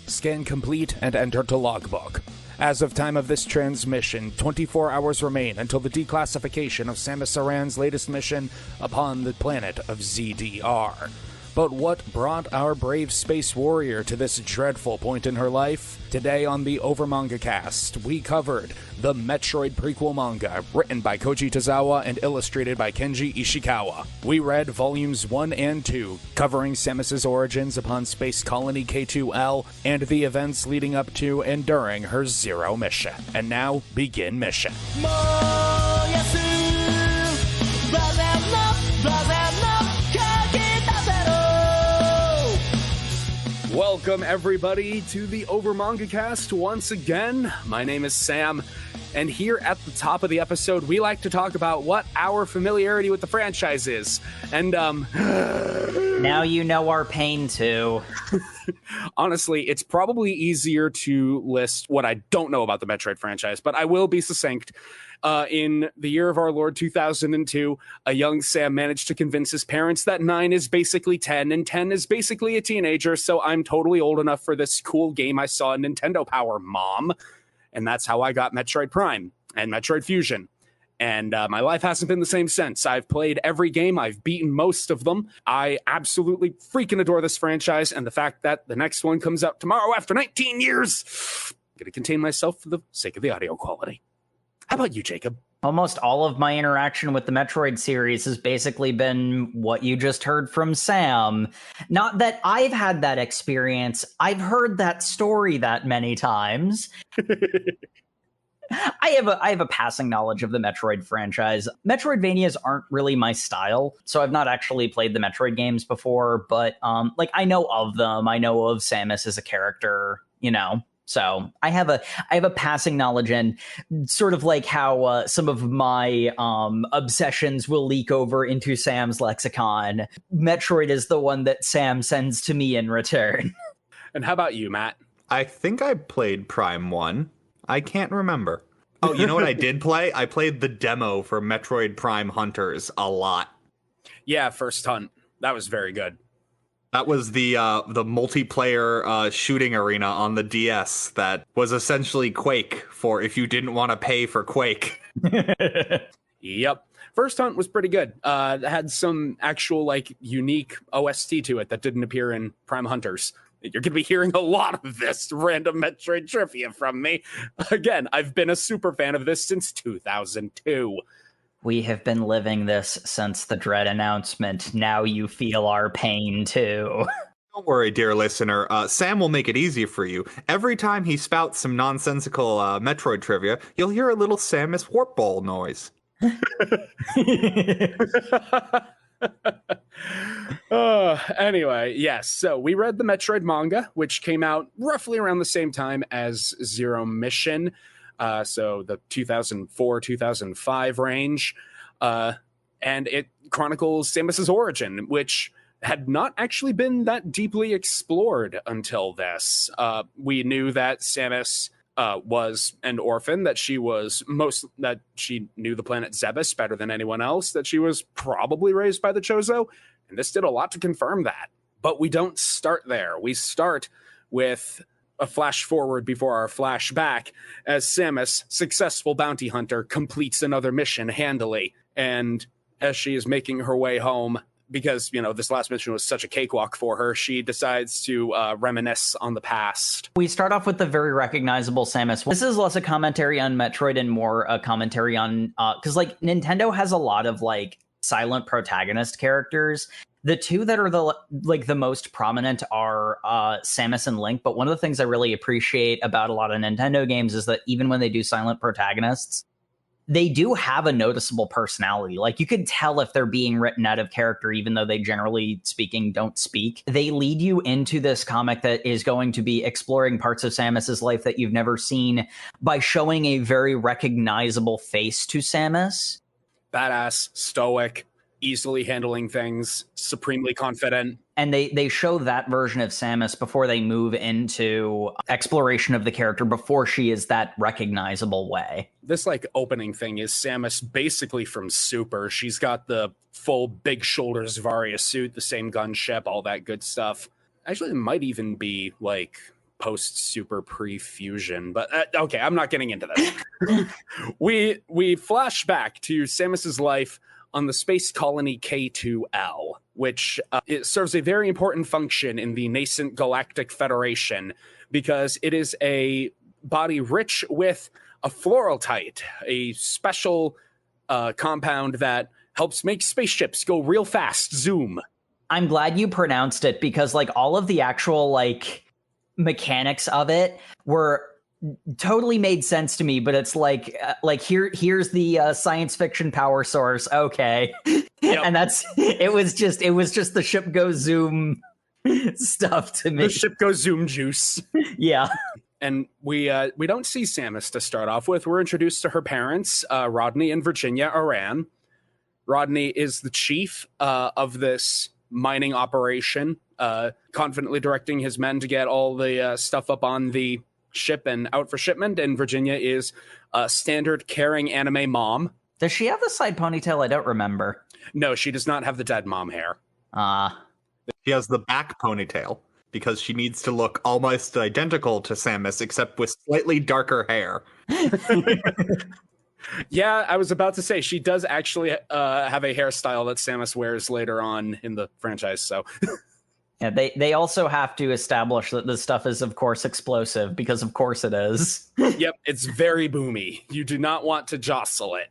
Scan complete and enter to logbook. As of time of this transmission, 24 hours remain until the declassification of Samus Aran's latest mission upon the planet of ZDR. But what brought our brave space warrior to this dreadful point in her life? Today on the OverMangaCast, we covered the Metroid prequel manga, written by Koji Tozawa and illustrated by Kenji Ishikawa. We read volumes 1 and 2, covering Samus's origins upon Space Colony K2L and the events leading up to and during her Zero mission. And now, begin mission. Welcome, everybody, to the OverMangaCast once again. My name is Sam, and here at the top of the episode, we like to talk about what our familiarity with the franchise is. And, now you know our pain, too. Honestly, it's probably easier to list what I don't know about the Metroid franchise, but I will be succinct. In the year of our Lord 2002, a young Sam managed to convince his parents that 9 is basically 10, and 10 is basically a teenager, so I'm totally old enough for this cool game I saw in Nintendo Power, Mom. And that's how I got Metroid Prime and Metroid Fusion. And my life hasn't been the same since. I've played every game. I've beaten most of them. I absolutely freaking adore this franchise, and the fact that the next one comes out tomorrow after 19 years, I'm going to contain myself for the sake of the audio quality. How about you, Jacob? Almost all of my interaction with the Metroid series has basically been what you just heard from Sam. Not that I've had that experience. I've heard that story that many times. I have a passing knowledge of the Metroid franchise. Metroidvanias aren't really my style, so I've not actually played the Metroid games before, but I know of them. I know of Samus as a character, you know. So I have a passing knowledge, and sort of like how some of my obsessions will leak over into Sam's lexicon. Metroid is the one that Sam sends to me in return. And how about you, Matt? I think I played Prime 1. I can't remember. Oh, you know what I did play? I played the demo for Metroid Prime Hunters a lot. Yeah, First Hunt. That was very good. That was the multiplayer shooting arena on the DS that was essentially Quake for if you didn't want to pay for Quake. Yep. First Hunt was pretty good. It had some actual, unique OST to it that didn't appear in Prime Hunters. You're going to be hearing a lot of this random Metroid trivia from me. Again, I've been a super fan of this since 2002. We have been living this since the Dread announcement. Now you feel our pain, too. Don't worry, dear listener. Sam will make it easy for you. Every time he spouts some nonsensical Metroid trivia, you'll hear a little Samus warp ball noise. Anyway, yes. So we read the Metroid manga, which came out roughly around the same time as Zero Mission. So the 2004-2005 range. And it chronicles Samus's origin, which had not actually been that deeply explored until this. We knew that Samus was an orphan, that she knew the planet Zebes better than anyone else, that she was probably raised by the Chozo, and this did a lot to confirm that. But we don't start there. We start with a flash forward before our flashback, as Samus, successful bounty hunter, completes another mission handily. And as she is making her way home, because, this last mission was such a cakewalk for her, she decides to reminisce on the past. We start off with the very recognizable Samus. This is less a commentary on Metroid and more a commentary on, because Nintendo has a lot of silent protagonist characters. The two that are the most prominent are Samus and Link, but one of the things I really appreciate about a lot of Nintendo games is that even when they do silent protagonists, they do have a noticeable personality. You could tell if they're being written out of character, even though they generally speaking don't speak. They lead you into this comic that is going to be exploring parts of Samus's life that you've never seen by showing a very recognizable face to Samus. Badass, stoic, easily handling things, supremely confident. And they show that version of Samus before they move into exploration of the character, before she is that recognizable way. This opening thing is Samus basically from Super. She's got the full big shoulders Varia suit, the same gunship, all that good stuff. Actually, it might even be post super pre-fusion, but okay, I'm not getting into this. we flash back to Samus's life on the space colony K2L, which it serves a very important function in the nascent Galactic Federation because it is a body rich with a fluorotite, a special compound that helps make spaceships go real fast. Zoom. I'm glad you pronounced it because like all of the actual like mechanics of it were totally made sense to me, but it's like here's the science fiction power source. Okay. Yep. And it was just the ship goes zoom stuff to me. The ship goes zoom juice. Yeah. And we don't see Samus to start off with. We're introduced to her parents, Rodney and Virginia Aran. Rodney is the chief of this mining operation, confidently directing his men to get all the stuff up on the ship and out for shipment. And Virginia is a standard caring anime mom. Does she have the side ponytail? I don't remember. No, she does not have the dead mom hair. She has the back ponytail because she needs to look almost identical to Samus, except with slightly darker hair. Yeah, I was about to say, she does actually have a hairstyle that Samus wears later on in the franchise, so... Yeah, they also have to establish that this stuff is, of course, explosive, because of course it is. Yep, it's very boomy. You do not want to jostle it.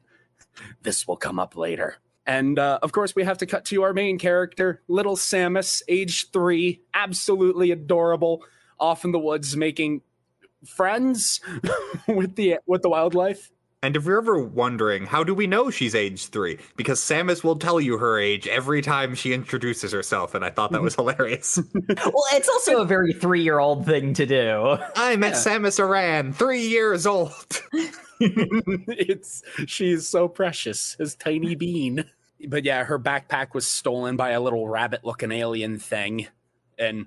This will come up later. And, of course, we have to cut to our main character, little Samus, age 3, absolutely adorable, off in the woods making friends with the wildlife. And if you're ever wondering, how do we know she's age 3? Because Samus will tell you her age every time she introduces herself, and I thought that was hilarious. Well, it's also a very 3-year-old thing to do. I met Samus Aran, 3 years old. She's so precious, this tiny bean. But yeah, her backpack was stolen by a little rabbit-looking alien thing and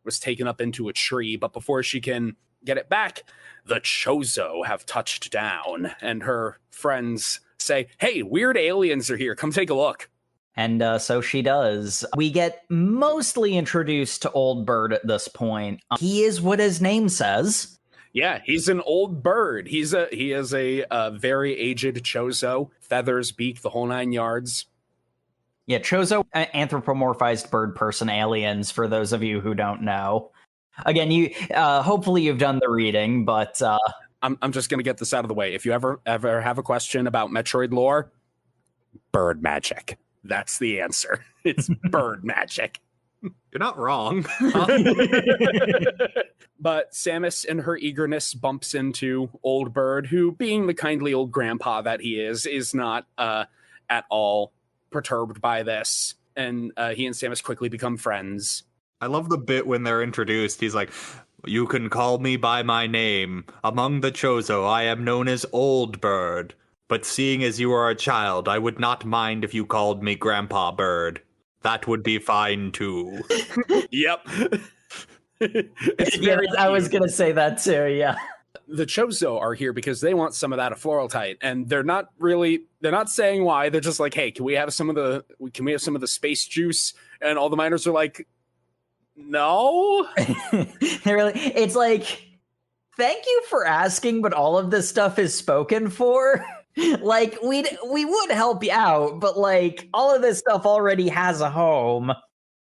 was taken up into a tree. But before she can get it back, the Chozo have touched down, and her friends say, hey, weird aliens are here. Come take a look. And so she does. We get mostly introduced to Old Bird at this point. He is what his name says. Yeah, he's an old bird. He is a very aged Chozo, feathers, beak, the whole 9 yards. Yeah, Chozo anthropomorphized bird person aliens, for those of you who don't know. Again, you hopefully you've done the reading, but I'm just gonna get this out of the way. If you ever have a question about Metroid lore, bird magic. That's the answer. It's bird magic. You're not wrong. But Samus, in her eagerness, bumps into Old Bird, who, being the kindly old grandpa that he is not at all perturbed by this. And he and Samus quickly become friends. I love the bit when they're introduced. He's like, you can call me by my name. Among the Chozo, I am known as Old Bird. But seeing as you are a child, I would not mind if you called me Grandpa Bird. That would be fine, too. Yep. Yeah, I was going to say that, too, yeah. The Chozo are here because they want some of that fluorotite, and they're not saying why. They're just like, hey, can we have some of the space juice? And all the miners are like, no. It's like, thank you for asking, but all of this stuff is spoken for. Like, we would help you out, but like all of this stuff already has a home.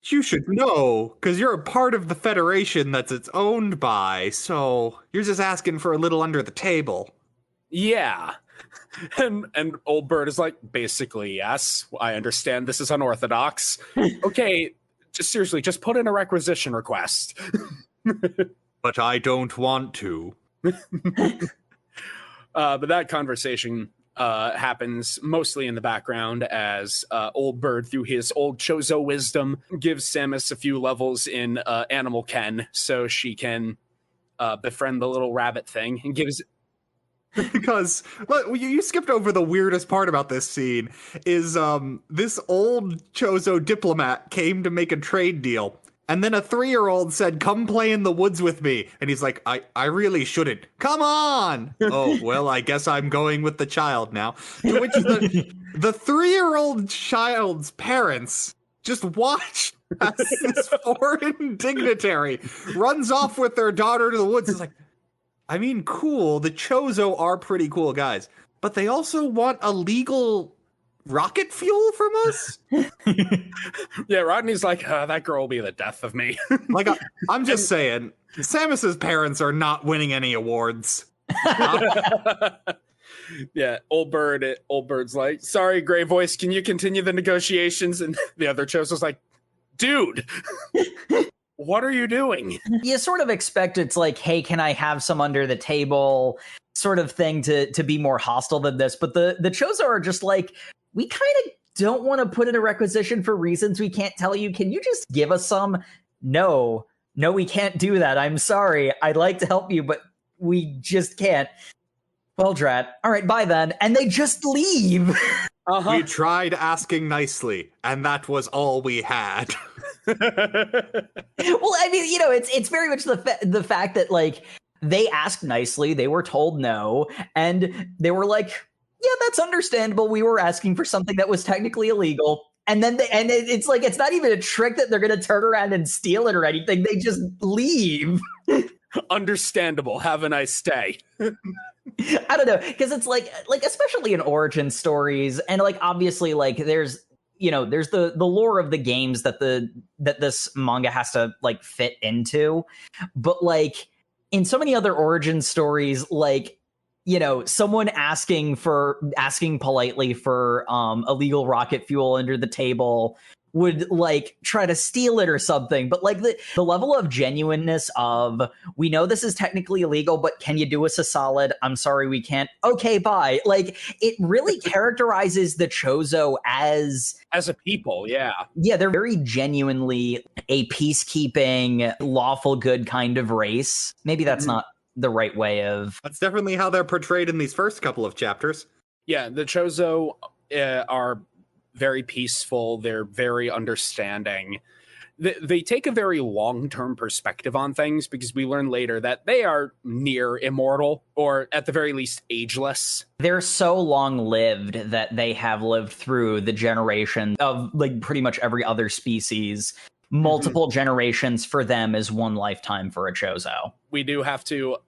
You should know, because you're a part of the Federation that's it's owned by, so you're just asking for a little under the table. Yeah. And Old Bird is like, basically, yes, I understand this is unorthodox. Okay, just seriously, just put in a requisition request. But I don't want to. But that conversation happens mostly in the background as Old Bird, through his old Chozo wisdom, gives Samus a few levels in Animal Ken so she can befriend the little rabbit thing, and gives... Because you skipped over the weirdest part about this scene is this old Chozo diplomat came to make a trade deal. And then a 3-year-old said, come play in the woods with me. And he's like, I really shouldn't. Come on. Oh, well, I guess I'm going with the child now. To which the 3-year-old child's parents just watch as this foreign dignitary runs off with their daughter to the woods. It's like, I mean, cool. The Chozo are pretty cool guys, but they also want illegal rocket fuel from us? Yeah, Rodney's like, that girl will be the death of me. Like, I'm just saying, Samus's parents are not winning any awards. Yeah, old bird's like, sorry, Gray Voice, can you continue the negotiations? And the other Chozo's like, dude, what are you doing? You sort of expect it's like, hey, can I have some under the table sort of thing to be more hostile than this? But the Chozo are just like, we kind of don't want to put in a requisition for reasons we can't tell you. Can you just give us some? No, we can't do that. I'm sorry. I'd like to help you, but we just can't. Well, Drat, all right, bye then. And they just leave. Uh-huh. We tried asking nicely, and that was all we had. Well, I mean, you know, it's very much the fact that, like, they asked nicely, they were told no, and they were like, yeah, that's understandable. We were asking for something that was technically illegal. And then it's like, it's not even a trick that they're going to turn around and steal it or anything. They just leave. Understandable. Have a nice day. I don't know, because it's like especially in origin stories, and like obviously like there's the lore of the games that this manga has to like fit into, but like in so many other origin stories, like, you know, someone asking politely for illegal rocket fuel under the table would like try to steal it or something. But like the level of genuineness of, we know this is technically illegal, but can you do us a solid? I'm sorry, we can't. Okay, bye. Like, it really characterizes the Chozo as a people. Yeah. Yeah, they're very genuinely a peacekeeping, lawful good kind of race. Maybe that's not the right way of... That's definitely how they're portrayed in these first couple of chapters. Yeah, the Chozo are very peaceful. They're very understanding. They take a very long-term perspective on things, because we learn later that they are near immortal, or at the very least ageless. They're so long-lived that they have lived through the generation of like pretty much every other species. Multiple generations for them is one lifetime for a Chozo. We do have to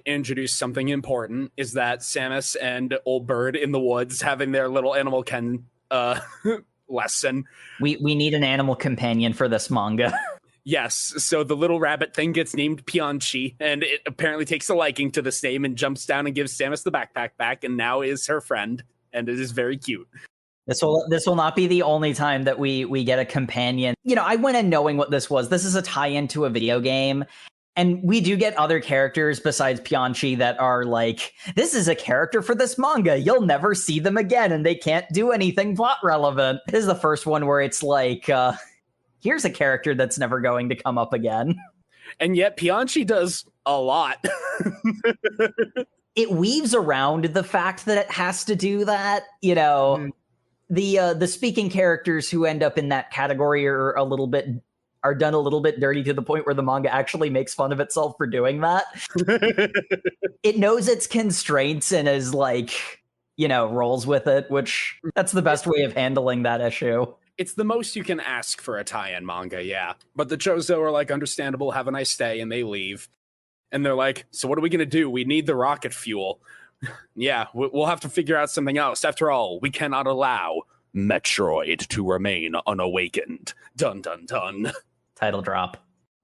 introduce something important, is that Samus and Old Bird in the woods having their little animal ken lesson. We need an animal companion for this manga. Yes, so the little rabbit thing gets named Pianchi, and it apparently takes a liking to this name and jumps down and gives Samus the backpack back, and now is her friend, and it is very cute. This will not be the only time that we get a companion. You know, I went in knowing what this was. This is a tie-in to a video game. And we do get other characters besides Pianchi that are like, this is a character for this manga. You'll never see them again, and they can't do anything plot relevant. This is the first one where it's like, here's a character that's never going to come up again. And yet Pianchi does a lot. It weaves around the fact that it has to do that. You know, the speaking characters who end up in that category are done a little bit dirty to the point where the manga actually makes fun of itself for doing that. It knows its constraints and is like, you know, rolls with it, which that's the best way of handling that issue. It's the most you can ask for a tie-in manga, yeah. But the Chozo are like, understandable, have a nice day, and they leave. And they're like, so what are we going to do? We need the rocket fuel. Yeah, we'll have to figure out something else. After all, we cannot allow Metroid to remain unawakened. Dun, dun, dun. Title drop.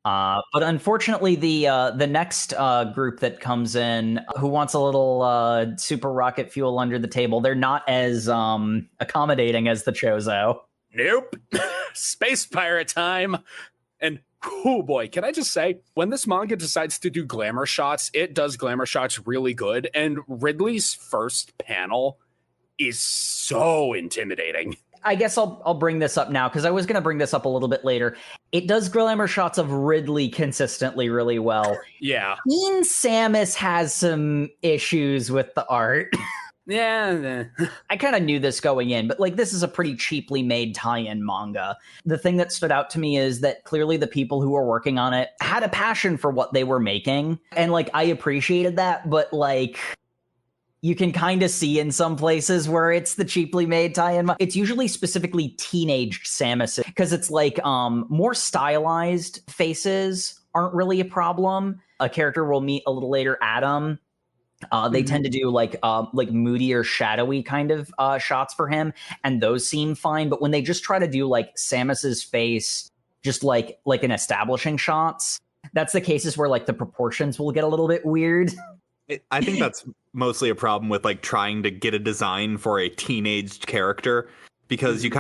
But unfortunately, the next group that comes in who wants a little super rocket fuel under the table, they're not as accommodating as the Chozo. Nope. Space pirate time. And oh boy, can I just say, when this manga decides to do glamour shots, it does glamour shots really good. And Ridley's first panel is so intimidating. I guess I'll bring this up now, because I was going to bring this up a little bit later. It does glamour shots of Ridley consistently really well. Yeah. Teen Samus has some issues with the art. Yeah. I kind of knew this going in, but like, this is a pretty cheaply made tie-in manga. The thing that stood out to me is that clearly the people who were working on it had a passion for what they were making. And like, I appreciated that, but like, you can kind of see in some places where it's the cheaply made tie-in. It's usually specifically teenaged Samus because it's like more stylized faces aren't really a problem. A character we'll meet a little later, Adam. They tend to do like moodier, shadowy kind of shots for him, and those seem fine. But when they just try to do like Samus's face, just like in establishing shots, that's the cases where like the proportions will get a little bit weird. I think that's mostly a problem with like trying to get a design for a teenaged character, because you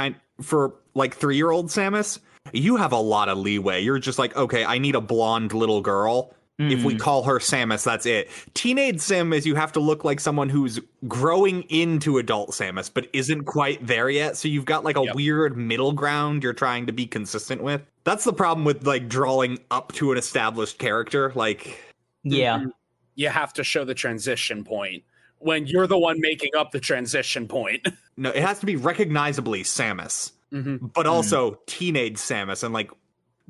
for like 3-year-old Samus, you have a lot of leeway. You're just like, okay, I need a blonde little girl. If we call her Samus, that's it. Teenage Samus, you have to look like someone who's growing into adult Samus, but isn't quite there yet. So you've got like a weird middle ground you're trying to be consistent with. That's the problem with like drawing up to an established character. Like, yeah. You have to show the transition point when you're the one making up the transition point. No, it has to be recognizably Samus, but also teenage Samus. And like,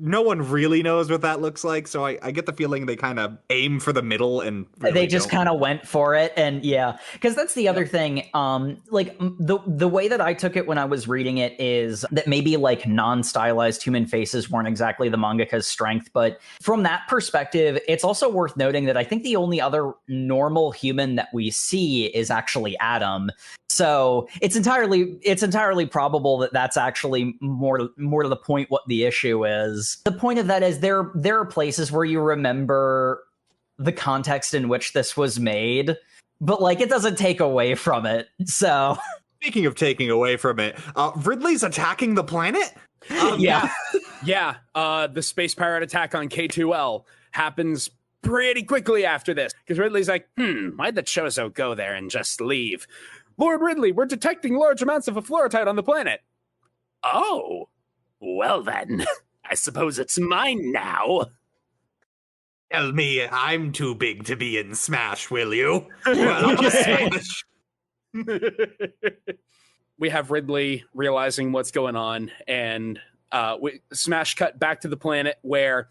no one really knows what that looks like. So I get the feeling they kind of aim for the middle and really they just kind of went for it. And yeah, because that's the other thing. Like the way that I took it when I was reading it is that maybe like non-stylized human faces weren't exactly the mangaka's strength. But from that perspective, it's also worth noting that I think the only other normal human that we see is actually Adam. So it's entirely probable that that's actually more to the point what the issue is. The point of that is there are places where you remember the context in which this was made, but like it doesn't take away from it. So speaking of taking away from it, Ridley's attacking the planet? Yeah. The space pirate attack on K2L happens pretty quickly after this, because Ridley's like, why'd the Chozo go there and just leave? Lord Ridley, we're detecting large amounts of a fluorotide on the planet. Oh, well then, I suppose it's mine now. Tell me I'm too big to be in Smash, will you? Well, I'll just Smash. We have Ridley realizing what's going on, and we smash cut back to the planet where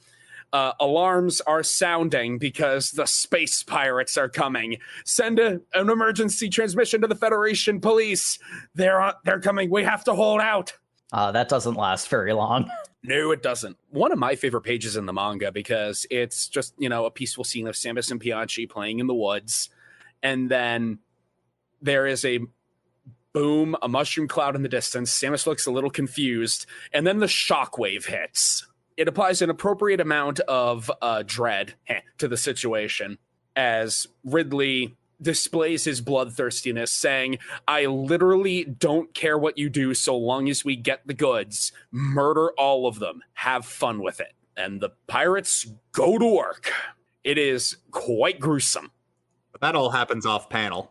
alarms are sounding because the space pirates are coming. Send an emergency transmission to the Federation police. They're coming. We have to hold out. That doesn't last very long. No, it doesn't. One of my favorite pages in the manga, because it's just, a peaceful scene of Samus and Pianchi playing in the woods. And then there is a boom, a mushroom cloud in the distance. Samus looks a little confused. And then the shockwave hits. It applies an appropriate amount of dread to the situation as Ridley displays his bloodthirstiness, saying, I literally don't care what you do so long as we get the goods. Murder all of them. Have fun with it. And the pirates go to work. It is quite gruesome. But that all happens off panel.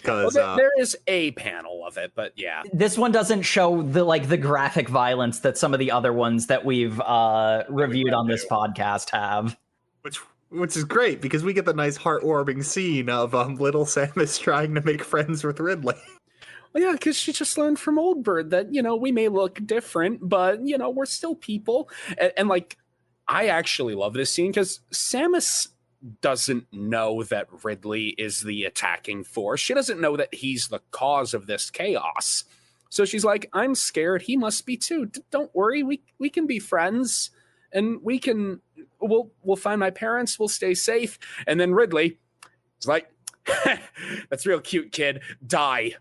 Well, there is a panel of it, but yeah. This one doesn't show the graphic violence that some of the other ones that we've reviewed on this podcast have. Which is great, because we get the nice heartwarming scene of little Samus trying to make friends with Ridley. Well, yeah, because she just learned from Old Bird that, we may look different, but, we're still people. And I actually love this scene because Samus doesn't know that Ridley is the attacking force. She doesn't know that he's the cause of this chaos. So she's like, I'm scared. He must be too. Don't worry. We can be friends, and we'll find my parents. We'll stay safe. And then Ridley is like, that's real cute, kid. Die.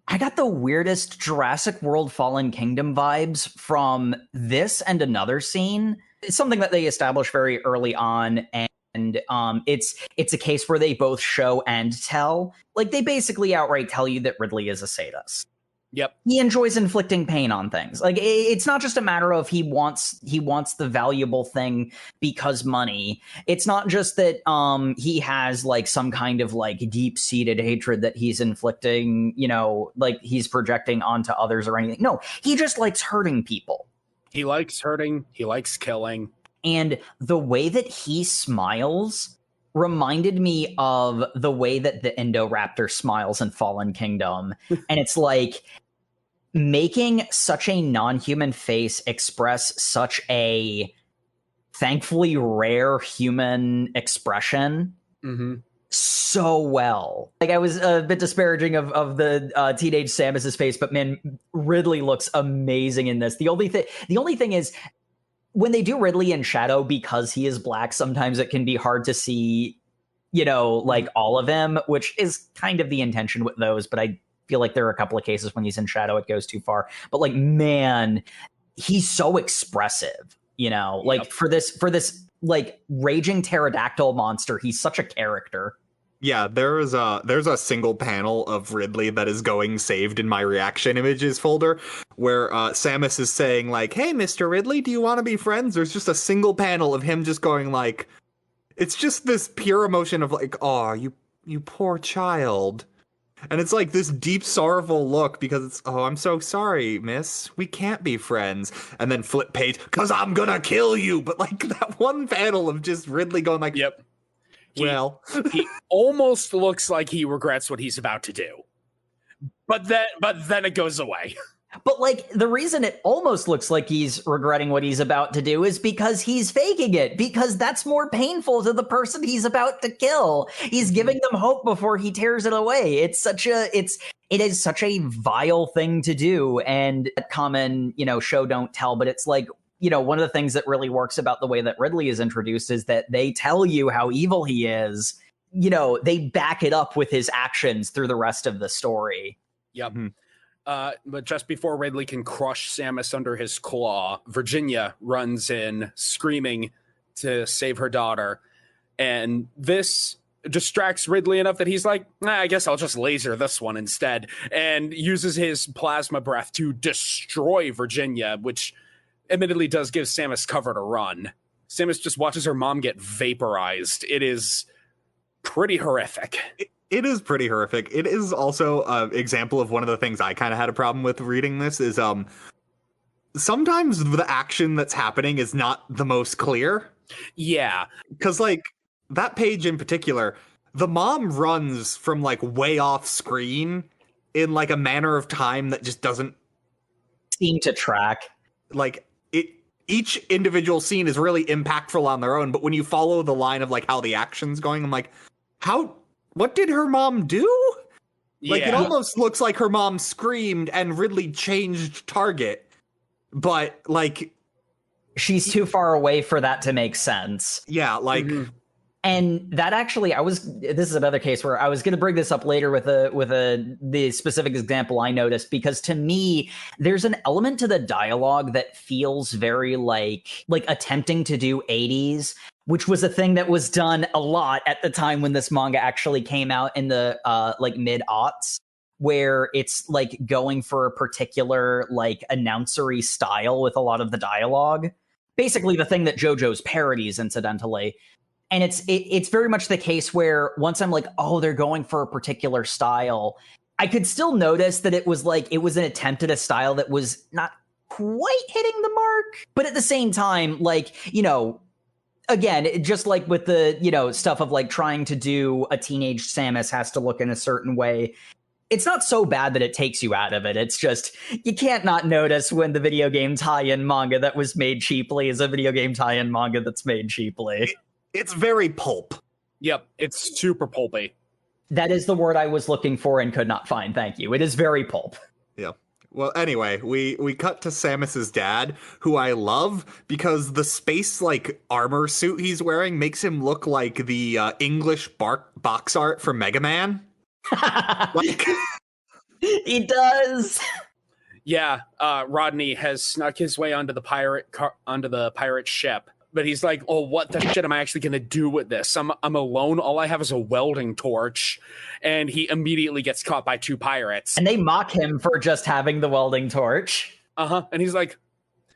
I got the weirdest Jurassic World Fallen Kingdom vibes from this and another scene. It's something that they established very early on, and it's a case where they both show and tell. Like, they basically outright tell you that Ridley is a sadist. Yep. He enjoys inflicting pain on things. Like, it's not just a matter of he wants the valuable thing because money. It's not just that he has like some kind of like deep-seated hatred that he's inflicting, like he's projecting onto others or anything. No, he just likes hurting people. He likes hurting. He likes killing. And the way that he smiles reminded me of the way that the Indoraptor smiles in Fallen Kingdom. And it's like making such a non-human face express such a thankfully rare human expression so well. Like, I was a bit disparaging of the teenage Samus's face, but man, Ridley looks amazing in this. The only thing is, when they do Ridley in shadow, because he is black, sometimes it can be hard to see, like all of him, which is kind of the intention with those. But I feel like there are a couple of cases when he's in shadow, it goes too far. But like, man, he's so expressive, like for this like raging pterodactyl monster, he's such a character. Yeah, there's a single panel of Ridley that is going saved in my reaction images folder where Samus is saying like, "Hey, Mr. Ridley, do you want to be friends?" There's just a single panel of him just going like, it's just this pure emotion of like, "Oh, you poor child." And it's like this deep sorrowful look because it's, "Oh, I'm so sorry, miss. We can't be friends." And then flip page, "'Cause I'm gonna kill you." But like that one panel of just Ridley going like, "Yep." He almost looks like he regrets what he's about to do. But then it goes away. But like, the reason it almost looks like he's regretting what he's about to do is because he's faking it, because that's more painful to the person he's about to kill. He's giving them hope before he tears it away. It is such a vile thing to do, and a common, show don't tell, but it's like, one of the things that really works about the way that Ridley is introduced is that they tell you how evil he is. They back it up with his actions through the rest of the story. Yep. But just before Ridley can crush Samus under his claw, Virginia runs in screaming to save her daughter. And this distracts Ridley enough that he's like, I guess I'll just laser this one instead, and uses his plasma breath to destroy Virginia, which admittedly does give Samus cover to run. Samus just watches her mom get vaporized. It is pretty horrific. It is pretty horrific. It is also an example of one of the things I kind of had a problem with reading this is sometimes the action that's happening is not the most clear. Yeah. Because like that page in particular, the mom runs from like way off screen in like a manner of time that just doesn't seem to track. Like each individual scene is really impactful on their own, but when you follow the line of like how the action's going, I'm like, what did her mom do? Like, it almost looks like her mom screamed and Ridley changed target, but like, she's too far away for that to make sense. Yeah, like. Mm-hmm. And that actually, this is another case where I was going to bring this up later with the specific example I noticed, because to me, there's an element to the dialogue that feels very like attempting to do 80s, which was a thing that was done a lot at the time when this manga actually came out in the like mid-aughts, where it's like going for a particular like announcery style with a lot of the dialogue. Basically the thing that JoJo's parodies, incidentally. And it's very much the case where once I'm like, oh, they're going for a particular style, I could still notice that it was an attempt at a style that was not quite hitting the mark. But at the same time, like, again, just like with the, stuff of like trying to do a teenage Samus has to look in a certain way, it's not so bad that it takes you out of it. It's just, you can't not notice when the video game tie-in manga that was made cheaply is a video game tie-in manga that's made cheaply. It's very pulp. Yep, it's super pulpy. That is the word I was looking for and could not find. Thank you. It is very pulp. Yeah. Well, anyway, we cut to Samus's dad, who I love because the space like armor suit he's wearing makes him look like the English box art for Mega Man. Like, he does. Yeah, Rodney has snuck his way onto the pirate ship. But he's like, oh, what the shit am I actually going to do with this? I'm alone. All I have is a welding torch. And he immediately gets caught by two pirates. And they mock him for just having the welding torch. Uh-huh. And he's like,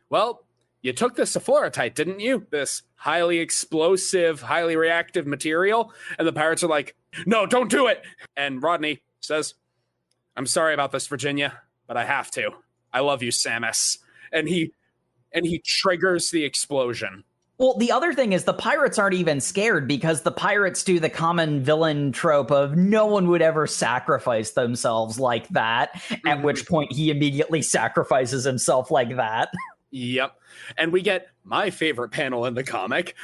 well, you took this afluorite, didn't you? This highly explosive, highly reactive material. And the pirates are like, no, don't do it. And Rodney says, I'm sorry about this, Virginia, but I have to. I love you, Samus. And he triggers the explosion. Well, the other thing is the pirates aren't even scared because the pirates do the common villain trope of no one would ever sacrifice themselves like that, at which point he immediately sacrifices himself like that. Yep. And we get my favorite panel in the comic,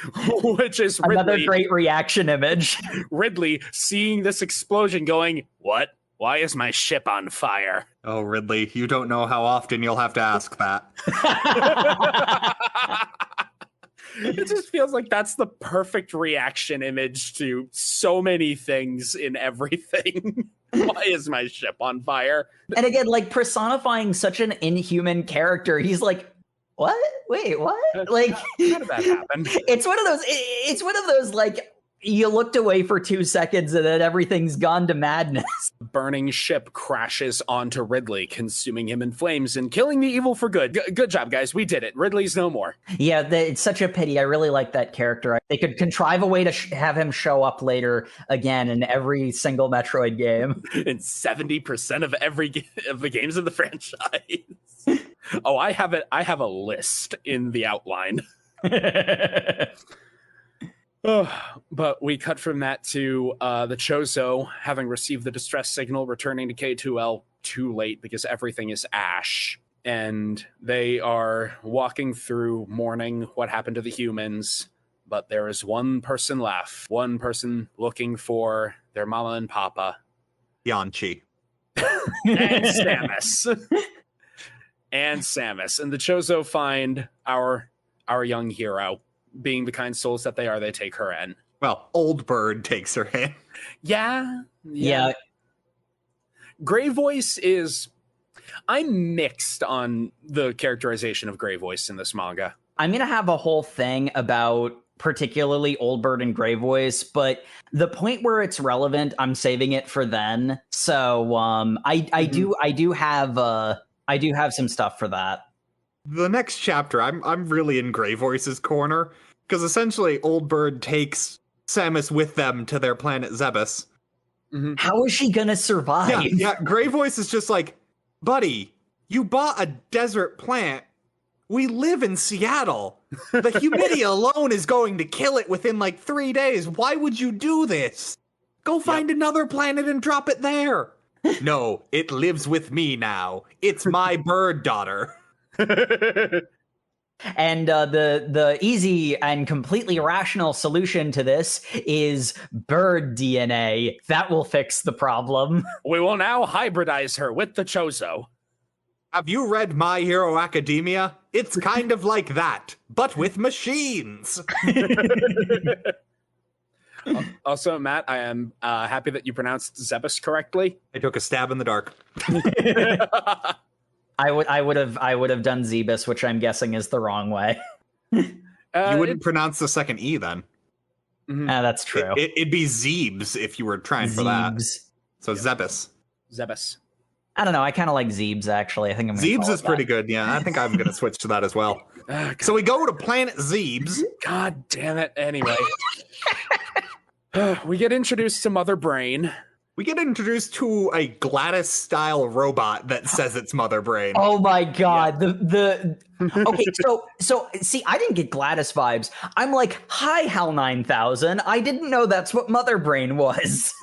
which is Another Ridley, great reaction image. Ridley seeing this explosion going, what? Why is my ship on fire? Oh, Ridley, you don't know how often you'll have to ask that. It just feels like that's the perfect reaction image to so many things in everything. Why is my ship on fire? And again, like personifying such an inhuman character, he's like, what? Wait, what? Like, how did that happen? It's one of those. It's one of those like you looked away for 2 seconds and then everything's gone to madness. Burning ship crashes onto Ridley, consuming him in flames and killing the evil for good. Good job, guys. We did it. Ridley's no more. Yeah, it's such a pity. I really like that character. They could contrive a way to have him show up later again in every single Metroid game. In 70% of of the games of the franchise. Oh, I have it. I have a list in the outline. But we cut from that to the Chozo having received the distress signal, returning to K2L too late because everything is ash. And they are walking through mourning what happened to the humans. But there is one person left, one person looking for their mama and papa. Yanchi. And Samus. And Samus. And the Chozo find our young hero. Being the kind souls that they are, they take her in. Well, Old Bird takes her in. Yeah. Grey Voice is... I'm mixed on the characterization of Grey Voice in this manga. I'm going to have a whole thing about particularly Old Bird and Grey Voice, but the point where it's relevant, I'm saving it for then. So I do have some stuff for that. The next chapter, I'm really in Grey Voice's corner, because essentially Old Bird takes Samus with them to their planet Zebes. Mm-hmm. How is she gonna survive? Yeah, Grey Voice is just like, buddy, you bought a desert plant. We live in Seattle. The humidity alone is going to kill it within like 3 days. Why would you do this? Go find another planet and drop it there. No, it lives with me now. It's my bird daughter. And the easy and completely rational solution to this is bird DNA. That will fix the problem. We will now hybridize her with the Chozo. Have you read My Hero Academia? It's kind of like that, but with machines. Also, Matt, I am happy that you pronounced Zebes correctly. I took a stab in the dark. I would have done Zebus, which I'm guessing is the wrong way. You wouldn't pronounce the second E then. Mm-hmm. That's true. It'd be Zeebs if you were trying for that. So yeah. Zebes. I don't know. I kind of like Zeebs, actually. I think I'm gonna Zeebs call is it pretty that. good. Yeah, I think I'm going to switch to that as well. So we go to Planet Zeebs. God damn it. Anyway. We get introduced to Mother Brain. We get introduced to a Gladys-style robot that says it's Mother Brain. Oh my god. Yeah. Okay, so see, I didn't get Gladys vibes. I'm like, hi, Hal 9000. I didn't know that's what Mother Brain was.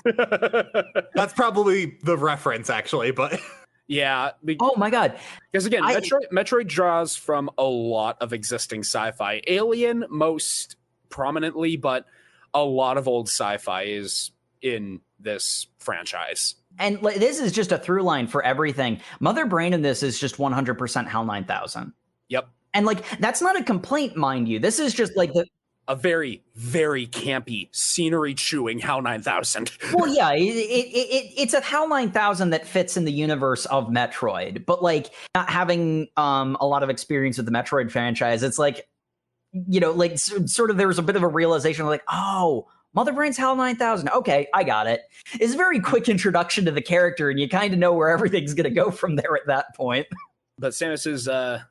That's probably the reference, actually, but... Yeah. Oh my god. Because again, Metroid draws from a lot of existing sci-fi. Alien most prominently, but a lot of old sci-fi is in this franchise. And this is just a through line for everything. Mother Brain in this is just 100% HAL 9000. Yep. And that's not a complaint, mind you. This is just like a very, very campy, scenery-chewing HAL 9000. Well, yeah, it's a HAL 9000 that fits in the universe of Metroid. But not having a lot of experience with the Metroid franchise, it's sort of there was a bit of a realization oh, Mother Brain's HAL 9000. Okay, I got it. It's a very quick introduction to the character, and you kind of know where everything's going to go from there at that point. But Samus is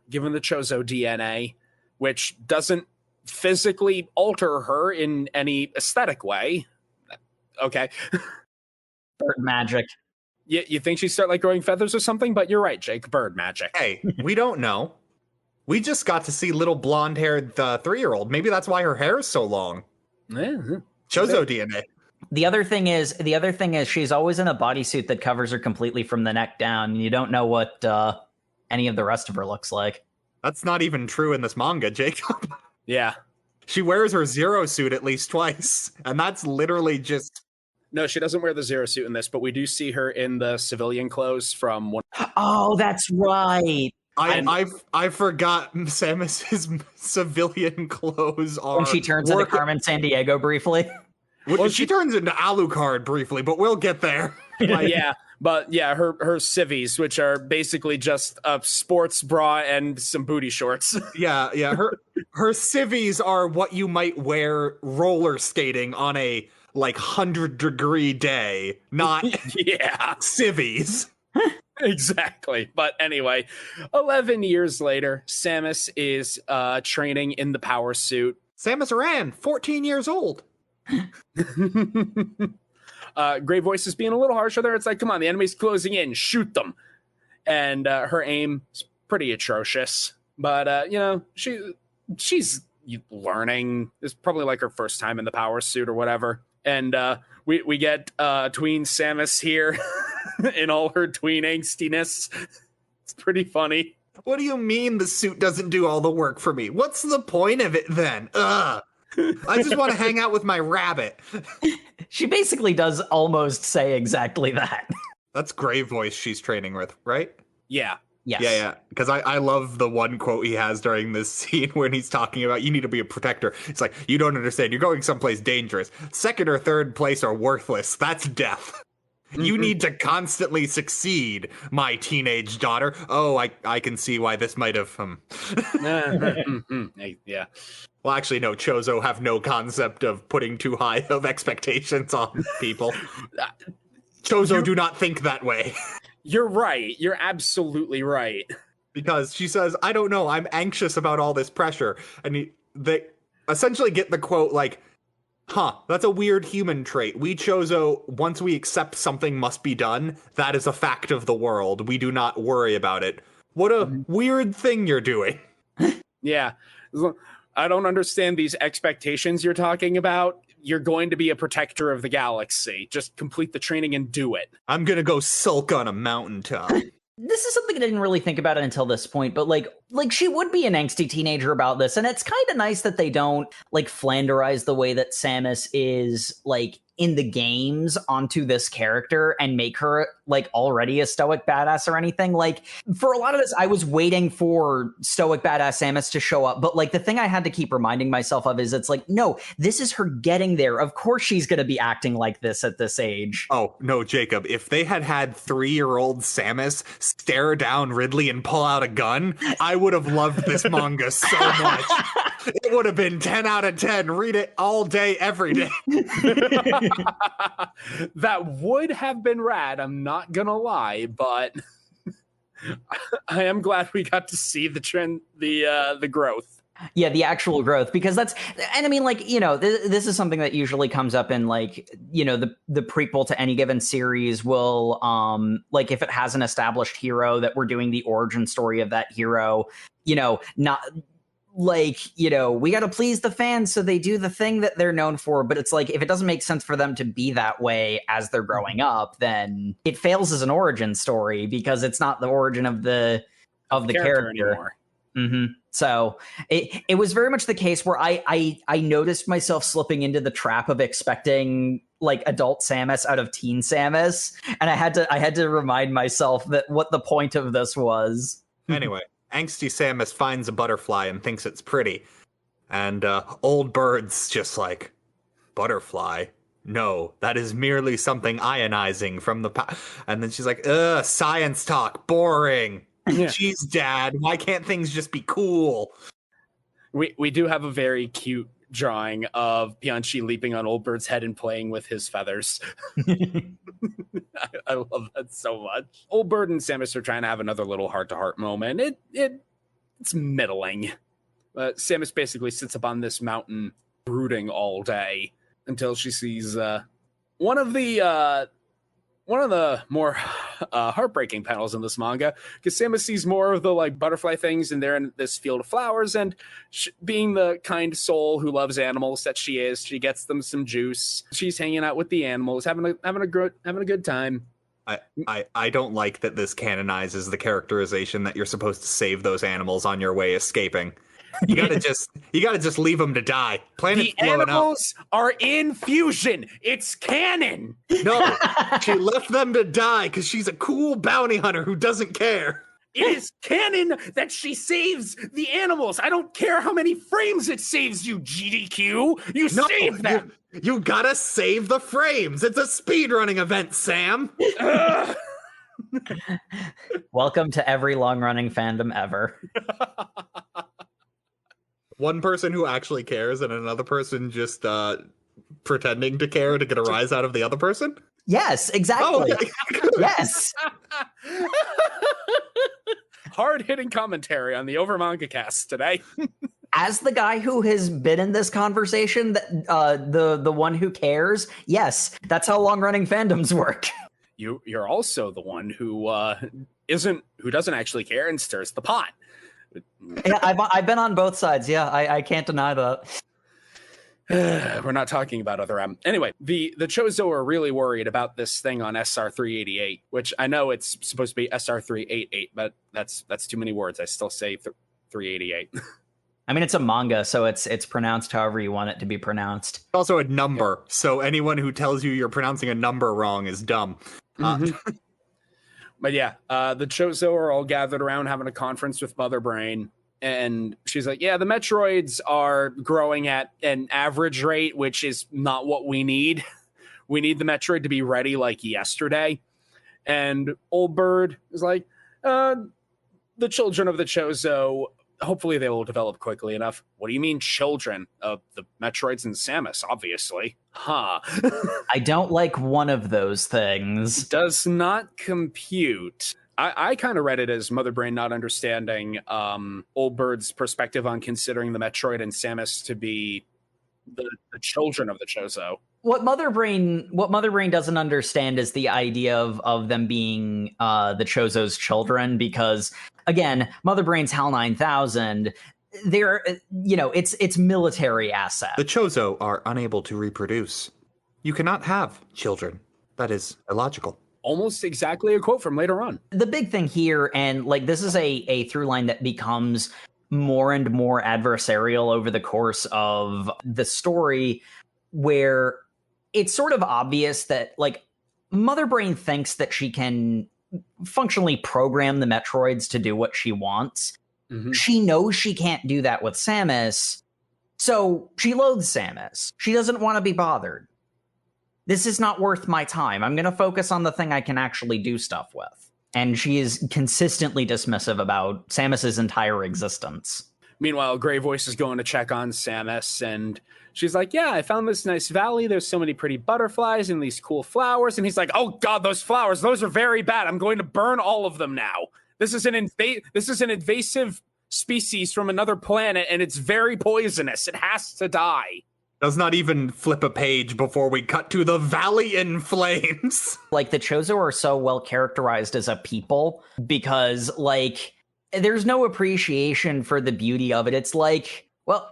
given the Chozo DNA, which doesn't physically alter her in any aesthetic way. Okay. Bird magic. You think she'd start growing feathers or something? But you're right, Jake. Bird magic. Hey, we don't know. We just got to see little blonde-haired 3-year-old. Maybe that's why her hair is so long. Yeah. Chozo DNA. The other thing is she's always in a bodysuit that covers her completely from the neck down. And you don't know what any of the rest of her looks like. That's not even true in this manga, Jacob. Yeah. She wears her Zero suit at least twice, and that's literally just... No, she doesn't wear the Zero suit in this, but we do see her in the civilian clothes from one. Oh, that's right. I forgot Samus's civilian clothes are... When she turns into Carmen Sandiego briefly. Well, she turns into Alucard briefly, but we'll get there. Her civvies, which are basically just a sports bra and some booty shorts. Yeah. Her civvies are what you might wear roller skating on a 100-degree day, not civvies. Exactly. But anyway, 11 years later, Samus is training in the power suit. Samus Aran, 14 years old. Gray Voice is being a little harsher there. It's like, come on, the enemy's closing in, shoot them. And her aim is pretty atrocious. But, she's learning. It's probably like her first time in the power suit or whatever. And we get tween Samus here in all her tween angstiness. It's pretty funny. What do you mean the suit doesn't do all the work for me? What's the point of it then? Ugh. I just want to hang out with my rabbit. She basically does almost say exactly that. That's Gray Voice she's training with, right? Yeah. Yes. Yeah. Because I love the one quote he has during this scene when he's talking about you need to be a protector. It's like, you don't understand. You're going someplace dangerous. Second or third place are worthless. That's death. You need to constantly succeed, my teenage daughter. Oh, I can see why this might have... Yeah. Well, actually, no, Chozo have no concept of putting too high of expectations on people. Chozo do not think that way. You're right. You're absolutely right. Because she says, I don't know, I'm anxious about all this pressure. And they essentially get the quote like, that's a weird human trait. We Chozo, once we accept something must be done, that is a fact of the world. We do not worry about it. What a weird thing you're doing. Yeah. I don't understand these expectations you're talking about. You're going to be a protector of the galaxy. Just complete the training and do it. I'm gonna go sulk on a mountaintop. This is something I didn't really think about until this point, but like she would be an angsty teenager about this, and it's kind of nice that they don't Flanderize the way that Samus is in the games onto this character and make her already a stoic badass or anything. For a lot of this, I was waiting for stoic badass Samus to show up, but the thing I had to keep reminding myself of is it's no, this is her getting there. Of course she's going to be acting like this at this age. Oh, no, Jacob, if they had 3-year-old Samus stare down Ridley and pull out a gun, I would have loved this manga so much. It would have been 10 out of 10. Read it all day, every day. That would have been rad, I'm not gonna lie, but I am glad we got to see the trend, the growth. Yeah, the actual growth, because that's, and I mean, this is something that usually comes up in the prequel to any given series will, if it has an established hero that we're doing the origin story of that hero, not we got to please the fans, so they do the thing that they're known for. But it's if it doesn't make sense for them to be that way as they're growing up, then it fails as an origin story because it's not the origin of the character anymore. Mm-hmm. So it was very much the case where I noticed myself slipping into the trap of expecting adult Samus out of teen Samus, and I had to remind myself that what the point of this was. Anyway. Angsty Samus finds a butterfly and thinks it's pretty. And old bird's just butterfly? No, that is merely something ionizing from the And then she's like, science talk, boring. Yeah. Jeez, Dad, why can't things just be cool? We do have a very cute drawing of Bianchi leaping on Old Bird's head and playing with his feathers. I love that so much. Old Bird and Samus are trying to have another little heart-to-heart moment. It's middling. Samus basically sits up on this mountain brooding all day until she sees one of the more heartbreaking panels in this manga, because Samus sees more of the butterfly things, and they're in this field of flowers, and being the kind soul who loves animals that she is, she gets them some juice. She's hanging out with the animals, having a good time. I don't like that this canonizes the characterization that you're supposed to save those animals on your way escaping. You gotta just leave them to die. Planet's The blowing up. animals are in fusion. It's canon. No, she left them to die because she's a cool bounty hunter who doesn't care. It is canon that she saves the animals. I don't care how many frames it saves you, GDQ. You save them. You gotta save the frames. It's a speedrunning event, Sam. Welcome to every long-running fandom ever. One person who actually cares and another person just pretending to care to get a rise out of the other person? Yes, exactly. Oh, okay. Yes. Hard-hitting commentary on the OverMangaCast today. As the guy who has been in this conversation, the one who cares, yes, that's how long-running fandoms work. You're also the one who doesn't actually care and stirs the pot. Yeah, I've been on both sides. Yeah, I can't deny that. We're not talking about other Anyway, the Chozo are really worried about this thing on SR388, which I know it's supposed to be SR388, but that's too many words. I still say 388. I mean, it's a manga, so it's pronounced however you want it to be pronounced. It's also a number, so anyone who tells you you're pronouncing a number wrong is dumb. But yeah, the Chozo are all gathered around having a conference with Mother Brain. And she's like, yeah, the Metroids are growing at an average rate, which is not what we need. We need the Metroid to be ready like yesterday. And Old Bird is like, the children of the Chozo, hopefully they will develop quickly enough. What do you mean children? The Metroids and Samus, obviously. Huh. I don't like one of those things. Does not compute. I kind of read it as Mother Brain not understanding Old Bird's perspective on considering the Metroid and Samus to be the children of the Chozo. What Mother Brain doesn't understand is the idea of them being the Chozo's children, because again, Mother Brain's HAL 9000. They're it's military asset. The Chozo are unable to reproduce. You cannot have children. That is illogical. Almost exactly a quote from later on. The big thing here, and like this is a through line that becomes more and more adversarial over the course of the story, where it's sort of obvious that like Mother Brain thinks that she can functionally program the Metroids to do what she wants. Mm-hmm. She knows she can't do that with Samus, so she loathes Samus. She doesn't want to be bothered. This is not worth my time. I'm going to focus on the thing I can actually do stuff with. And she is consistently dismissive about Samus's entire existence. Meanwhile, Grey Voice is going to check on Samus, and she's like, yeah, I found this nice valley. There's so many pretty butterflies and these cool flowers. And he's like, oh, God, those flowers, those are very bad. I'm going to burn all of them now. This is an invasive species from another planet, and it's very poisonous. It has to die. Does not even flip a page before we cut to the valley in flames. Like, the Chozo are so well characterized as a people because, like, there's no appreciation for the beauty of it. It's like, well,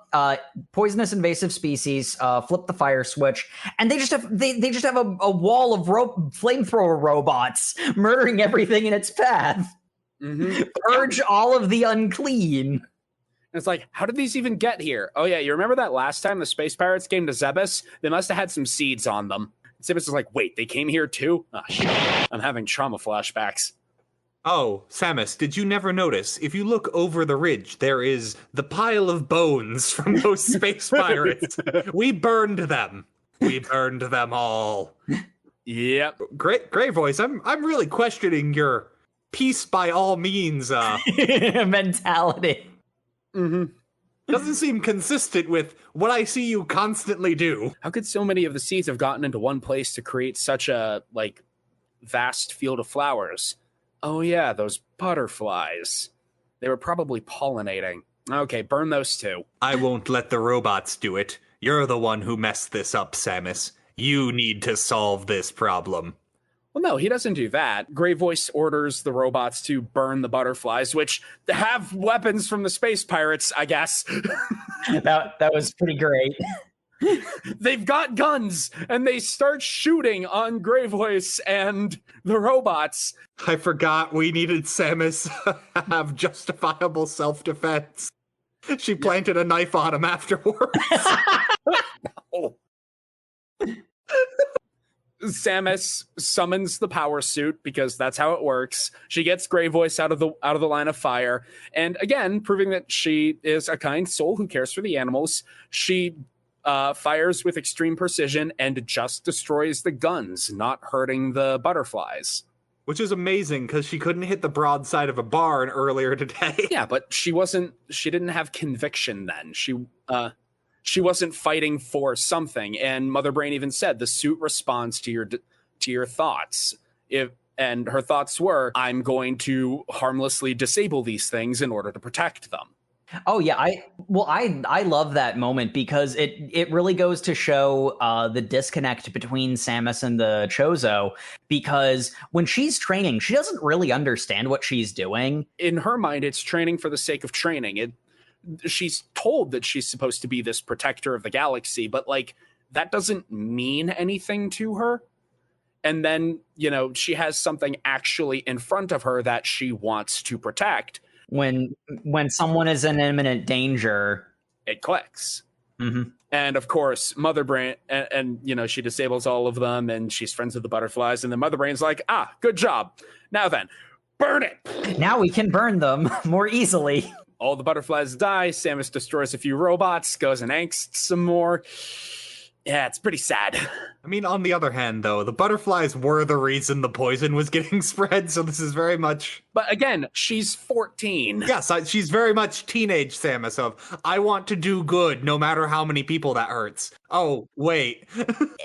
poisonous invasive species, flip the fire switch, and they just have a wall of flamethrower robots murdering everything in its path. Mm-hmm. Purge all of the unclean. And it's like, how did these even get here? Oh, yeah, you remember that last time the Space Pirates came to Zebes? They must have had some seeds on them. And Zebes is like, wait, they came here too? Oh, shit. I'm having trauma flashbacks. Oh, Samus, did you never notice? If you look over the ridge, there is the pile of bones from those Space Pirates. We burned them. We burned them all. Yep. Great voice. I'm really questioning your peace by all means mentality. Mm-hmm. Doesn't seem consistent with what I see you constantly do. How could so many of the seeds have gotten into one place to create such a, like, vast field of flowers? Oh yeah, those butterflies. They were probably pollinating. Okay, burn those too. I won't let the robots do it. You're the one who messed this up, Samus. You need to solve this problem. Well, no, he doesn't do that. Grey Voice orders the robots to burn the butterflies, which have weapons from the Space Pirates, I guess. That was pretty great. they've got guns, and they start shooting on Grey Voice and the robots. I forgot we needed Samus to have justifiable self-defense. She planted a knife on him afterwards. Oh. Samus summons the power suit because that's how it works. She gets Grey Voice out of the line of fire, and again, proving that she is a kind soul who cares for the animals. She fires with extreme precision and just destroys the guns, not hurting the butterflies. Which is amazing because she couldn't hit the broadside of a barn earlier today. Yeah, but she didn't have conviction then. She wasn't fighting for something, and Mother Brain even said the suit responds to your thoughts. And her thoughts were, I'm going to harmlessly disable these things in order to protect them. Oh yeah, I love that moment because it really goes to show the disconnect between Samus and the Chozo, because when she's training, she doesn't really understand what she's doing. In her mind, it's training for the sake of training. She's told that she's supposed to be this protector of the galaxy, but like that doesn't mean anything to her. And then, she has something actually in front of her that she wants to protect. When someone is in imminent danger, it clicks. Mm-hmm. And of course, Mother Brain, and she disables all of them, and she's friends with the butterflies. And then Mother Brain's like, good job. Now then, burn it. Now we can burn them more easily. All the butterflies die. Samus destroys a few robots, goes and angst some more. Yeah, it's pretty sad. I mean, on the other hand, though, the butterflies were the reason the poison was getting spread, so this is very much... But again, she's 14. Yes, she's very much teenage Samus of, I want to do good no matter how many people that hurts. Oh, wait.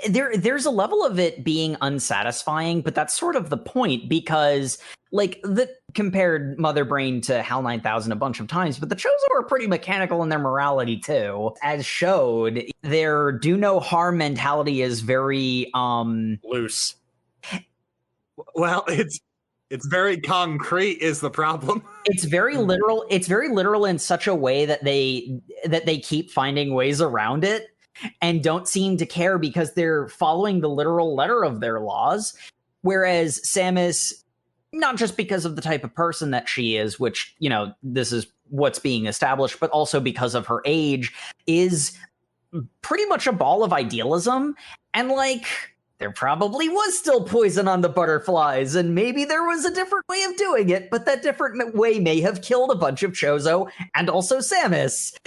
There's a level of it being unsatisfying, but that's sort of the point, because... compared Mother Brain to HAL 9000 a bunch of times, but the Chozo are pretty mechanical in their morality too. As showed, their do no harm mentality is very loose. Well, it's very concrete is the problem. It's very literal. It's very literal in such a way that they keep finding ways around it and don't seem to care because they're following the literal letter of their laws. Whereas Samus, not just because of the type of person that she is, which, this is what's being established, but also because of her age, is pretty much a ball of idealism. And there probably was still poison on the butterflies, and maybe there was a different way of doing it, but that different way may have killed a bunch of Chozo and also Samus.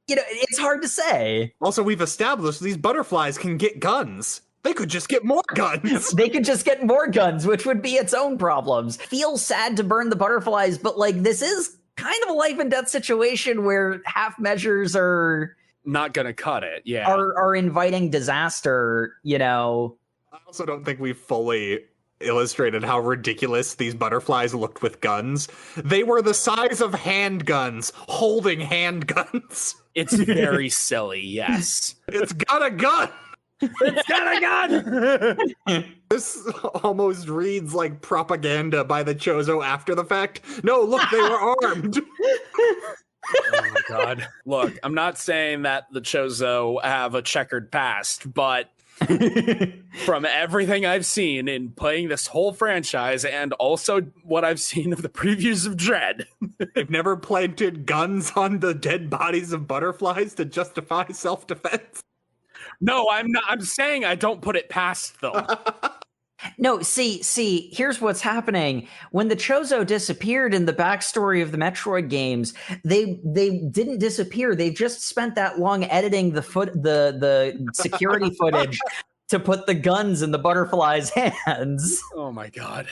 It's hard to say. Also, we've established these butterflies can get guns. They could just get more guns. They could just get more guns, which would be its own problems. Feels sad to burn the butterflies, but this is kind of a life and death situation where half measures are not gonna cut it. Yeah, are inviting disaster. I also don't think we fully illustrated how ridiculous these butterflies looked with guns. They were the size of handguns, holding handguns. It's very silly. Yes, it's got a gun. It's got a gun! This almost reads like propaganda by the Chozo after the fact. No, look, they were armed. Oh my god. Look, I'm not saying that the Chozo have a checkered past, but from everything I've seen in playing this whole franchise and also what I've seen of the previews of Dread. They've never planted guns on the dead bodies of butterflies to justify self-defense. No, I'm not. I'm saying I don't put it past them. No, see, here's what's happening. When the Chozo disappeared in the backstory of the Metroid games, they didn't disappear. They just spent that long editing the security footage to put the guns in the butterflies' hands. Oh my god.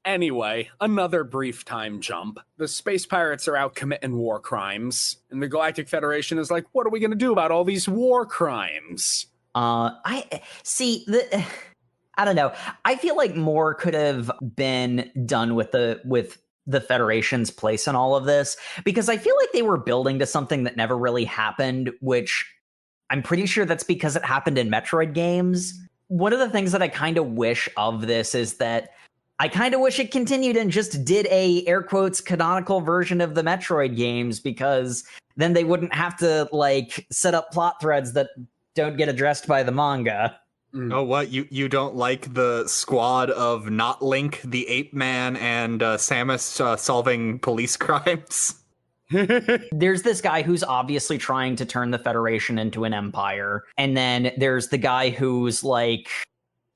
Anyway, another brief time jump. The space pirates are out committing war crimes, and the Galactic Federation is like, what are we going to do about all these war crimes? I don't know. I feel like more could have been done with the Federation's place in all of this, because I feel like they were building to something that never really happened, which I'm pretty sure that's because it happened in Metroid games. One of the things that I kind of wish of this is that I kind of wish it continued and just did a, air quotes, canonical version of the Metroid games, because then they wouldn't have to like set up plot threads that don't get addressed by the manga. Oh, what? You don't like the squad of not Link, the Ape Man, and Samus solving police crimes? There's this guy who's obviously trying to turn the Federation into an empire. And then there's the guy who's like,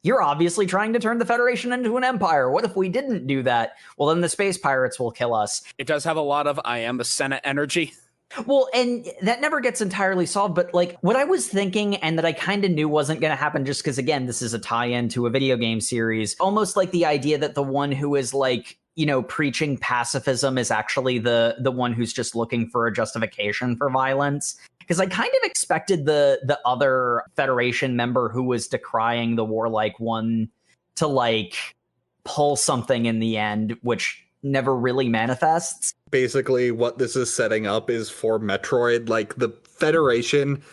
you're obviously trying to turn the Federation into an empire. What if we didn't do that? Well, then the space pirates will kill us. It does have a lot of I am the Senate energy. Well, and that never gets entirely solved, but like what I was thinking and that I kind of knew wasn't going to happen just because, again, this is a tie-in to a video game series, almost like the idea that the one who is like, you know, preaching pacifism is actually the one who's just looking for a justification for violence. Because I kind of expected the other Federation member who was decrying the warlike one to like pull something in the end, which never really manifests. Basically, what this is setting up is for Metroid, like, the Federation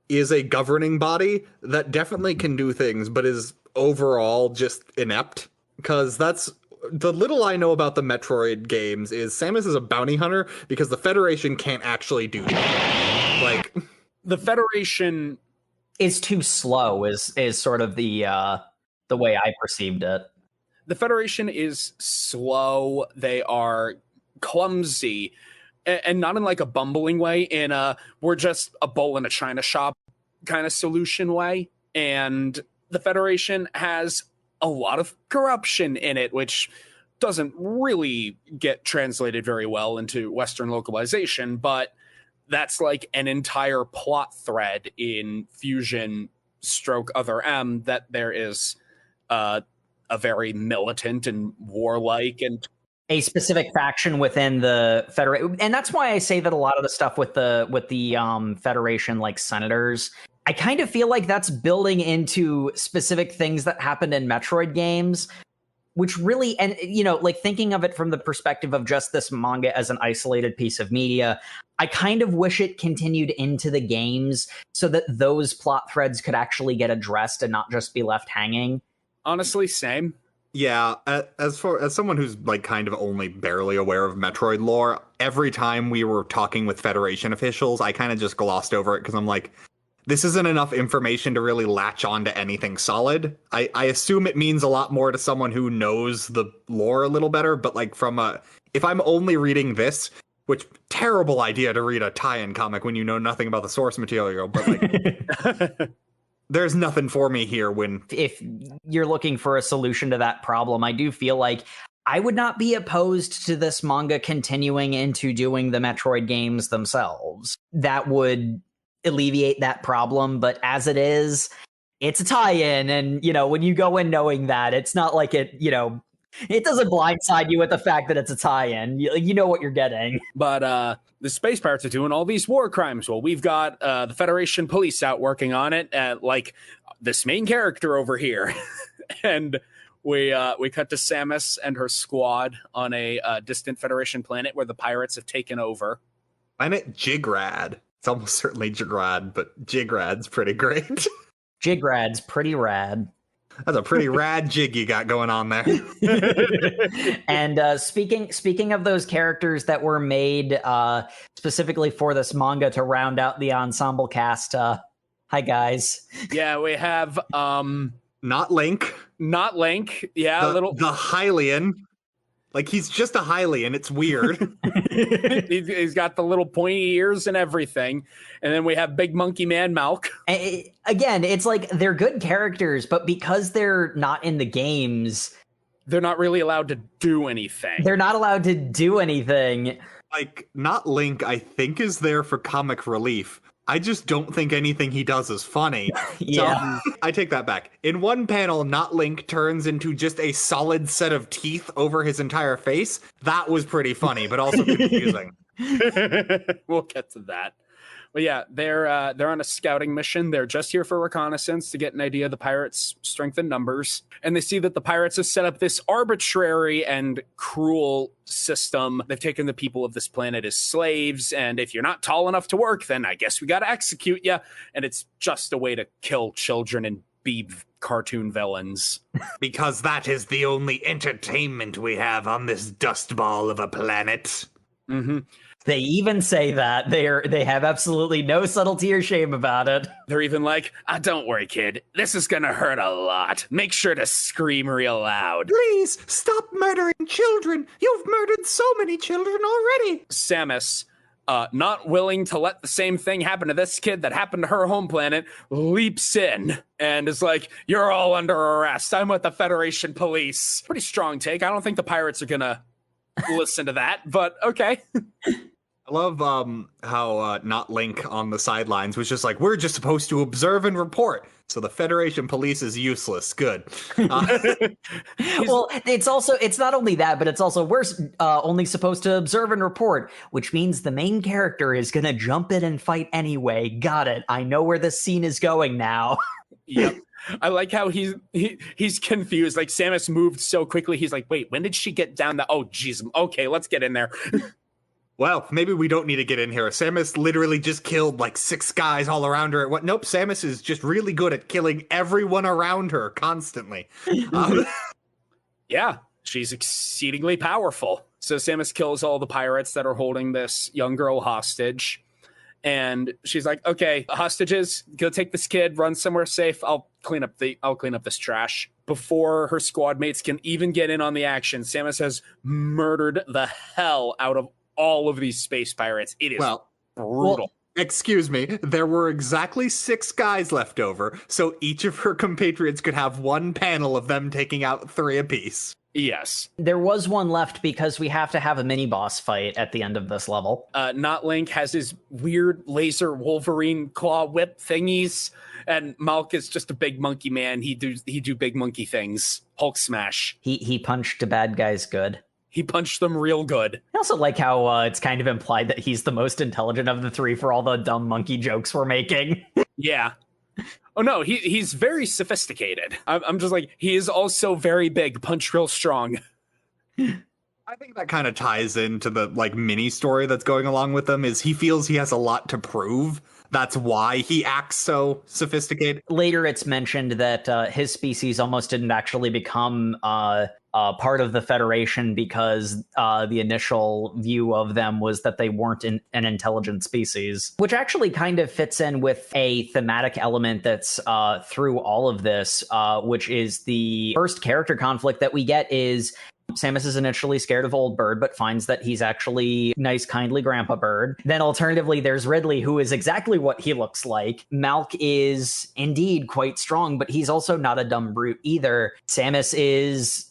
is a governing body that definitely can do things, but is overall just inept. Because that's the little I know about the Metroid games is Samus is a bounty hunter because the Federation can't actually do that. Like, The Federation is too slow is sort of the way I perceived it. The Federation is slow. They are clumsy, and not in like a bumbling way, in a we're just a bull in a china shop kind of solution way. And the Federation has a lot of corruption in it, which doesn't really get translated very well into Western localization, but that's like an entire plot thread in Fusion stroke Other M, that there is a very militant and warlike and a specific faction within the Federation. And that's why I say that a lot of the stuff with the Federation, like senators, I kind of feel like that's building into specific things that happened in Metroid games, which really, and you know, like thinking of it from the perspective of just this manga as an isolated piece of media, I kind of wish it continued into the games so that those plot threads could actually get addressed and not just be left hanging. honestly, same. yeah, as someone who's like kind of only barely aware of Metroid lore, every time we were talking with Federation officials, I kind of just glossed over it because I'm like, this isn't enough information to really latch on to anything solid. I assume it means a lot more to someone who knows the lore a little better, but like if I'm only reading this, which terrible idea to read a tie-in comic when you know nothing about the source material, but like there's nothing for me here when... If you're looking for a solution to that problem, I do feel like I would not be opposed to this manga continuing into doing the Metroid games themselves. That would alleviate that problem, but as it is, it's a tie-in, and, you know, when you go in knowing that, it's not like it, you know, it doesn't blindside you with the fact that it's a tie-in. You know what you're getting. But the space pirates are doing all these war crimes. Well, we've got the Federation police out working on it, like this main character over here. And we cut to Samus and her squad on a distant Federation planet where the pirates have taken over. Planet Jigrad. It's almost certainly Jigrad, but Jigrad's pretty great. Jigrad's pretty rad. That's a pretty rad jig you got going on there. And speaking of those characters that were made specifically for this manga to round out the ensemble cast, hi guys. Yeah, we have Not Link. not Link. Yeah, The Hylian. Like, he's just a Hylian. It's weird. he's got the little pointy ears and everything. And then we have Big Monkey Man Malk. Again, it's like they're good characters, but because they're not in the games, They're not really allowed to do anything. they're not allowed to do anything. Like, Not Link, I think, is there for comic relief. I just don't think anything he does is funny. Yeah. So, I take that back. In one panel, Not Link turns into just a solid set of teeth over his entire face. That was pretty funny, but also confusing. We'll get to that. But yeah, they're on a scouting mission. They're just here for reconnaissance to get an idea of the pirates' strength in numbers. And they see that the pirates have set up this arbitrary and cruel system. They've taken the people of this planet as slaves. And if you're not tall enough to work, then I guess we got to execute you. And it's just a way to kill children and be cartoon villains. Because that is the only entertainment we have on this dust ball of a planet. Mm-hmm. They even say that. They have absolutely no subtlety or shame about it. They're even like, don't worry, kid. This is gonna hurt a lot. Make sure to scream real loud. Please, stop murdering children. You've murdered so many children already. Samus, not willing to let the same thing happen to this kid that happened to her home planet, leaps in and is like, you're all under arrest. I'm with the Federation police. Pretty strong take. I don't think the pirates are gonna listen to that, but okay. I love how not Link on the sidelines was just like, we're just supposed to observe and report. So the Federation police is useless. Good. Well, it's not only that, but it's also we're only supposed to observe and report, which means the main character is going to jump in and fight anyway. Got it. I know where this scene is going now. Yep. I like how he's confused. Like Samus moved so quickly. He's like, wait, when did she get down the, oh, geez. Okay, let's get in there. Well, maybe we don't need to get in here. Samus literally just killed like 6 guys all around her. Nope, Samus is just really good at killing everyone around her constantly. Yeah, she's exceedingly powerful. So Samus kills all the pirates that are holding this young girl hostage. And she's like, okay, hostages, go take this kid, run somewhere safe. I'll clean up this trash. Before her squad mates can even get in on the action, Samus has murdered the hell out of all of these space pirates. It is brutal. Well, excuse me, there were exactly 6 guys left over, so each of her compatriots could have one panel of them taking out 3 apiece. Yes. There was one left because we have to have a mini boss fight at the end of this level. Not Link has his weird laser Wolverine claw whip thingies, and Malk is just a big monkey man. He do big monkey things. Hulk smash. He punched the bad guys good. He punched them real good. I also like how it's kind of implied that he's the most intelligent of the 3 for all the dumb monkey jokes we're making. Yeah. Oh no, he's very sophisticated. I'm just like, he is also very big, punch real strong. I think that kind of ties into the like mini story that's going along with them, is he feels he has a lot to prove. That's why he acts so sophisticated. Later, it's mentioned that his species almost didn't actually become part of the Federation because the initial view of them was that they weren't an intelligent species, which actually kind of fits in with a thematic element that's through all of this, which is the first character conflict that we get is Samus is initially scared of Old Bird, but finds that he's actually nice, kindly Grandpa Bird. Then alternatively, there's Ridley, who is exactly what he looks like. Malk is indeed quite strong, but he's also not a dumb brute either. Samus is,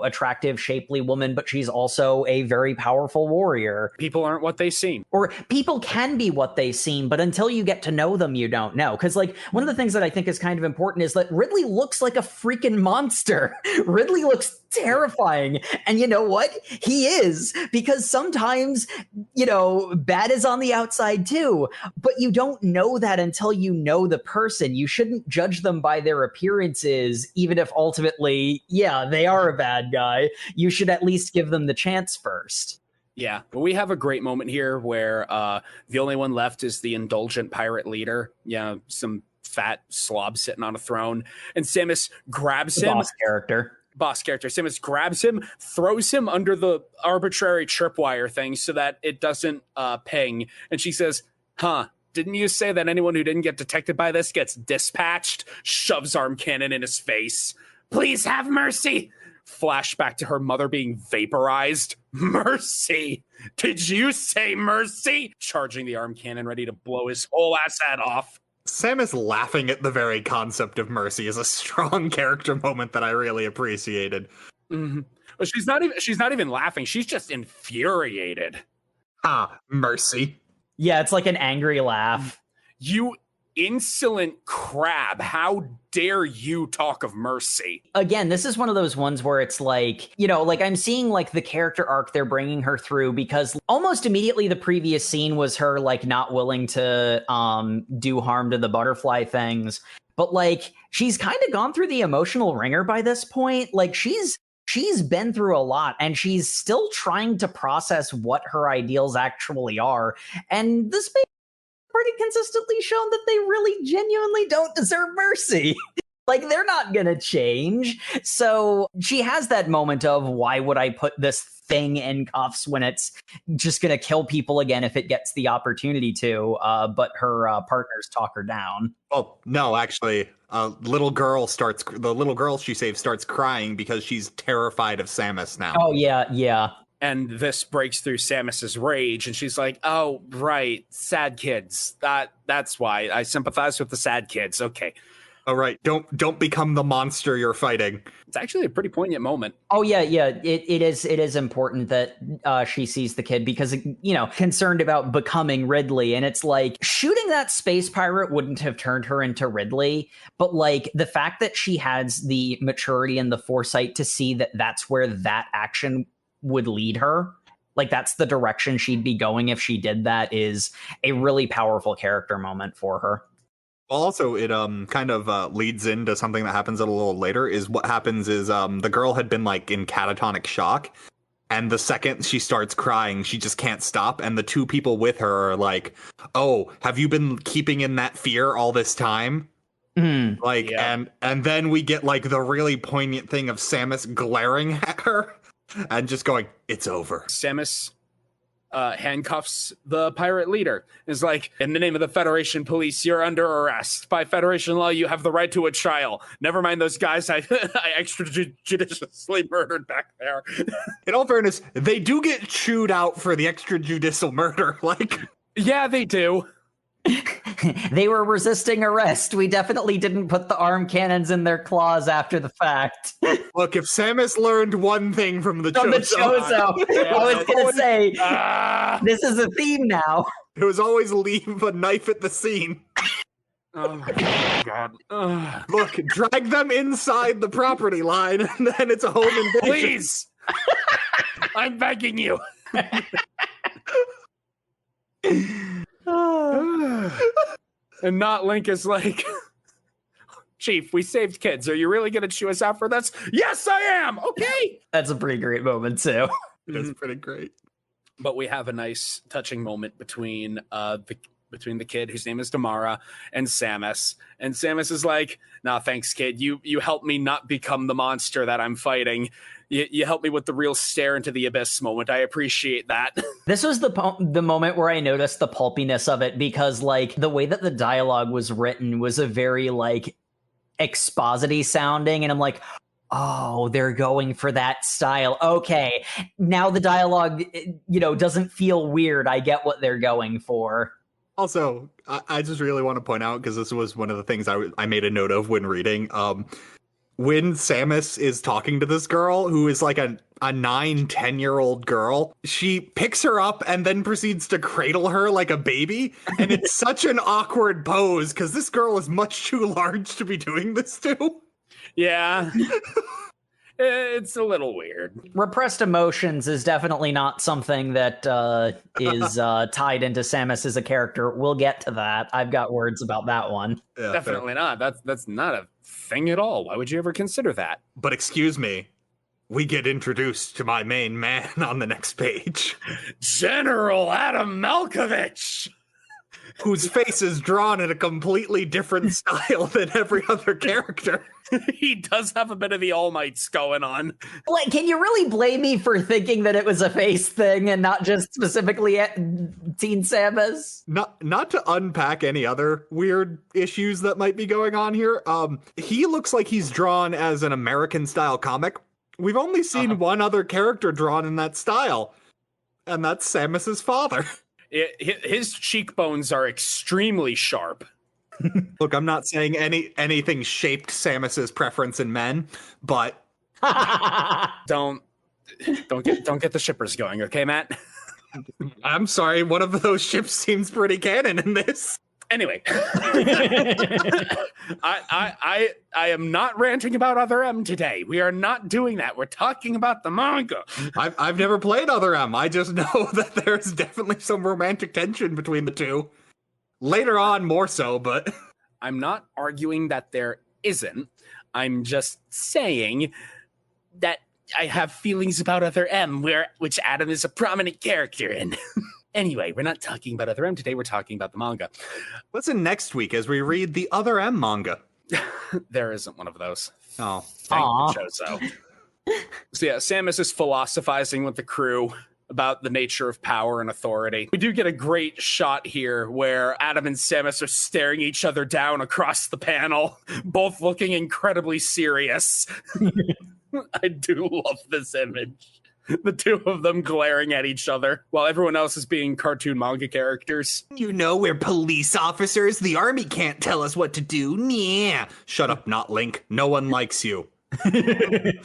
attractive, shapely woman, but she's also a very powerful warrior. People aren't what they seem. Or people can be what they seem, but until you get to know them, you don't know. Because, one of the things that I think is kind of important is that Ridley looks like a freaking monster. Ridley looks terrifying. And you know what? He is, because sometimes, bad is on the outside too, but you don't know that until you know the person. You shouldn't judge them by their appearances, even if ultimately, they are a bad guy. You should at least give them the chance first. Yeah, but we have a great moment here where the only one left is the indulgent pirate leader. Yeah, some fat slob sitting on a throne, and Samus grabs him. Boss character. Samus grabs him, throws him under the arbitrary tripwire thing so that it doesn't ping. And she says, didn't you say that anyone who didn't get detected by this gets dispatched? Shoves arm cannon in his face. Please have mercy. Flashback to her mother being vaporized. Mercy. Did you say mercy? Charging the arm cannon, ready to blow his whole ass head off. Samus laughing at the very concept of mercy is a strong character moment that I really appreciated. Mm-hmm. Well, she's not even laughing. She's just infuriated. Mercy. Yeah, it's like an angry laugh. You insolent crab. How dare you talk of mercy? Again, this is one of those ones where it's like, I'm seeing the character arc they're bringing her through, because almost immediately the previous scene was her not willing to do harm to the butterfly things. But she's kind of gone through the emotional ringer by this point. She's been through a lot, and she's still trying to process what her ideals actually are. And this pretty consistently shown that they really genuinely don't deserve mercy. Like, they're not gonna change. So she has that moment of, why would I put this thing in cuffs when it's just gonna kill people again if it gets the opportunity to? But her partners talk her down. Oh, no, actually, the little girl she saves starts crying because she's terrified of Samus now. Oh, yeah. And this breaks through Samus's rage, and she's like, "Oh, right, sad kids. That's why I sympathize with the sad kids." Okay. All right, don't become the monster you're fighting. It's actually a pretty poignant moment. Oh, yeah. It is important that she sees the kid because, concerned about becoming Ridley. And it's like, shooting that space pirate wouldn't have turned her into Ridley. But like, the fact that she has the maturity and the foresight to see that that's where that action would lead her, like that's the direction she'd be going if she did that, is a really powerful character moment for her. Also, it kind of leads into something that happens a little later. Is what happens is the girl had been like in catatonic shock, and the second she starts crying, she just can't stop. And the two people with her are like, "Oh, have you been keeping in that fear all this time?" Like, yeah. and then we get like the really poignant thing of Samus glaring at her and just going, "It's over." Samus handcuffs the pirate leader. Is like, "In the name of the Federation Police, you're under arrest. By Federation law, you have the right to a trial. Never mind those guys I extrajudiciously murdered back there." In all fairness, they do get chewed out for the extrajudicial murder. Like, yeah, they do. They were resisting arrest. We definitely didn't put the arm cannons in their claws after the fact. Look, if Samus learned one thing from the Chozo, I was going to say, this is a theme now. It was always leave a knife at the scene. Oh my God. Look, drag them inside the property line, and then it's a home invasion. Please! I'm begging you. And not Link is like, "Chief, we saved kids. Are you really going to chew us out for this?" "Yes, I am." Okay. That's a pretty great moment, too. That's pretty great. But we have a nice touching moment between the kid, whose name is Damara, and Samus. And Samus is like, "Nah, thanks, kid. You helped me not become the monster that I'm fighting. You helped me with the real stare into the abyss moment. I appreciate that." This was the moment where I noticed the pulpiness of it, because like the way that the dialogue was written was a very like exposity sounding, and I'm like, oh, they're going for that style. Okay, now the dialogue, doesn't feel weird. I get what they're going for. Also, I just really want to point out, because this was one of the things I made a note of when reading. When Samus is talking to this girl, who is like a 9-10-year-old girl, she picks her up and then proceeds to cradle her like a baby. And it's such an awkward pose, because this girl is much too large to be doing this to. Yeah. It's a little weird. Repressed emotions is definitely not something that is tied into Samus as a character. We'll get to that. I've got words about that one. Yeah, definitely not. That's not a thing at all. Why would you ever consider that? But excuse me, we get introduced to my main man on the next page. General Adam Malkovich! Whose face is drawn in a completely different style than every other character. He does have a bit of the All Mights going on. Like, can you really blame me for thinking that it was a face thing and not just specifically Teen Samus? Not to unpack any other weird issues that might be going on here. He looks like he's drawn as an American-style comic. We've only seen one other character drawn in that style, and that's Samus's father. His cheekbones are extremely sharp. Look, I'm not saying anything shaped Samus's preference in men, but don't get the shippers going, okay, Matt? I'm sorry, one of those ships seems pretty canon in this. Anyway, I am not ranting about Other M today. We are not doing that. We're talking about the manga. I've never played Other M. I just know that there's definitely some romantic tension between the two. Later on, more so, but I'm not arguing that there isn't. I'm just saying that I have feelings about Other M, which Adam is a prominent character in. Anyway, we're not talking about Other M today. We're talking about the manga. Listen next week as we read the Other M manga. There isn't one of those. Oh, Thank Aw. you, Chozo. So yeah, Samus is philosophizing with the crew about the nature of power and authority. We do get a great shot here where Adam and Samus are staring each other down across the panel, both looking incredibly serious. I do love this image. The two of them glaring at each other while everyone else is being cartoon manga characters. you know, we're police officers. The army can't tell us what to do. Yeah. Shut up, not Link. No one likes you. The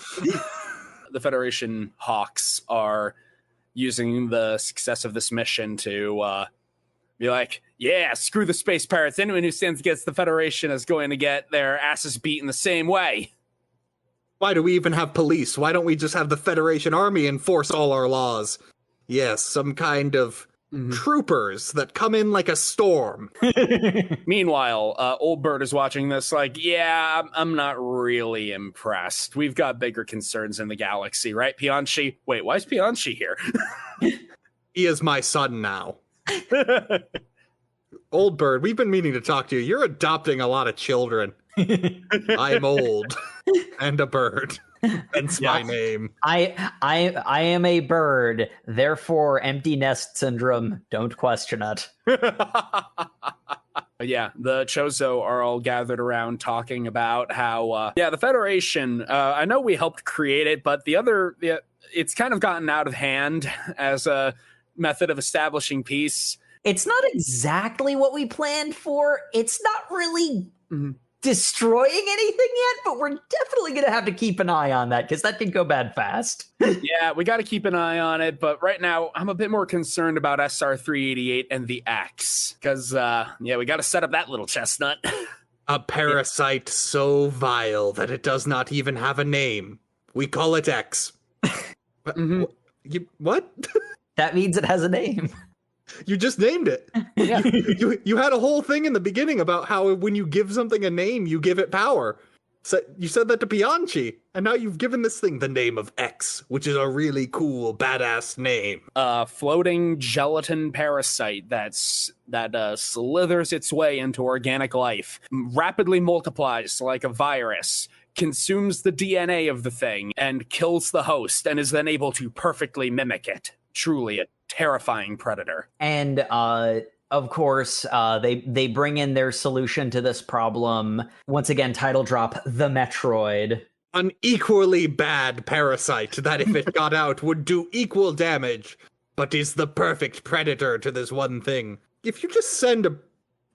Federation Hawks are using the success of this mission to be like, yeah, screw the space pirates. Anyone who stands against the Federation is going to get their asses beaten the same way. Why do we even have police? Why don't we just have the Federation Army enforce all our laws? Yes, some kind of troopers that come in like a storm. Meanwhile, Old Bird is watching this like, yeah, I'm not really impressed. We've got bigger concerns in the galaxy, right, Pianchi? Wait, why is Pianchi here? He is my son now. Old Bird, we've been meaning to talk to you. You're adopting a lot of children. I'm old and a bird. Hence my name. I am a bird, therefore empty nest syndrome. Don't question it. Yeah, the Chozo are all gathered around talking about how, the Federation, I know we helped create it, but it's kind of gotten out of hand as a method of establishing peace. It's not exactly what we planned for. It's not really destroying anything yet, but we're definitely going to have to keep an eye on that because that can go bad fast. Yeah, we got to keep an eye on it, but right now I'm a bit more concerned about SR-388 and the X because, we got to set up that little chestnut. A parasite so vile that it does not even have a name. We call it X. What? That means it has a name. You just named it. Yeah. You had a whole thing in the beginning about how when you give something a name, you give it power. So you said that to Bianchi, and now you've given this thing the name of X, which is a really cool, badass name. Floating gelatin parasite that slithers its way into organic life, rapidly multiplies like a virus, consumes the DNA of the thing, and kills the host, and is then able to perfectly mimic it. Truly a terrifying predator. And of course, they bring in their solution to this problem. Once again, title drop, the Metroid. An equally bad parasite that if it got out would do equal damage, but is the perfect predator to this one thing. If you just send a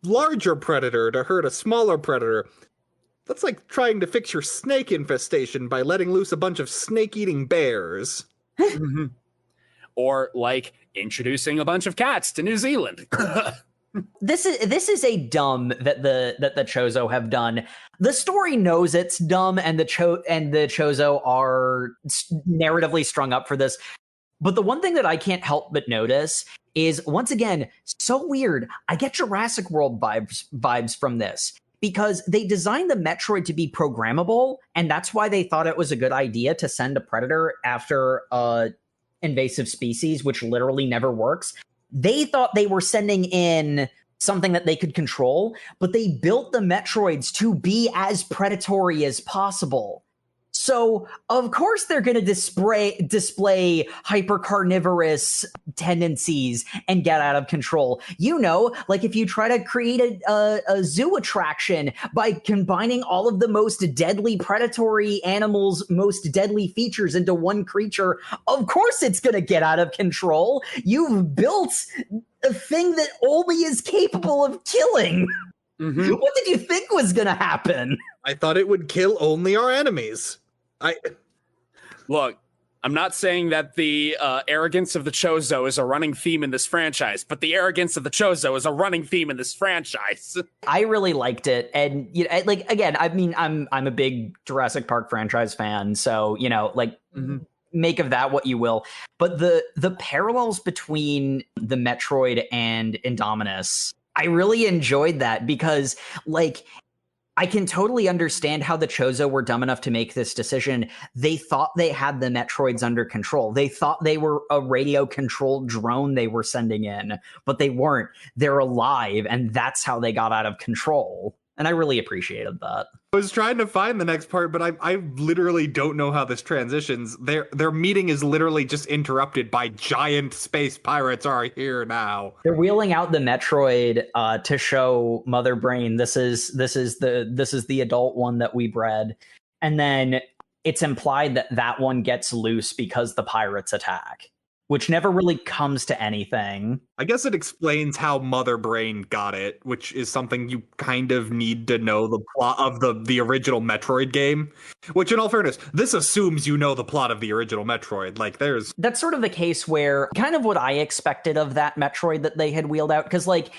larger predator to hurt a smaller predator, that's like trying to fix your snake infestation by letting loose a bunch of snake-eating bears. Or like introducing a bunch of cats to New Zealand. This is a dumb that the Chozo have done. The story knows it's dumb, and the Chozo are narratively strung up for this. But the one thing that I can't help but notice is, once again, so weird. I get Jurassic World vibes from this. Because they designed the Metroid to be programmable, and that's why they thought it was a good idea to send a predator after invasive species, which literally never works. They thought they were sending in something that they could control, but they built the Metroids to be as predatory as possible. So, of course, they're going to display hyper-carnivorous tendencies and get out of control. You know, like if you try to create a zoo attraction by combining all of the most deadly predatory animals' most deadly features into one creature, of course it's going to get out of control. You've built a thing that only is capable of killing. What did you think was going to happen? I thought it would kill only our enemies. Look, I'm not saying that the arrogance of the Chozo is a running theme in this franchise, but the arrogance of the Chozo is a running theme in this franchise. I really liked it, and like again, I mean, I'm a big Jurassic Park franchise fan, so make of that what you will. But the parallels between the Metroid and Indominus, I really enjoyed that because I can totally understand how the Chozo were dumb enough to make this decision. They thought they had the Metroids under control. They thought they were a radio-controlled drone they were sending in, but they weren't. They're alive, and that's how they got out of control. And I really appreciated that. I was trying to find the next part, but I literally don't know how this transitions. Their meeting is literally just interrupted by giant space pirates are here now. They're wheeling out the Metroid to show Mother Brain this is the adult one that we bred, and then it's implied that one gets loose because the pirates attack, which never really comes to anything. I guess it explains how Mother Brain got it, which is something you kind of need to know the plot of the original Metroid game. Which, in all fairness, this assumes you know the plot of the original Metroid. Like, That's sort of the case where kind of what I expected of that Metroid that they had wheeled out, because like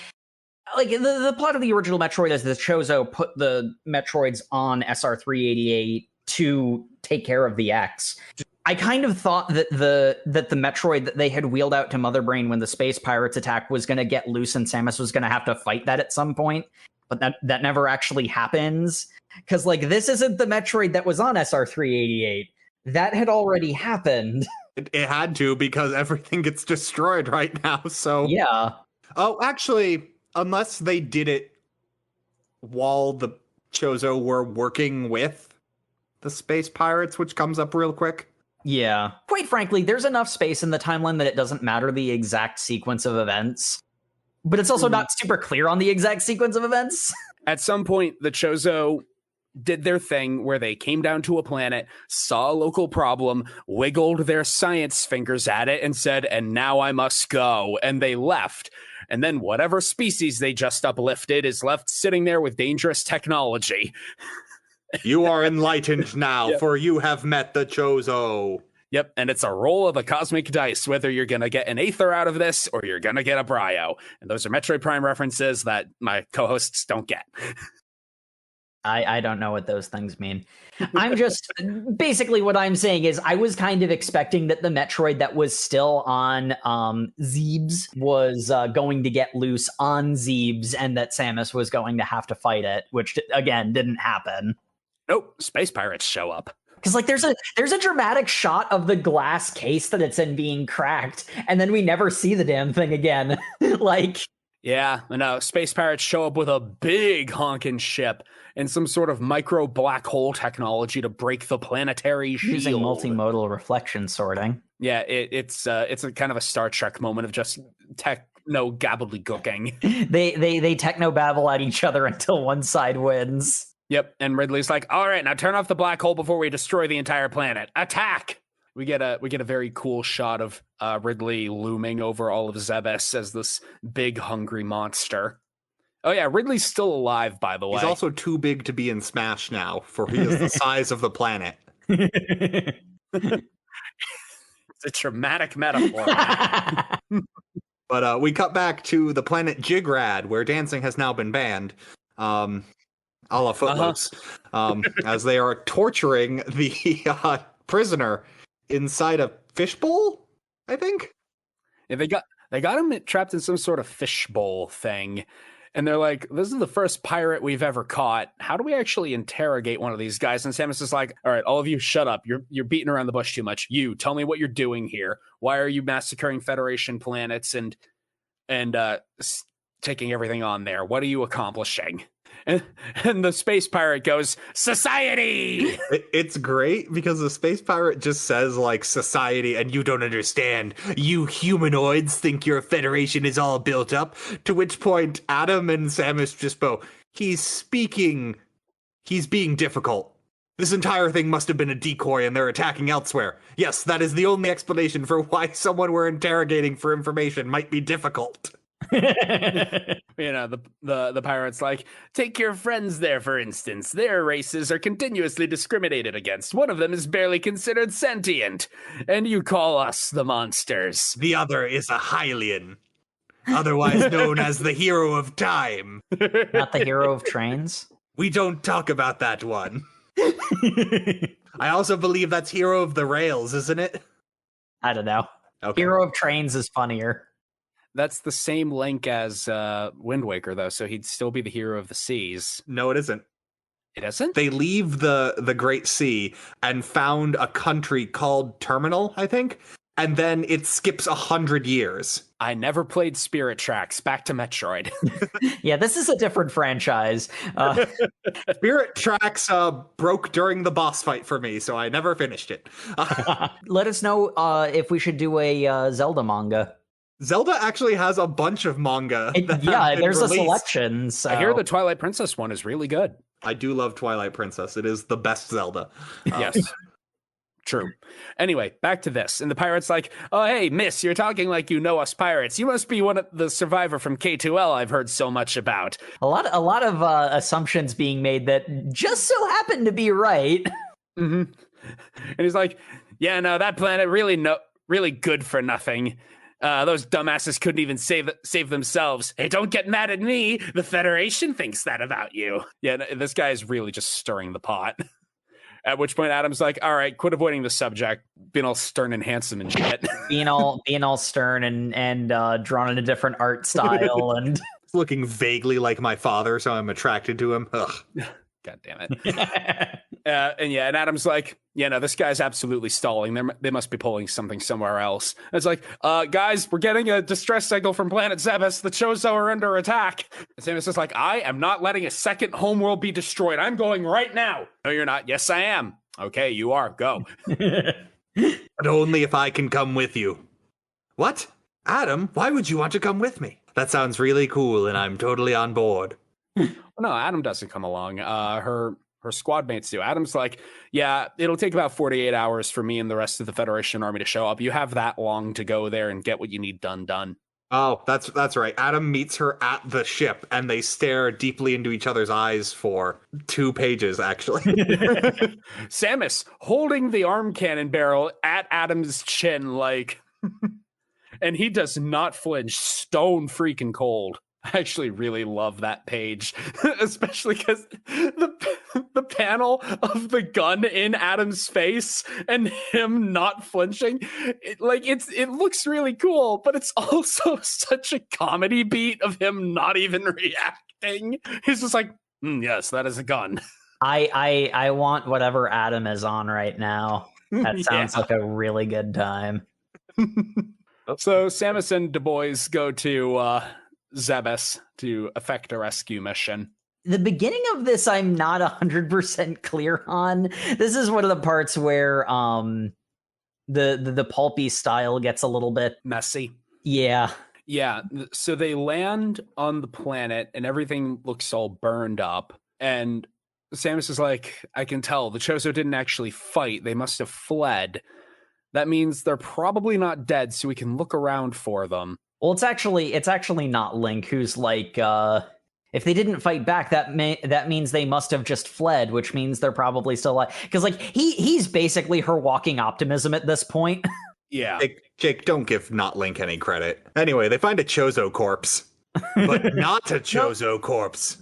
the plot of the original Metroid is that Chozo put the Metroids on SR388 to take care of the X. I kind of thought that the Metroid that they had wheeled out to Mother Brain when the space pirates attack was going to get loose and Samus was going to have to fight that at some point, but that never actually happens. Because like this isn't the Metroid that was on SR388. That had already happened. It had to, because everything gets destroyed right now. So yeah. Oh, actually, unless they did it while the Chozo were working with the space pirates, which comes up real quick. Yeah. Quite frankly, there's enough space in the timeline that it doesn't matter the exact sequence of events. But it's also not super clear on the exact sequence of events. At some point, the Chozo did their thing where they came down to a planet, saw a local problem, wiggled their science fingers at it, and said, "And now I must go." And they left. And then whatever species they just uplifted is left sitting there with dangerous technology. You are enlightened now, Yep. for you have met the Chozo. Yep, and it's a roll of the cosmic dice, whether you're going to get an Aether out of this or you're going to get a Bryo. And those are Metroid Prime references that my co-hosts don't get. I don't know what those things mean. I'm just basically what I'm saying is I was kind of expecting that the Metroid that was still on Zebes was going to get loose on Zebes and that Samus was going to have to fight it, which again didn't happen. Nope, space pirates show up. Because like there's a dramatic shot of the glass case that it's in being cracked, and then we never see the damn thing again. Like, yeah, no, space pirates show up with a big honking ship and some sort of micro black hole technology to break the planetary shield. Using multimodal reflection sorting. Yeah, it's a kind of a Star Trek moment of just techno gobbledygooking. They techno babble at each other until one side wins. Yep, and Ridley's like, "All right, now turn off the black hole before we destroy the entire planet. Attack!" We get a very cool shot of Ridley looming over all of Zebes as this big hungry monster. Oh yeah, Ridley's still alive, by the way. He's also too big to be in Smash now, for he is the size of the planet. It's a dramatic metaphor. But we cut back to the planet Jigrad, where dancing has now been banned. A la Footloose, as they are torturing the prisoner inside a fishbowl, I think. Yeah, they got him trapped in some sort of fishbowl thing, and they're like, "This is the first pirate we've ever caught. How do we actually interrogate one of these guys?" And Samus is like, "All right, all of you, shut up. You're beating around the bush too much. You tell me what you're doing here. Why are you massacring Federation planets and taking everything on there? What are you accomplishing?" And the space pirate goes, "Society!" It's great because the space pirate just says, like, society, and you don't understand. You humanoids think your Federation is all built up. To which point, Adam and Samus just go, he's being difficult. This entire thing must have been a decoy and they're attacking elsewhere. Yes, that is the only explanation for why someone we're interrogating for information might be difficult. You know, the pirate's like, "Take your friends there, for instance. Their races are continuously discriminated against. One of them is barely considered sentient. And you call us the monsters." The other is a Hylian, otherwise known as the hero of time. Not the hero of trains? We don't talk about that one. I also believe that's hero of the rails, isn't it? I don't know. Okay. Hero of trains is funnier. That's the same link as Wind Waker, though, so he'd still be the hero of the seas. No, it isn't. It isn't? They leave the Great Sea and found a country called Terminal, I think, and then it skips 100 years. I never played Spirit Tracks. Back to Metroid. Yeah, this is a different franchise. Spirit Tracks broke during the boss fight for me, so I never finished it. Let us know if we should do a Zelda manga. Zelda actually has a bunch of manga. There's released. a selection. So. I hear the Twilight Princess one is really good. I do love Twilight Princess. It is the best Zelda. Yes. True. Anyway, back to this. And the pirate's like, oh, hey, miss, you're talking like you know us pirates. You must be one of the survivor from K2L I've heard so much about. A lot of assumptions being made that just so happen to be right. Mm-hmm. And he's like, yeah, no, that planet really good for nothing. Those dumbasses couldn't even save themselves. Hey, don't get mad at me. The Federation thinks that about you. Yeah, this guy is really just stirring the pot. At which point Adam's like, all right, quit avoiding the subject. Being all stern and handsome and shit. being all stern and drawn in a different art style. And looking vaguely like my father, so I'm attracted to him. Ugh. God damn it. And Adam's like, yeah, no, this guy's absolutely stalling. They must be pulling something somewhere else. And it's like, guys, we're getting a distress signal from planet Zebes. The Chozo are under attack. And Samus is like, I am not letting a second homeworld be destroyed. I'm going right now. No, you're not. Yes, I am. Okay, you are. Go. But only if I can come with you. What? Adam, why would you want to come with me? That sounds really cool, and I'm totally on board. No, Adam doesn't come along. Her squad mates do. Adam's like, yeah, it'll take about 48 hours for me and the rest of the Federation army to show up. You have that long to go there and get what you need done. Oh, that's right. Adam meets her at the ship, and they stare deeply into each other's eyes for 2 pages, actually. Samus holding the arm cannon barrel at Adam's chin, like, and he does not flinch, stone freaking cold. I actually really love that page, especially because the panel of the gun in Adam's face and him not flinching, it looks really cool, but it's also such a comedy beat of him not even reacting. He's just like, yes, that is a gun. I want whatever Adam is on right now. That sounds like a really good time. So Samus and Du Bois go to Zebes to effect a rescue mission. The beginning of this I'm not 100% clear on. This is one of the parts where the pulpy style gets a little bit messy. Yeah. So they land on the planet and everything looks all burned up. And Samus is like, I can tell the Chozo didn't actually fight. They must have fled. That means they're probably not dead, so we can look around for them. Well, it's actually not Link who's like, if they didn't fight back, that means they must have just fled, which means they're probably still alive. Because like he's basically her walking optimism at this point. Yeah, Jake, don't give not Link any credit. Anyway, they find a Chozo corpse, but not a Chozo corpse.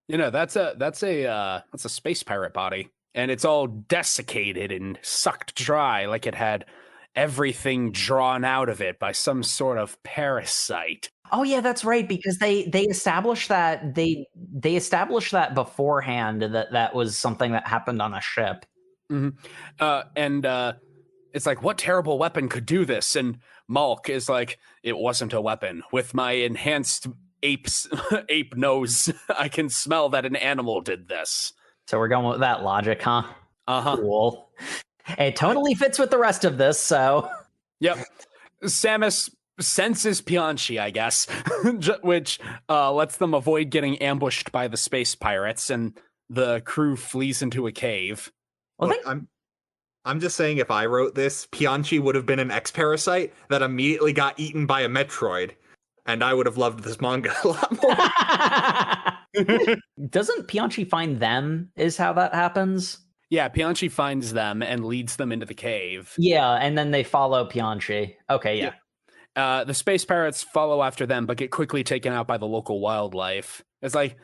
You know, that's a space pirate body, and it's all desiccated and sucked dry, like it had everything drawn out of it by some sort of parasite. Oh yeah, that's right, because they established that they established that beforehand that was something that happened on a ship. Mm-hmm. It's like, what terrible weapon could do this? And Malk is like, it wasn't a weapon. With my enhanced ape nose, I can smell that an animal did this. So we're going with that logic, huh? Uh-huh. Cool. It totally fits with the rest of this, so... Yep. Samus senses Pianchi, I guess, which lets them avoid getting ambushed by the space pirates, and the crew flees into a cave. Well, look, I'm just saying, if I wrote this, Pianchi would have been an X-parasite that immediately got eaten by a Metroid, and I would have loved this manga a lot more. Doesn't Pianchi find them, is how that happens? Yeah, Pianchi finds them and leads them into the cave. Yeah, and then they follow Pianchi. Okay, yeah. The space pirates follow after them, but get quickly taken out by the local wildlife. It's like,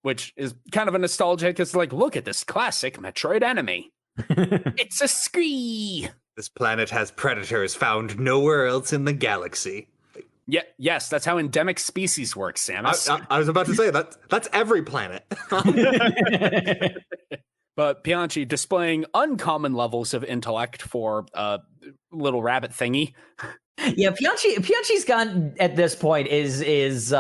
which is kind of a nostalgic. It's like, look at this classic Metroid enemy. It's a Scree. This planet has predators found nowhere else in the galaxy. Yeah, yes, that's how endemic species works, Samus. I was about to say that's every planet. But Bianchi displaying uncommon levels of intellect for a little rabbit thingy. Yeah, Pianci's gone at this point is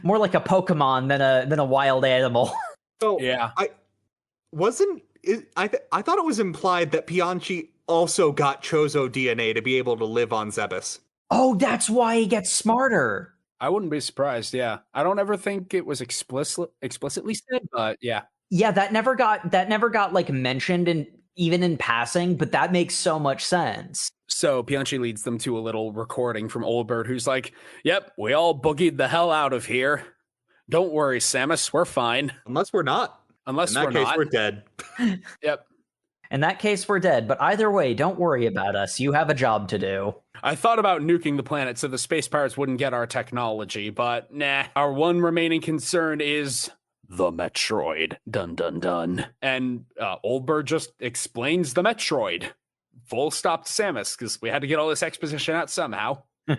more like a Pokemon than a wild animal. So Yeah. I thought it was implied that Bianchi also got Chozo DNA to be able to live on Zebes. Oh, that's why he gets smarter. I wouldn't be surprised, yeah. I don't ever think it was explicitly said, but yeah. Yeah, that never got like mentioned even in passing, but that makes so much sense. So Bianchi leads them to a little recording from Old Bird, who's like, "Yep, we all boogied the hell out of here. Don't worry, Samus, we're fine. Unless we're not. Unless In that we're case, not. we're dead." Yep. In that case, we're dead. But either way, don't worry about us. You have a job to do. I thought about nuking the planet so the space pirates wouldn't get our technology, but nah. Our one remaining concern is the Metroid. Dun dun dun. And Old Bird just explains the Metroid. Full stop to Samus, because we had to get all this exposition out somehow. This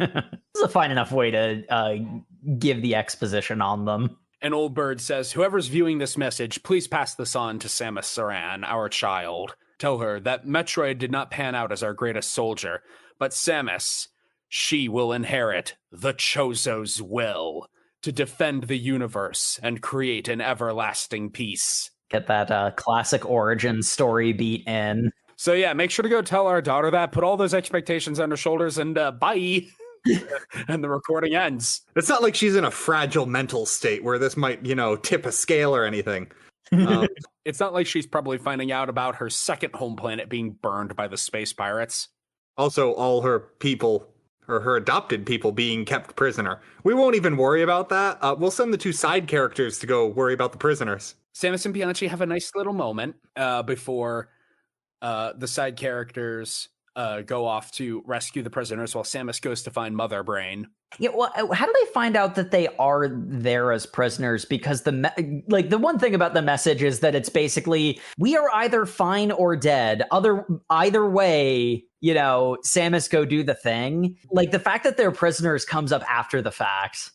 is a fine enough way to give the exposition on them. And Old Bird says, "Whoever's viewing this message, please pass this on to Samus Aran, our child. Tell her that Metroid did not pan out as our greatest soldier, but Samus, she will inherit the Chozo's will to defend the universe and create an everlasting peace." Get that classic origin story beat in. So yeah, make sure to go tell our daughter that, put all those expectations on her shoulders, and bye. And the recording ends. It's not like she's in a fragile mental state where this might, tip a scale or anything. It's not like she's probably finding out about her second home planet being burned by the space pirates. Also, all her people, or her adopted people, being kept prisoner. We won't even worry about that. We'll send the two side characters to go worry about the prisoners. Samus and Bianchi have a nice little moment before the side characters go off to rescue the prisoners while Samus goes to find Mother Brain. Yeah, well, how do they find out that they are there as prisoners? Because the one thing about the message is that it's basically, we are either fine or dead. Either way, Samus, go do the thing. Like, the fact that they're prisoners comes up after the fact.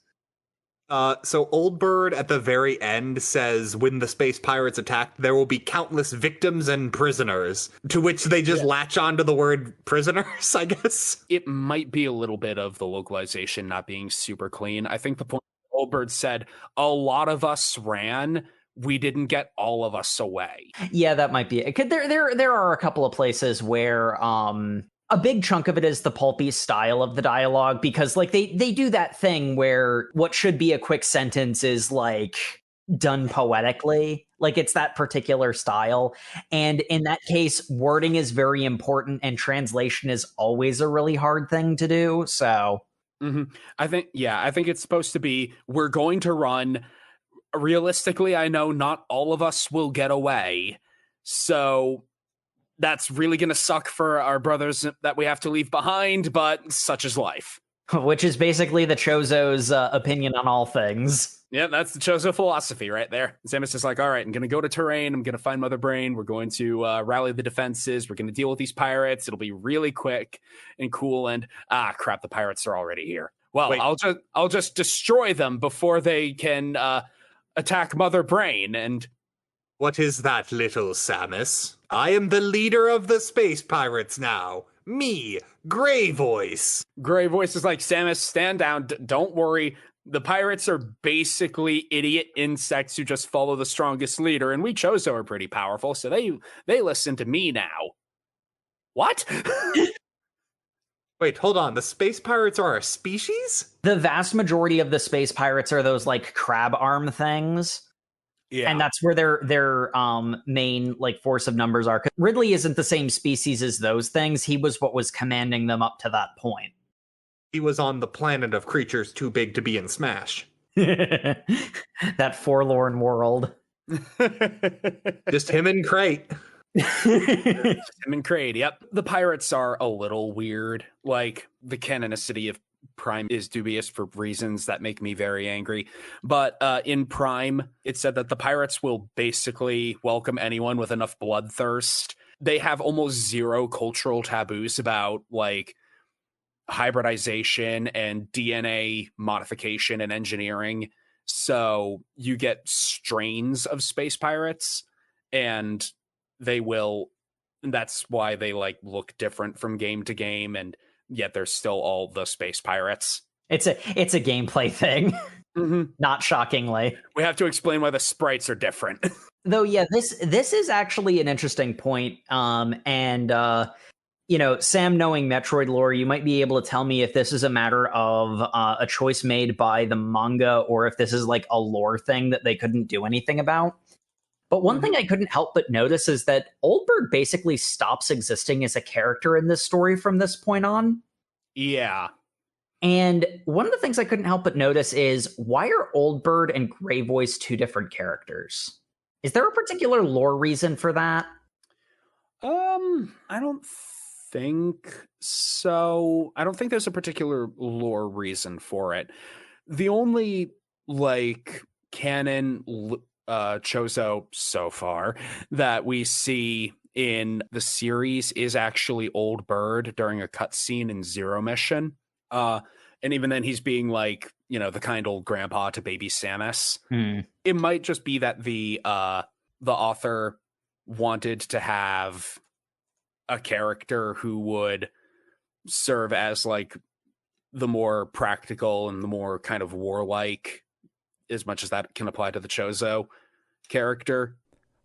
So Old Bird at the very end says, when the space pirates attack, there will be countless victims and prisoners, to which they just latch onto the word prisoners, I guess. It might be a little bit of the localization not being super clean. I think the point Old Bird said, a lot of us ran, we didn't get all of us away. Yeah, that might be it. There are a couple of places where a big chunk of it is the pulpy style of the dialogue, because like they do that thing where what should be a quick sentence is like done poetically. Like, it's that particular style. And in that case, wording is very important and translation is always a really hard thing to do. So I think it's supposed to be, we're going to run. Realistically, I know not all of us will get away. So that's really going to suck for our brothers that we have to leave behind, but such is life. Which is basically the Chozo's opinion on all things. Yeah, that's the Chozo philosophy right there. Samus is like, all right, I'm going to go to terrain. I'm going to find Mother Brain. We're going to rally the defenses. We're going to deal with these pirates. It'll be really quick and cool. And crap, the pirates are already here. Well, wait. I'll just destroy them before they can attack Mother Brain. And what is that, little Samus? I am the leader of the space pirates now. Me, Grey Voice. Grey Voice is like, Samus, stand down. Don't worry. The pirates are basically idiot insects who just follow the strongest leader, and we Chozo are pretty powerful, so they listen to me now. What? Wait, hold on. The space pirates are a species? The vast majority of the space pirates are those like crab arm things. Yeah. And that's where their main like force of numbers are. Ridley isn't the same species as those things. He was what was commanding them up to that point. He was on the planet of creatures too big to be in Smash. That forlorn world. Just him and Crate. Him and Crate, yep. The pirates are a little weird. Like, the canonicity of Prime is dubious for reasons that make me very angry. But in Prime, it said that the pirates will basically welcome anyone with enough bloodthirst. They have almost zero cultural taboos about, like, hybridization and DNA modification and engineering. So you get strains of space pirates, and they will. That's why they like look different from game to game, and yet they're still all the space pirates. It's a gameplay thing. Not shockingly. We have to explain why the sprites are different. Though, yeah, this is actually an interesting point. You know, Sam, knowing Metroid lore, you might be able to tell me if this is a matter of a choice made by the manga, or if this is like a lore thing that they couldn't do anything about. But one thing I couldn't help but notice is that Old Bird basically stops existing as a character in this story from this point on. Yeah. And one of the things I couldn't help but notice is, why are Old Bird and Grey Voice two different characters? Is there a particular lore reason for that? I don't think so. I don't think there's a particular lore reason for it. The only like canon Chozo so far that we see in the series is actually Old Bird during a cutscene in Zero Mission. And even then he's being like, you know, the kind old grandpa to baby Samus. It might just be that the author wanted to have a character who would serve as like the more practical and the more kind of warlike, as much as that can apply to the Chozo character.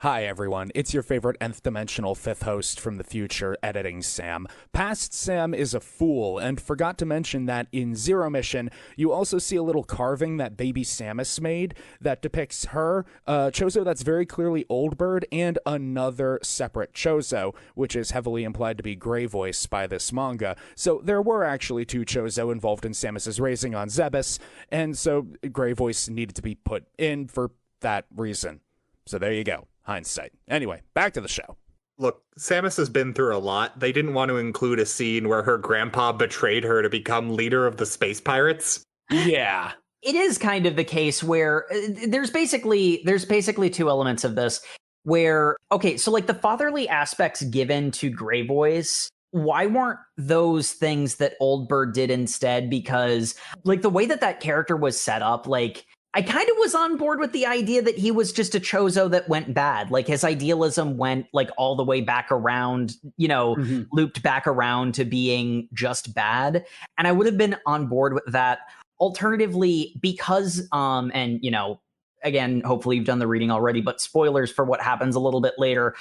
Hi everyone, it's your favorite nth dimensional fifth host from the future, Editing Sam. Past Sam is a fool, and forgot to mention that in Zero Mission, you also see a little carving that baby Samus made that depicts her, Chozo that's very clearly Old Bird, and another separate Chozo, which is heavily implied to be Grey Voice by this manga. So there were actually two Chozo involved in Samus's raising on Zebes, and so Grey Voice needed to be put in for that reason. So there you go. Hindsight. Anyway, back to the show. Look, Samus has been through a lot. They didn't want to include a scene where her grandpa betrayed her to become leader of the space pirates. Yeah. It is kind of the case where there's basically two elements of this where, okay, so like the fatherly aspects given to Grey Voice, why weren't those things that Old Bird did instead? Because like the way that character was set up, like I kind of was on board with the idea that he was just a Chozo that went bad. Like his idealism went like all the way back around, you know, looped back around to being just bad. And I would have been on board with that. Alternatively, because, and you know, again, hopefully you've done the reading already, but spoilers for what happens a little bit later.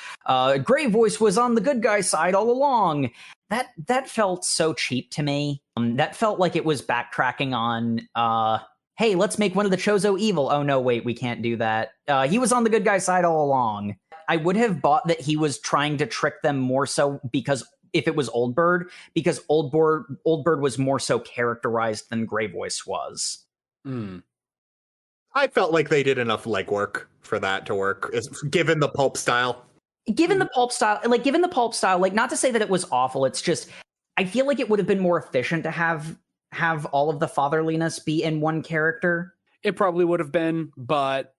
Grey Voice was on the good guy side all along. That felt so cheap to me. That felt like it was backtracking on, hey, let's make one of the Chozo evil. Oh, no, wait, we can't do that. He was on the good guy side all along. I would have bought that he was trying to trick them more so because if it was Old Bird, because Old Bird was more so characterized than Grey Voice was. I felt like they did enough legwork for that to work, given the pulp style. Given the pulp style, like not to say that it was awful, it's just, I feel like it would have been more efficient to have all of the fatherliness be in one character. It probably would have been, but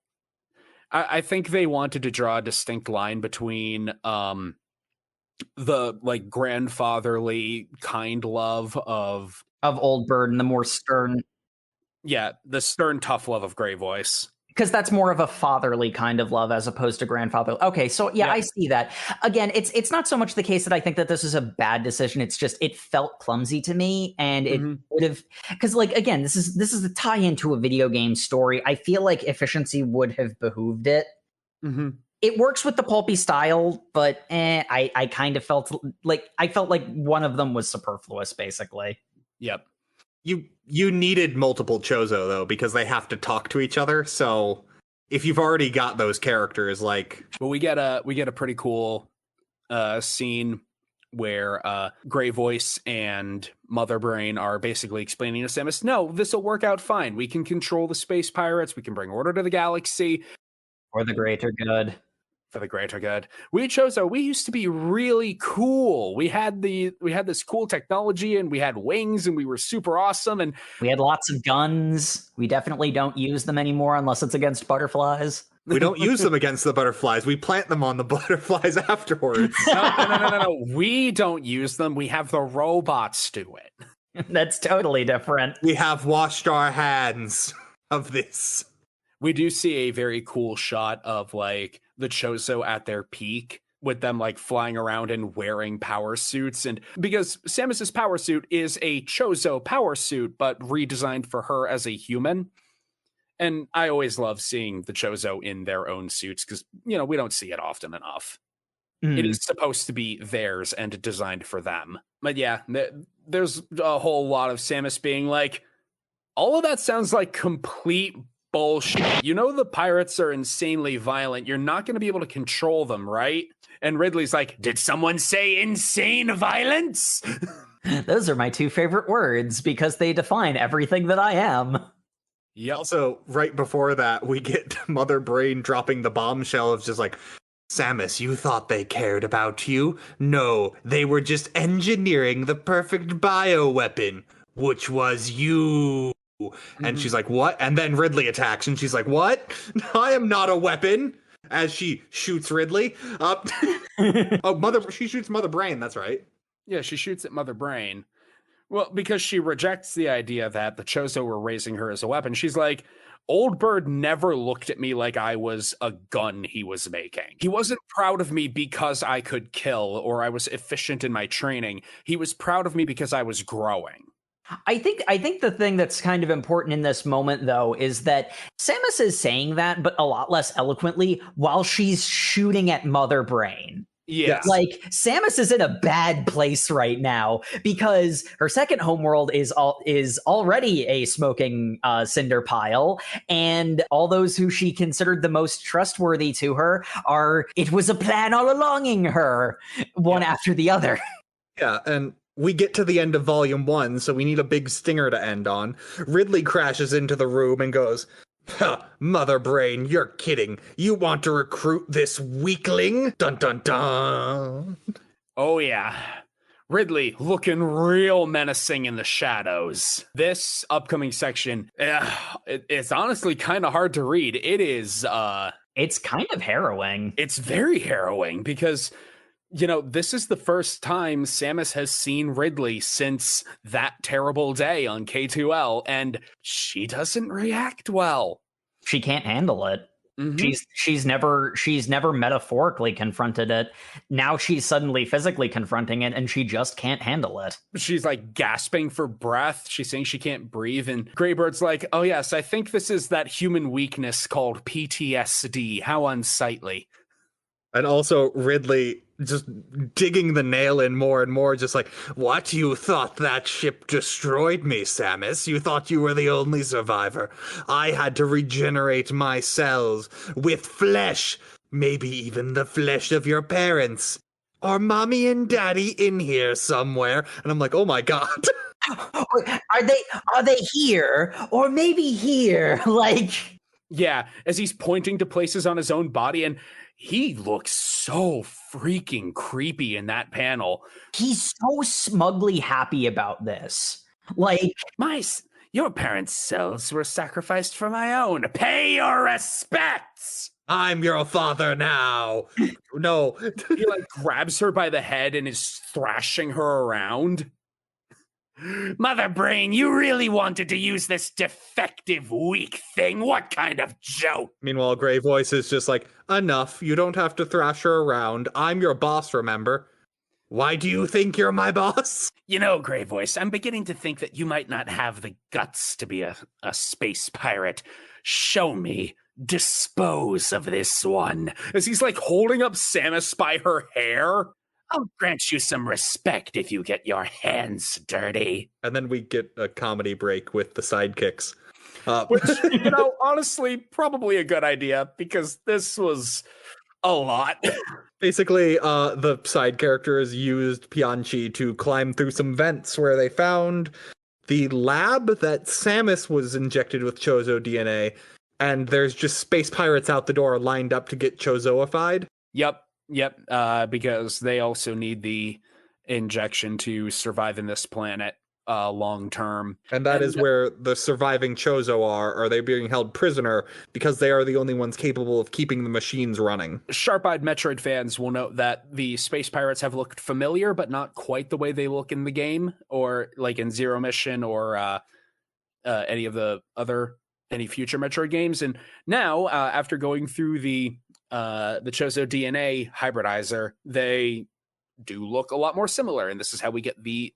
I think they wanted to draw a distinct line between the like grandfatherly kind love of Old Bird and the more stern, the stern tough love of Grey Voice. Because that's more of a fatherly kind of love as opposed to grandfather. Okay, so yeah, I see that. Again, it's not so much the case that I think that this is a bad decision. It's just it felt clumsy to me, and it would have, because like again, this is the tie into a video game story. I feel like efficiency would have behooved it. It works with the pulpy style, but I kind of felt like one of them was superfluous, basically. Yep. You needed multiple Chozo though, because they have to talk to each other. So if you've already got those characters, like, but we get a pretty cool scene where Grey Voice and Mother Brain are basically explaining to Samus, no, this will work out fine. We can control the space pirates. We can bring order to the galaxy. For the greater good. For the greater good. We Chozo, we used to be really cool. We had this cool technology, and we had wings, and we were super awesome, and we had lots of guns. We definitely don't use them anymore unless it's against butterflies. We don't use them against the butterflies. We plant them on the butterflies afterwards. No. We don't use them. We have the robots do it. That's totally different. We have washed our hands of this. We do see a very cool shot of like the Chozo at their peak, with them like flying around and wearing power suits. And because Samus's power suit is a Chozo power suit, but redesigned for her as a human. And I always love seeing the Chozo in their own suits because, you know, we don't see it often enough. It is supposed to be theirs and designed for them. But yeah, there's a whole lot of Samus being like, all of that sounds like complete bullshit. You know, the pirates are insanely violent. You're not going to be able to control them, right? And Ridley's like, did someone say insane violence? Those are my two favorite words because they define everything that I am. Yeah. Also, right before that, we get Mother Brain dropping the bombshell of just like, Samus, you thought they cared about you? No, they were just engineering the perfect bioweapon, which was you. And she's like, what? And then Ridley attacks, and she's like, what? I am not a weapon. As she shoots Ridley. She shoots Mother Brain, that's right. Yeah, she shoots at Mother Brain. Well, because she rejects the idea that the Chozo were raising her as a weapon. She's like, Old Bird never looked at me like I was a gun he was making. He wasn't proud of me because I could kill or I was efficient in my training. He was proud of me because I was growing. I think the thing that's kind of important in this moment, though, is that Samus is saying that, but a lot less eloquently, while she's shooting at Mother Brain. Yes. Like, Samus is in a bad place right now because her second homeworld is already a smoking cinder pile, and all those who she considered the most trustworthy to her it was a plan all alonging her, one after the other. Yeah, and we get to the end of Volume 1, so we need a big stinger to end on. Ridley crashes into the room and goes, Mother Brain, you're kidding. You want to recruit this weakling? Dun dun dun. Oh, yeah. Ridley looking real menacing in the shadows. This upcoming section, it's honestly kind of hard to read. It is... It's kind of harrowing. It's very harrowing because... You know, this is the first time Samus has seen Ridley since that terrible day on K2L, and she doesn't react well. She can't handle it. Mm-hmm. She's never metaphorically confronted it. Now she's suddenly physically confronting it, and she just can't handle it. She's like gasping for breath. She's saying she can't breathe, and Greybird's like, "Oh yes, I think this is that human weakness called PTSD. How unsightly." And also Ridley just digging the nail in more and more, just like, what? You thought that ship destroyed me, Samus? You thought you were the only survivor? I had to regenerate my cells with flesh, maybe even the flesh of your parents. Are mommy and daddy in here somewhere? And I'm like, oh my god. Are they here? Or maybe here? Like... Yeah, as he's pointing to places on his own body, and he looks so freaking creepy in that panel. He's so smugly happy about this. Like, your parents' cells were sacrificed for my own. Pay your respects! I'm your father now. No. He like grabs her by the head and is thrashing her around. Mother Brain, you really wanted to use this defective, weak thing? What kind of joke? Meanwhile, Grey Voice is just like, enough. You don't have to thrash her around. I'm your boss, remember? Why do you think you're my boss? You know, Grey Voice, I'm beginning to think that you might not have the guts to be a space pirate. Show me. Dispose of this one. As he's like holding up Samus by her hair. I'll grant you some respect if you get your hands dirty. And then we get a comedy break with the sidekicks. Which, you know, honestly, probably a good idea because this was a lot. Basically, the side characters used Pianchi to climb through some vents where they found the lab that Samus was injected with Chozo DNA, and there's just space pirates out the door lined up to get Chozoified. Yep, because they also need the injection to survive in this planet long term. And that is where the surviving Chozo are they being held prisoner because they are the only ones capable of keeping the machines running. Sharp-eyed Metroid fans will note that the space pirates have looked familiar, but not quite the way they look in the game, or like in Zero Mission or any future Metroid games. And now, after going through the the Chozo DNA hybridizer, they do look a lot more similar, and this is how we get the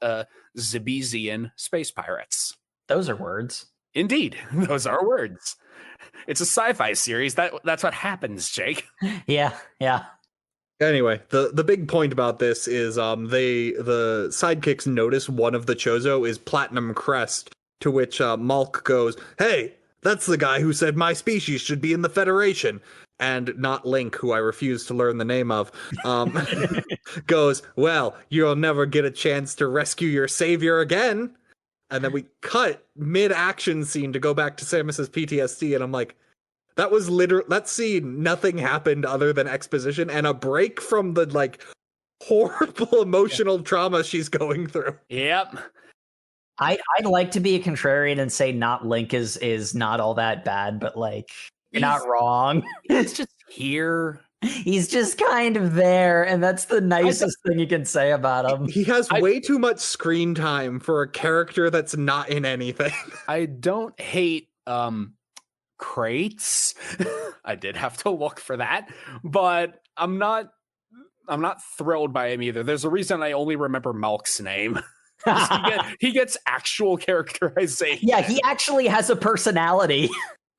Zibizian space pirates. Those are words. Indeed, those are words. It's a sci-fi series. That's what happens, Jake. Yeah. Anyway, the big point about this is the sidekicks notice one of the Chozo is Platinum Crest, to which Malk goes, "Hey, that's the guy who said my species should be in the Federation." And not Link, who I refuse to learn the name of, goes, "Well, you'll never get a chance to rescue your savior again." And then we cut mid-action scene to go back to Samus's PTSD, and I'm like, that was that scene, nothing happened other than exposition and a break from the, like, horrible emotional trauma she's going through. Yep. I'd like to be a contrarian and say not Link is not all that bad, but, like, you're not wrong. It's just here. He's just kind of there, and that's the nicest thing you can say about him. He has way too much screen time for a character that's not in anything. I don't hate crates. I did have to look for that, but I'm not thrilled by him either. There's a reason I only remember Malk's name. he gets actual characterization. Yeah, he actually has a personality.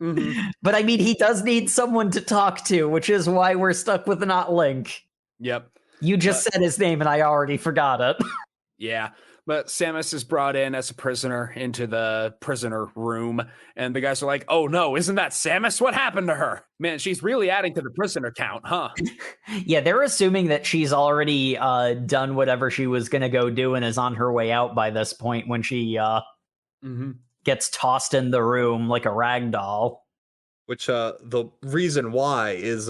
Mm-hmm. But I mean, he does need someone to talk to, which is why we're stuck with not Link. Yep. You just said his name and I already forgot it. Yeah. But Samus is brought in as a prisoner into the prisoner room, and the guys are like, "Oh no, isn't that Samus? What happened to her? Man, she's really adding to the prisoner count, huh?" Yeah, they're assuming that she's already done whatever she was going to go do and is on her way out by this point when she gets tossed in the room like a rag doll. Which the reason why is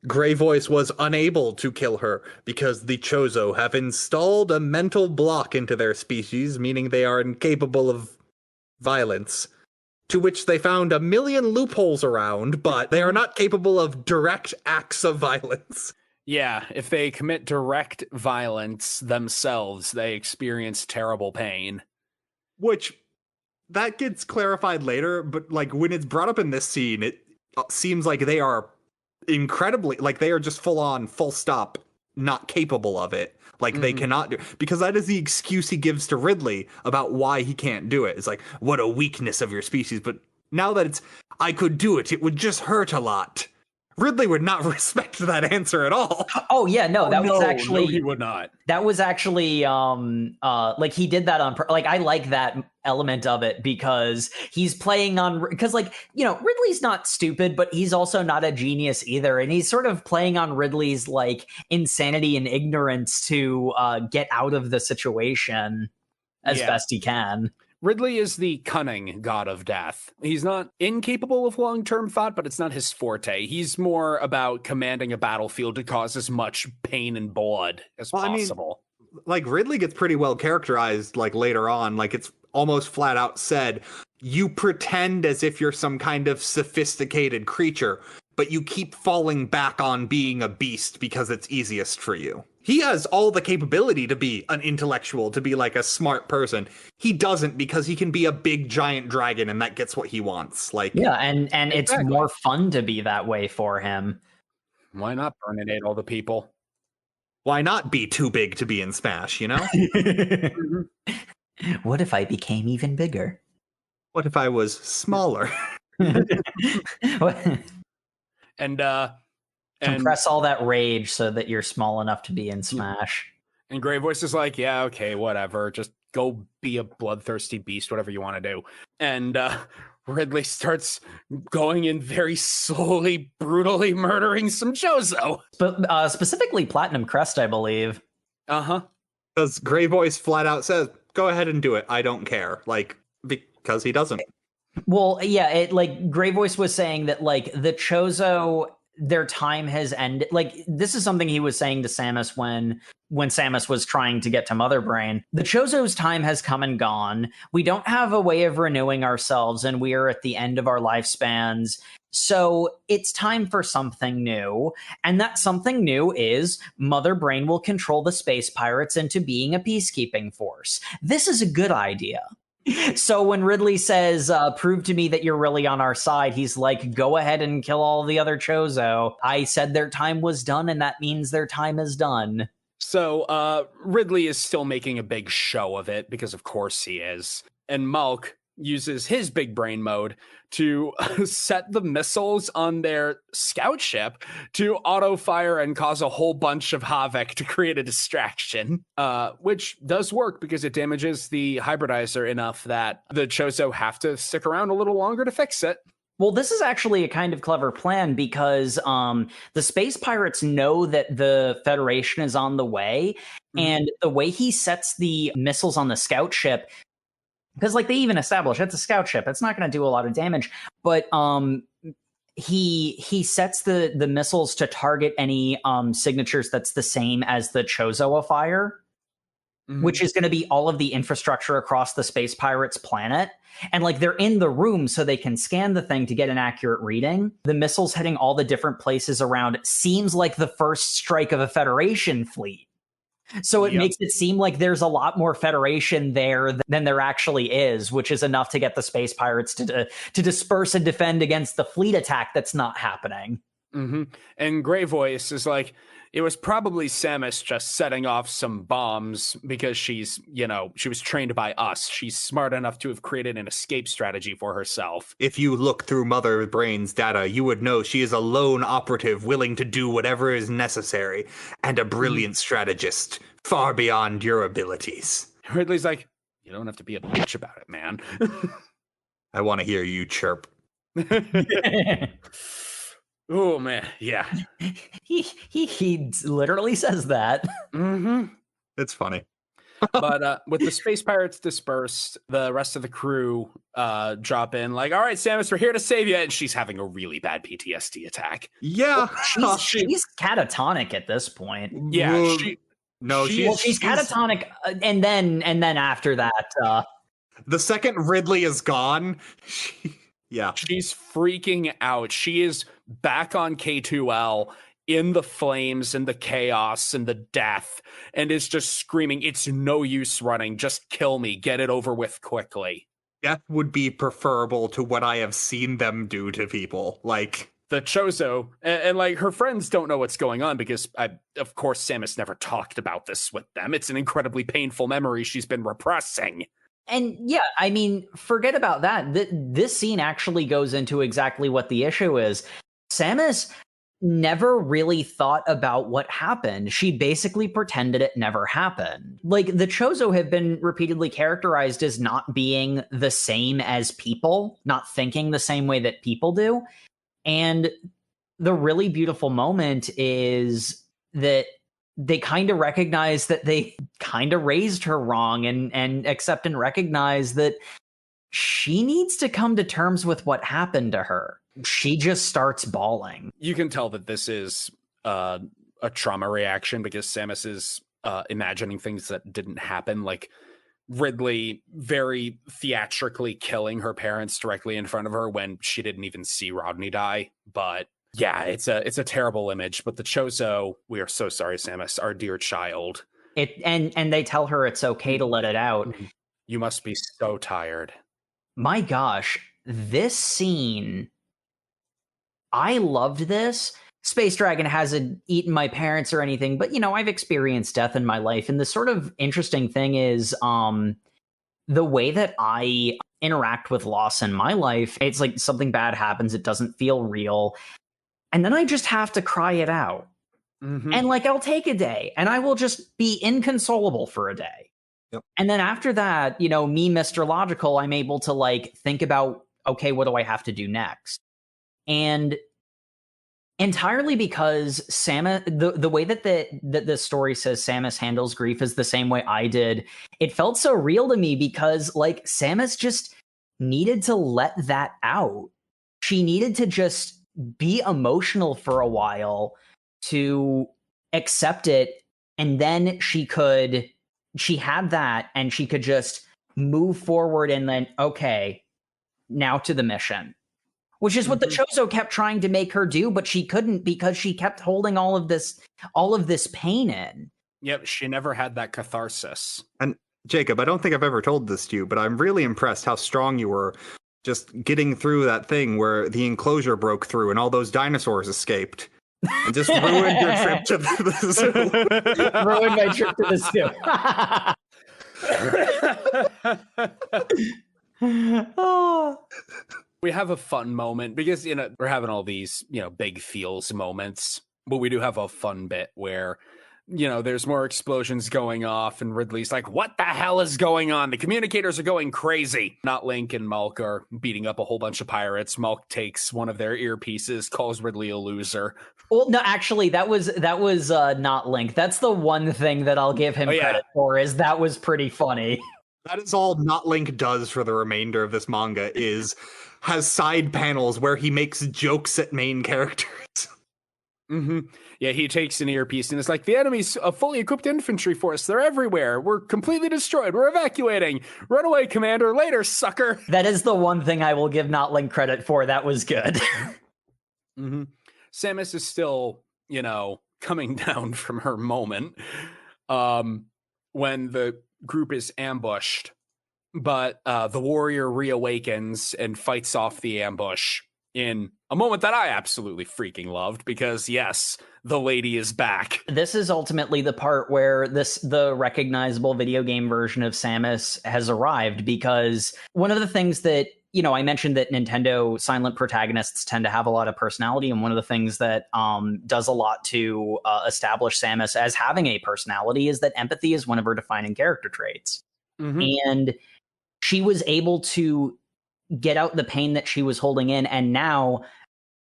Grey Voice was unable to kill her because the Chozo have installed a mental block into their species, meaning they are incapable of violence, to which they found a million loopholes around, but they are not capable of direct acts of violence. Yeah, if they commit direct violence themselves, they experience terrible pain. Which, that gets clarified later, but like when it's brought up in this scene, it seems like they are incredibly, like they are just full stop not capable of it. Like they cannot do, because that is the excuse he gives to Ridley about why he can't do it. It's like, what a weakness of your species. But now that it's, I could do it, it would just hurt a lot. Ridley would not respect that answer at all. Oh yeah, no, was actually, no, he would not. That was actually like he did that on like I like that element of it because he's playing on, because like, you know, Ridley's not stupid, but he's also not a genius either, and he's sort of playing on Ridley's like insanity and ignorance to get out of the situation as best he can. Ridley is the cunning god of death. He's not incapable of long-term thought, but it's not his forte. He's more about commanding a battlefield to cause as much pain and blood as possible. I mean, like, Ridley gets pretty well characterized, like, later on. Like, it's almost flat out said, you pretend as if you're some kind of sophisticated creature, but you keep falling back on being a beast because it's easiest for you. He has all the capability to be an intellectual, to be like a smart person. He doesn't, because he can be a big giant dragon and that gets what he wants. Like, yeah, and it's more fun to be that way for him. Why not burninate all the people? Why not be too big to be in Smash, you know? What if I became even bigger? What if I was smaller? And compress all that rage so that you're small enough to be in Smash. And Grey Voice is like, yeah, okay, whatever. Just go be a bloodthirsty beast, whatever you want to do. And Ridley starts going in very slowly, brutally murdering some Chozo. But specifically Platinum Crest, I believe. Uh-huh. Because Grey Voice flat out says, go ahead and do it. I don't care. Like, because he doesn't. Well, yeah, it like Grey Voice was saying that like the Chozo, their time has ended. Like, this is something he was saying to Samus when Samus was trying to get to Mother Brain. The Chozo's time has come and gone. We don't have a way of renewing ourselves, and we are at the end of our lifespans. So it's time for something new. And that something new is Mother Brain will control the space pirates into being a peacekeeping force. This is a good idea. So when Ridley says, prove to me that you're really on our side, he's like, go ahead and kill all the other Chozo. I said their time was done, and that means their time is done. So Ridley is still making a big show of it, because of course he is. And Malk uses his big brain mode to set the missiles on their scout ship to auto fire and cause a whole bunch of havoc to create a distraction, which does work because it damages the hybridizer enough that the Chozo have to stick around a little longer to fix it. Well, this is actually a kind of clever plan because the space pirates know that the Federation is on the way, and the way he sets the missiles on the scout ship, because like they even establish it's a scout ship, it's not going to do a lot of damage, but he sets the missiles to target any signatures that's the same as the Chozo fire, which is going to be all of the infrastructure across the space pirates planet. And like they're in the room so they can scan the thing to get an accurate reading. The missiles hitting all the different places around seems like the first strike of a Federation fleet. So it makes it seem like there's a lot more Federation there than there actually is, which is enough to get the space pirates to disperse and defend against the fleet attack that's not happening. And Grey Voice is like, it was probably Samus just setting off some bombs because she's, she was trained by us. She's smart enough to have created an escape strategy for herself. If you look through Mother Brain's data, you would know she is a lone operative willing to do whatever is necessary, and a brilliant strategist, far beyond your abilities. Ridley's like, you don't have to be a bitch about it, man. I want to hear you chirp. Oh man, yeah. He literally says that. It's funny. But with the space pirates dispersed, the rest of the crew drop in like, all right, Samus, we're here to save you. And she's having a really bad PTSD attack. Yeah. She's catatonic at this point. Yeah. She's catatonic. And then after that, the second Ridley is gone, she's freaking out. She is back on K2L in the flames and the chaos and the death, and is just screaming, it's no use running, just kill me, get it over with quickly. Death would be preferable to what I have seen them do to people. Like the Chozo, and like her friends don't know what's going on because of course Samus never talked about this with them. It's an incredibly painful memory she's been repressing. And yeah, I mean, forget about that. This scene actually goes into exactly what the issue is. Samus never really thought about what happened. She basically pretended it never happened. Like, the Chozo have been repeatedly characterized as not being the same as people, not thinking the same way that people do. And the really beautiful moment is that they kind of recognize that they kind of raised her wrong and accept and recognize that she needs to come to terms with what happened to her. She just starts bawling. You can tell that this is a trauma reaction because Samus is imagining things that didn't happen, like Ridley very theatrically killing her parents directly in front of her when she didn't even see Rodney die. But yeah, it's a terrible image. But the Chozo, we are so sorry, Samus, our dear child. And they tell her it's okay to let it out. You must be so tired. My gosh, this scene, I loved this. Space Dragon hasn't eaten my parents or anything, but I've experienced death in my life. And the sort of interesting thing is the way that I interact with loss in my life. It's like something bad happens, it doesn't feel real. And then I just have to cry it out. And like, I'll take a day and I will just be inconsolable for a day. Yep. And then after that, me, Mr. Logical, I'm able to like think about, okay, what do I have to do next? And entirely because Samus, the way that the story says Samus handles grief is the same way I did. It felt so real to me because like Samus just needed to let that out. She needed to just be emotional for a while to accept it, and then she had that and she could just move forward and then, okay, now to the mission. Which is what the Chozo kept trying to make her do, but she couldn't because she kept holding all of this pain in. Yep, she never had that catharsis. And Jacob, I don't think I've ever told this to you, but I'm really impressed how strong you were just getting through that thing where the enclosure broke through and all those dinosaurs escaped. And just ruined your trip to the zoo. Ruined my trip to the zoo. Oh. We have a fun moment because, we're having all these, big feels moments, but we do have a fun bit where, there's more explosions going off and Ridley's like, what the hell is going on? The communicators are going crazy. Not Link and Malk are beating up a whole bunch of pirates. Malk takes one of their earpieces, calls Ridley a loser. Well, no, actually, that was not Link. That's the one thing that I'll give him credit for, is that was pretty funny. That is all Not Link does for the remainder of this manga, has side panels where he makes jokes at main characters. Mm-hmm. Yeah, he takes an earpiece and is like, the enemy's a fully equipped infantry force. They're everywhere. We're completely destroyed. We're evacuating. Run away, Commander. Later, sucker. That is the one thing I will give Not Link credit for. That was good. Mm-hmm. Samus is still, coming down from her moment when the group is ambushed. But the warrior reawakens and fights off the ambush in a moment that I absolutely freaking loved because, yes, the lady is back. This is ultimately the part where the recognizable video game version of Samus has arrived, because one of the things that, I mentioned that Nintendo silent protagonists tend to have a lot of personality, and one of the things that does a lot to establish Samus as having a personality is that empathy is one of her defining character traits. Mm-hmm. And she was able to get out the pain that she was holding in, and now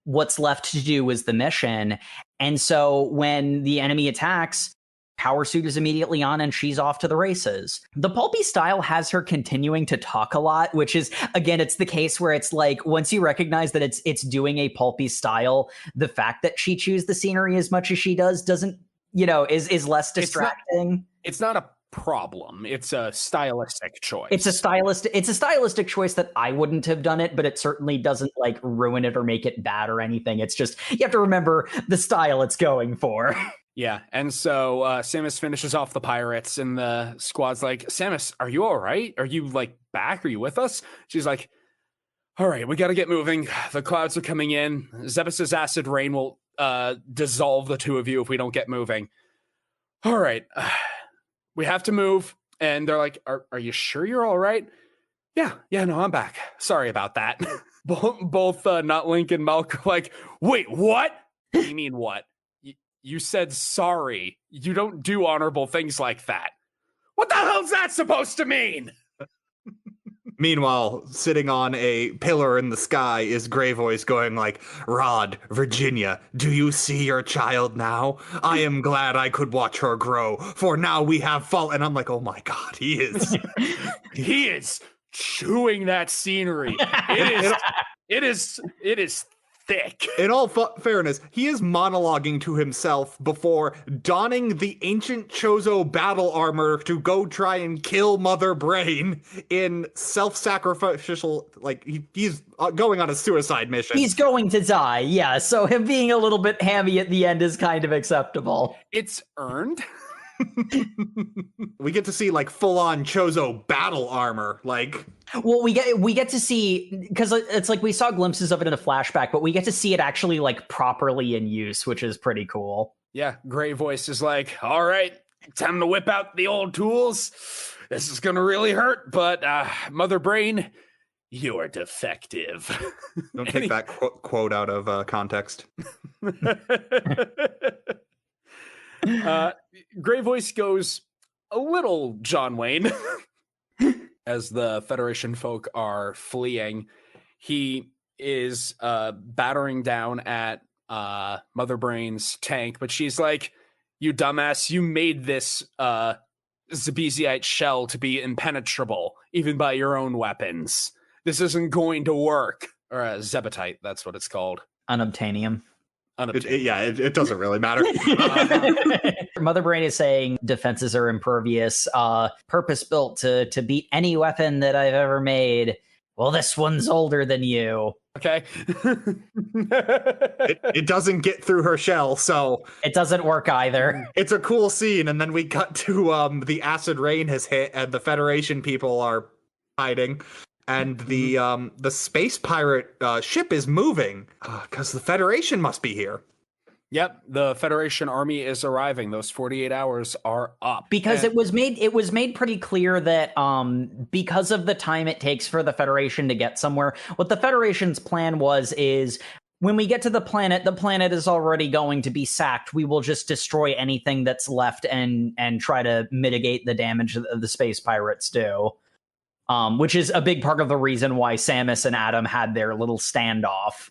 what's left to do is the mission. And so when the enemy attacks, power suit is immediately on and she's off to the races. The pulpy style has her continuing to talk a lot, which is, again, it's the case where it's like, once you recognize that it's doing a pulpy style, the fact that she chews the scenery as much as she does doesn't, is less distracting. It's not a problem. It's a stylistic choice. It's a stylistic choice that I wouldn't have done it, but it certainly doesn't like ruin it or make it bad or anything. It's just, you have to remember the style it's going for. Yeah, and so Samus finishes off the pirates, and the squad's like, Samus, are you all right? Are you, back? Are you with us? She's like, all right, we got to get moving. The clouds are coming in. Zebus's acid rain will dissolve the two of you if we don't get moving. All right, we have to move. And they're like, are you sure you're all right? Yeah, no, I'm back. Sorry about that. Both Not Link and Malk are like, wait, what? What do you mean what? You said sorry. You don't do honorable things like that. What the hell's that supposed to mean? Meanwhile, sitting on a pillar in the sky is Grey Voice going like, Rod, Virginia, do you see your child now? I am glad I could watch her grow, for now we have fallen. And I'm like, oh my God, he is. He is chewing that scenery. It is thick. In all fairness, he is monologuing to himself before donning the ancient Chozo battle armor to go try and kill Mother Brain in self-sacrificial, he's going on a suicide mission. He's going to die, yeah, so him being a little bit hammy at the end is kind of acceptable. It's earned. We get to see full-on Chozo battle armor, Well, we get to see, because it's we saw glimpses of it in a flashback, but we get to see it actually properly in use, which is pretty cool. Yeah, Grey Voice is like, all right, time to whip out the old tools. This is gonna really hurt, but Mother Brain, you are defective. Don't take that quote out of context. Grey Voice goes a little John Wayne. As the Federation folk are fleeing, he is battering down at Mother Brain's tank, but she's like, you dumbass, you made this Zebeziite shell to be impenetrable, even by your own weapons. This isn't going to work. Or Zebetite, that's what it's called. Unobtainium. It doesn't really matter. Mother Brain is saying defenses are impervious, purpose built to beat any weapon that I've ever made. Well, this one's older than you. Okay. It doesn't get through her shell, so It doesn't work either. it's a cool scene. And then we cut to the acid rain has hit, and the Federation people are hiding, and the space pirate ship is moving because the Federation must be here. Yep, the Federation army is arriving. Those 48 hours are up. Because it was made pretty clear that because of the time it takes for the Federation to get somewhere, what the Federation's plan is when we get to the planet is already going to be sacked. We will just destroy anything that's left and try to mitigate the damage that the space pirates do. Which is a big part of the reason why Samus and Adam had their little standoff.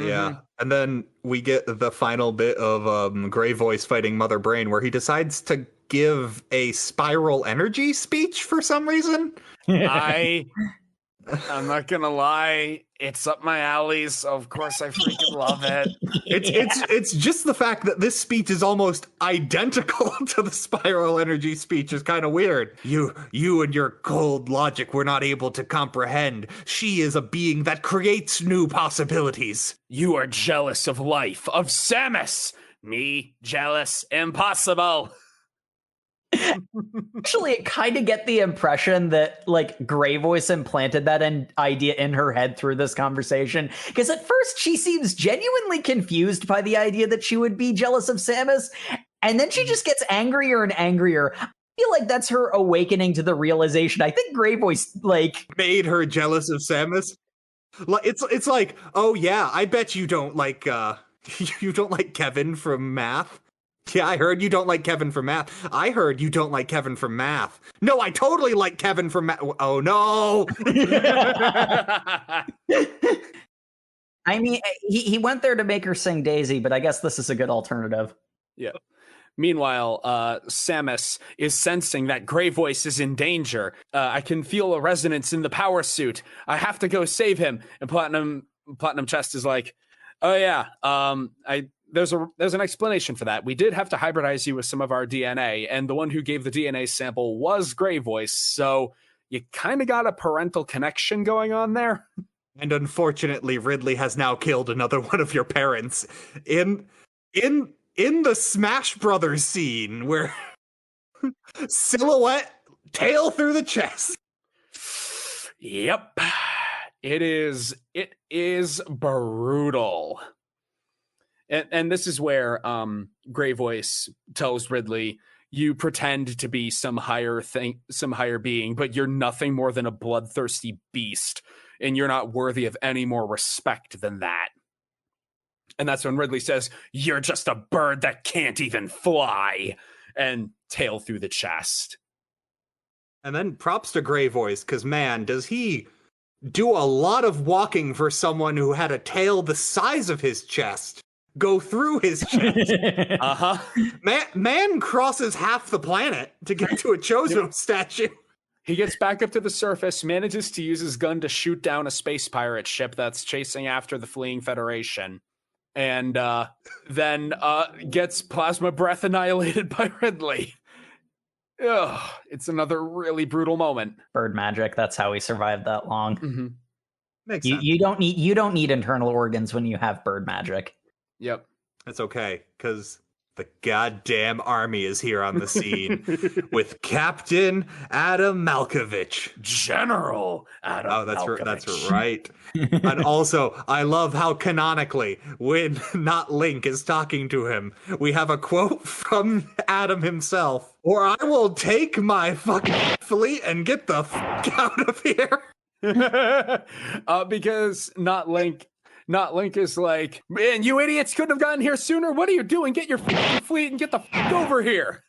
Yeah, and then we get the final bit of Gray Voice fighting Mother Brain, where he decides to give a spiral energy speech for some reason. I'm not gonna lie, it's up my alley, so of course I freaking love it. It's just the fact that this speech is almost identical to the spiral energy speech is kind of weird. You and your cold logic were not able to comprehend. She is a being that creates new possibilities. You are jealous of life, of Samus. Me, jealous, impossible. Actually, I kind of get the impression that like Gray Voice implanted that idea in her head through this conversation. Because at first she seems genuinely confused by the idea that she would be jealous of Samus, and then she just gets angrier and angrier. I feel like that's her awakening to the realization. I think Gray Voice like made her jealous of Samus. It's like, oh yeah, I bet you don't like you don't like Kevin from Math. Yeah, I heard you don't like Kevin from Math. I heard you don't like Kevin from Math. No, I totally like Kevin from Math. Oh, no. I mean, he went there to make her sing Daisy, but I guess this is a good alternative. Yeah. Meanwhile, Samus is sensing that Gray Voice is in danger. I can feel a resonance in the power suit. I have to go save him. And Platinum Chest is like, oh, yeah, There's an explanation for that. We did have to hybridize you with some of our DNA, and the one who gave the DNA sample was Gray Voice, so you kind of got a parental connection going on there. And unfortunately, Ridley has now killed another one of your parents in the Smash Brothers scene where silhouette tail through the chest. Yep. It is brutal. And this is where Gray Voice tells Ridley, you pretend to be some higher being, but you're nothing more than a bloodthirsty beast, and you're not worthy of any more respect than that. And that's when Ridley says, you're just a bird that can't even fly, and tail through the chest. And then props to Gray Voice, because man, does he do a lot of walking for someone who had a tail the size of his chest. Go through his chest. Man crosses half the planet to get to a Chozo statue. He gets back up to the surface, manages to use his gun to shoot down a space pirate ship that's chasing after the fleeing Federation, and then gets plasma breath annihilated by Ridley. Ugh, it's another really brutal moment. Bird magic. That's how he survived that long. Mm-hmm. Makes sense. You don't need internal organs when you have bird magic. Yep. That's okay, because the goddamn army is here on the scene with Captain Adam Malkovich. General Adam Malkovich. That's right. And also, I love how canonically, when not Link is talking to him, we have a quote from Adam himself, or I will take my fucking fleet and get the fuck out of here. Because not Link is like, man, you idiots couldn't have gotten here sooner. What are you doing? Get your fleet and get the fuck over here.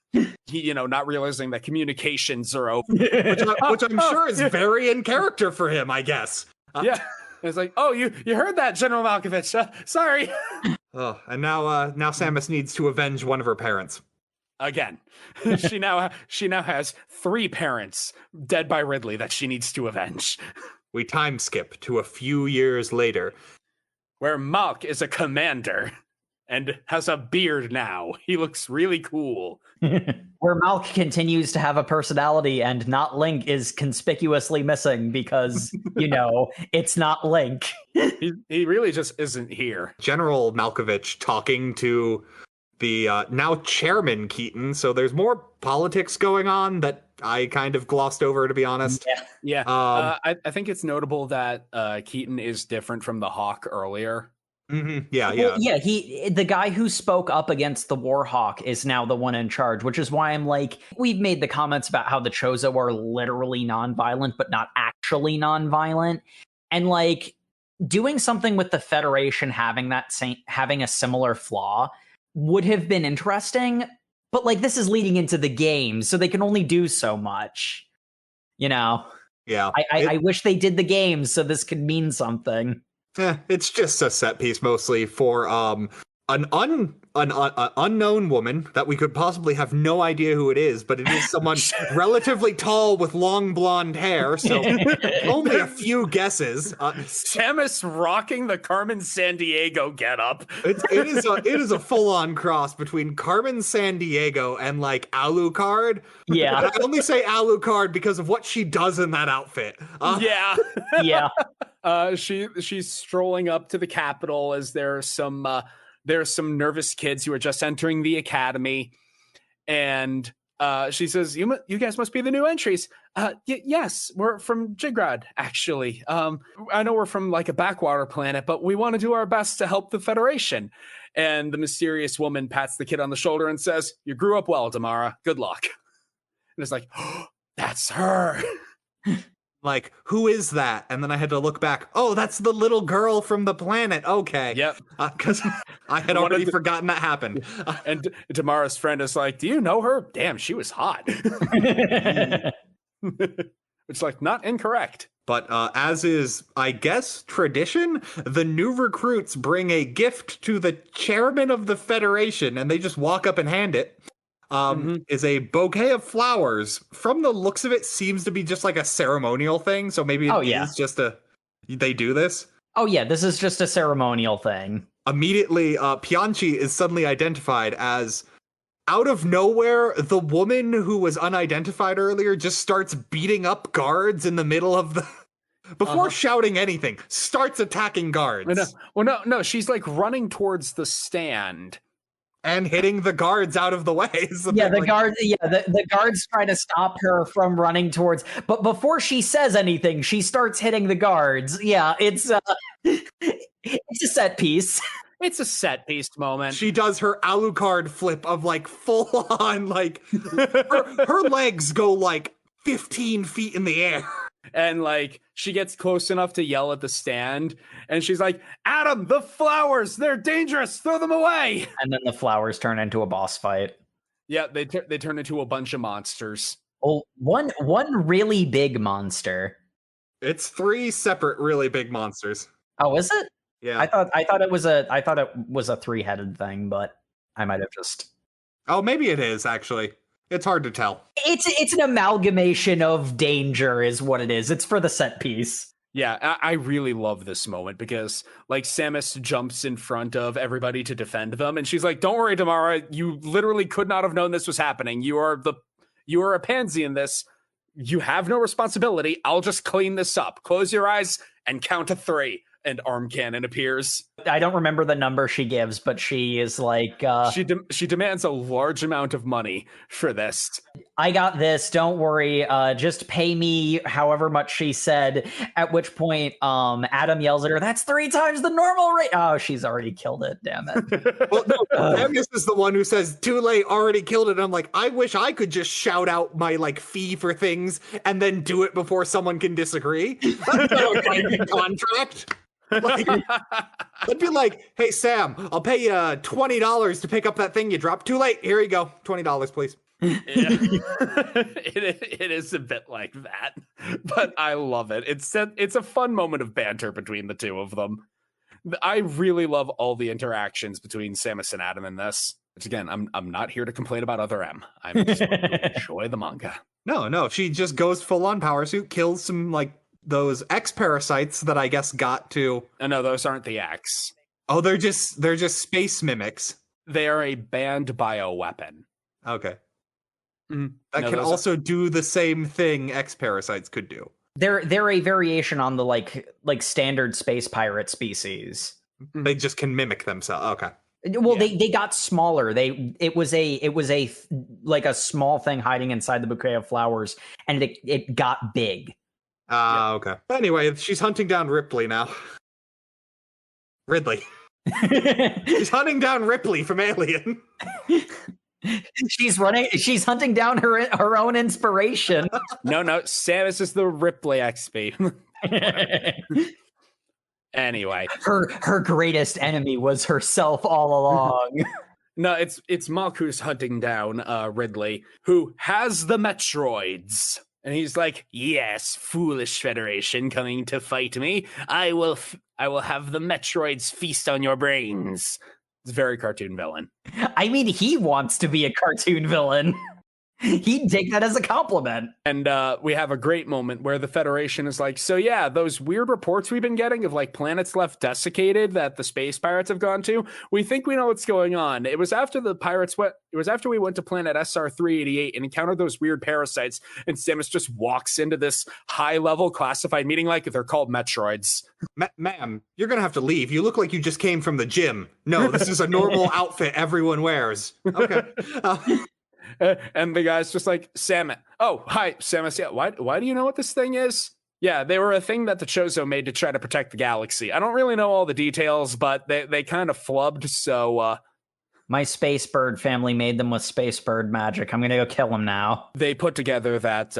He, not realizing that communications are open. which I'm sure is very in character for him, I guess. Yeah. It's like, oh, you heard that, General Malkovich. Sorry. Oh, and now Samus needs to avenge one of her parents. Again. She now has 3 parents dead by Ridley that she needs to avenge. We time skip to a few years later, where Malk is a commander and has a beard now. He looks really cool. Where Malk continues to have a personality and not Link is conspicuously missing because, it's not Link. He really just isn't here. General Malkovich talking to the now chairman Keaton, so there's more politics going on that I kind of glossed over, to be honest. Yeah. I think it's notable that Keaton is different from the Hawk earlier. Mm-hmm. Yeah. Well, yeah, the guy who spoke up against the Warhawk is now the one in charge, which is why I'm like, we've made the comments about how the Chozo are literally nonviolent, but not actually nonviolent. And like doing something with the Federation having a similar flaw would have been interesting, but like this is leading into the game, so they can only do so much. Yeah. I wish they did the game so this could mean something. It's just a set piece mostly for an unknown woman that we could possibly have no idea who it is, but it is someone relatively tall with long blonde hair, so only a few guesses. Samus rocking the Carmen Sandiego getup. It is a full-on cross between Carmen Sandiego and like Alucard. Yeah. I only say Alucard because of what she does in that outfit. Yeah. Yeah. She's strolling up to the Capitol as there are some nervous kids who are just entering the academy, and she says, "You guys must be the new entries." Yes, we're from Jigrad, actually. I know we're from like a backwater planet, but we want to do our best to help the Federation. And the mysterious woman pats the kid on the shoulder and says, "You grew up well, Damara. Good luck." And it's like, oh, that's her. Like, who is that? And then I had to look back. Oh, that's the little girl from the planet. Okay. Yep. Because I had already forgotten that happened. And Tamara's friend is like, "Do you know her? Damn, she was hot." It's like, not incorrect. But as is, I guess, tradition, the new recruits bring a gift to the chairman of the Federation, and they just walk up and hand it. Is a bouquet of flowers. From the looks of it, seems to be just like a ceremonial thing. So maybe it's just they do this. Oh yeah, this is just a ceremonial thing. Immediately, Pianchi is suddenly identified as, out of nowhere, the woman who was unidentified earlier just starts beating up guards in the middle of the... Before shouting anything, starts attacking guards. No, she's like running towards the stand. And hitting the guards out of the way. The guards try to stop her from running towards, but before she says anything, she starts hitting the guards. Yeah, it's a set piece. It's a set piece moment. She does her Alucard flip of like full on, like her legs go like 15 feet in the air. And like she gets close enough to yell at the stand, and she's like, "Adam, the flowers, they're dangerous, throw them away." And then the flowers turn into a boss fight. Yeah, they turn into a bunch of monsters. Oh, one really big monster. It's 3 separate really big monsters. Oh, is it? Yeah. I thought it was a 3-headed thing, but I might have just... Oh, maybe it is, actually. It's hard to tell. It's an amalgamation of danger is what it is. It's for the set piece. Yeah, I really love this moment because like Samus jumps in front of everybody to defend them, and she's like, "Don't worry, Damara, you literally could not have known this was happening. You are a pansy in this. You have no responsibility. I'll just clean this up. Close your eyes and count to 3." And arm cannon appears. I don't remember the number she gives, but she is like... She demands a large amount of money for this. "I got this, don't worry, just pay me however much she said," at which point Adam yells at her, "That's 3 times the normal rate!" Oh, she's already killed it, damn it. Well, no, Samus is the one who says, "Too late, already killed it." And I'm like, I wish I could just shout out my like fee for things and then do it before someone can disagree. That's not a binding contract. Like, I'd be like, "Hey Sam, I'll pay you $20 to pick up that thing you dropped. Too late. Here you go, $20, please." Yeah. It is a bit like that, but I love it. It's a fun moment of banter between the two of them. I really love all the interactions between Samus and Adam in this. Which again, I'm not here to complain about Other M. I'm just going to enjoy the manga. No, she just goes full on power suit, kills some like those X parasites that I guess got to... No, those aren't the X. Oh, they're just space mimics. They are a banned bioweapon. Okay. Mm. That can also do the same thing X-parasites could do. They're a variation on the like standard space pirate species. They just can mimic themselves. Okay. Well, they got smaller. It was a like a small thing hiding inside the bouquet of flowers, and it got big. Okay. Anyway, she's hunting down Ripley now. Ridley. She's hunting down Ripley from Alien. She's hunting down her own inspiration. No, Samus is the Ripley XP. Anyway, her greatest enemy was herself all along. No, it's Malk who's hunting down Ridley, who has the Metroids. And he's like, "Yes, foolish Federation coming to fight me. I will have the Metroids feast on your brains." It's a very cartoon villain. I mean, he wants to be a cartoon villain. He'd take that as a compliment. And we have a great moment where the Federation is like, "So yeah, those weird reports we've been getting of like planets left desiccated that the space pirates have gone to, we think we know what's going on. It was after we went to planet SR388 and encountered those weird parasites, and Samus just walks into this high-level classified meeting like they're called Metroids." Ma'am, you're gonna have to leave. You look like you just came from the gym. No, this is a normal outfit everyone wears. Okay. And the guy's just like, "Samus. Oh, hi, Samus. Yeah, why do you know what this thing is?" Yeah, they were a thing that the Chozo made to try to protect the galaxy. I don't really know all the details, but they kind of flubbed, so... My space bird family made them with space bird magic. I'm gonna go kill them now. They put together that,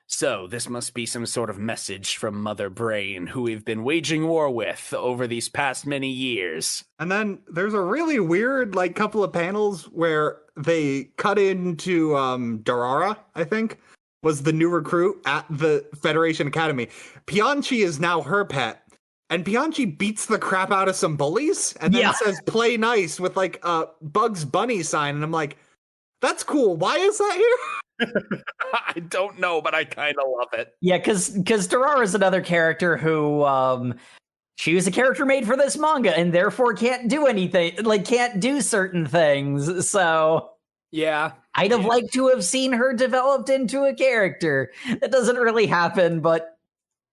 so this must be some sort of message from Mother Brain, who we've been waging war with over these past many years. And then there's a really weird, like, couple of panels where they cut into Darara, I think, was the new recruit at the Federation Academy. Pianchi is now her pet, and Pianchi beats the crap out of some bullies, and then says, "Play nice," with, like, a Bugs Bunny sign, and I'm like, that's cool. Why is that here? I don't know, but I kind of love it. Yeah, because Darara is another character who, she was a character made for this manga and therefore can't do anything, like can't do certain things. So yeah, I'd have liked to have seen her developed into a character. That doesn't really happen, but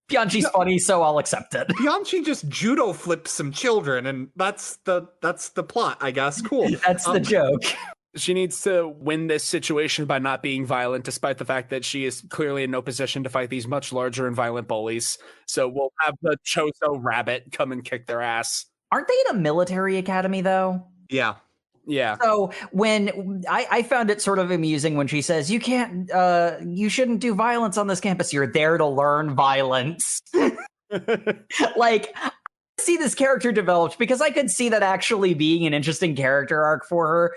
Pianchi's funny, so I'll accept it. Pianchi just judo flips some children, and that's the plot, I guess. Cool. That's the joke. She needs to win this situation by not being violent, despite the fact that she is clearly in no position to fight these much larger and violent bullies. So we'll have the Chozo rabbit come and kick their ass. Aren't they in a military academy, though? Yeah. Yeah. So when I found it sort of amusing when she says, you shouldn't do violence on this campus. You're there to learn violence. Like, I see this character developed because I could see that actually being an interesting character arc for her.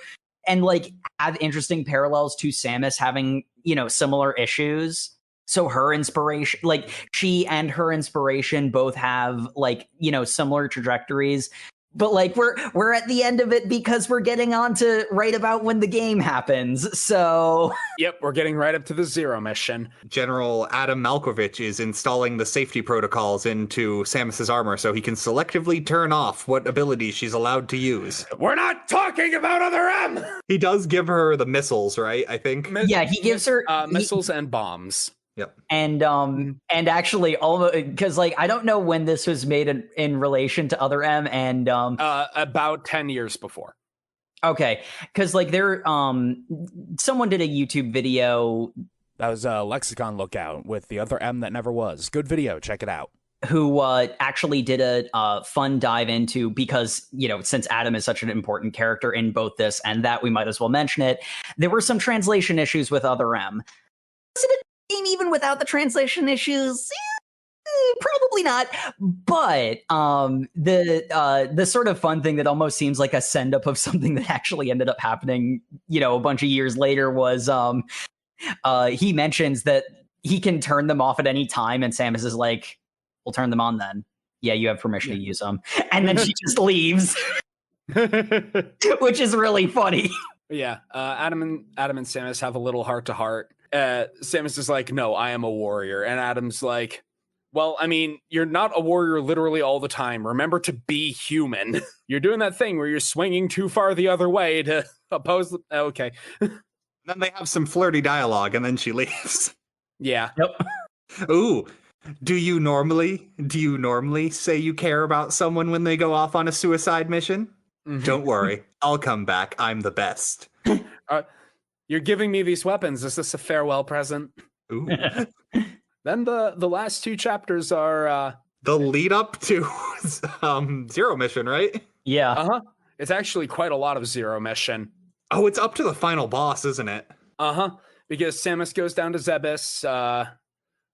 And like have interesting parallels to Samus having, similar issues. So her inspiration, like she and her inspiration both have like, similar trajectories. But like we're at the end of it because we're getting on to right about when the game happens. So yep, we're getting right up to the Zero mission. General Adam Malkovich is installing the safety protocols into Samus's armor so he can selectively turn off what abilities she's allowed to use. We're not talking about Other M! He does give her the missiles, right? I think. Yeah, he gives her missiles and bombs. Yep. And actually almost because like I don't know when this was made in relation to Other M and about 10 years before. Okay, because like there someone did a YouTube video. That was a Lexicon Lookout with the Other M that never was. Good video, check it out. Who actually did a fun dive into, because since Adam is such an important character in both this and that, we might as well mention it. There were some translation issues with Other M. Was it a game even without the translation issues? Probably not. But the sort of fun thing that almost seems like a send up of something that actually ended up happening, a bunch of years later was he mentions that he can turn them off at any time, and Samus is like, "We'll turn them on then. Yeah, you have permission to use them." And then she just leaves, which is really funny. Yeah, Adam and Samus have a little heart to heart. Samus is like, "No, I am a warrior," and Adam's like, Well, I mean, you're not a warrior literally all the time. Remember to be human. You're doing that thing where you're swinging too far the other way to oppose the... Okay. Then they have some flirty dialogue, and then she leaves. Yeah. Yep. Ooh, do you normally say you care about someone when they go off on a suicide mission? Mhm. Don't worry, I'll come back. I'm the best. You're giving me these weapons. Is this a farewell present? Ooh. Then the last two chapters are The lead up to Zero Mission, right? Yeah. It's actually quite a lot of Zero Mission. Oh, it's up to the final boss, isn't it? Because Samus goes down to Zebes,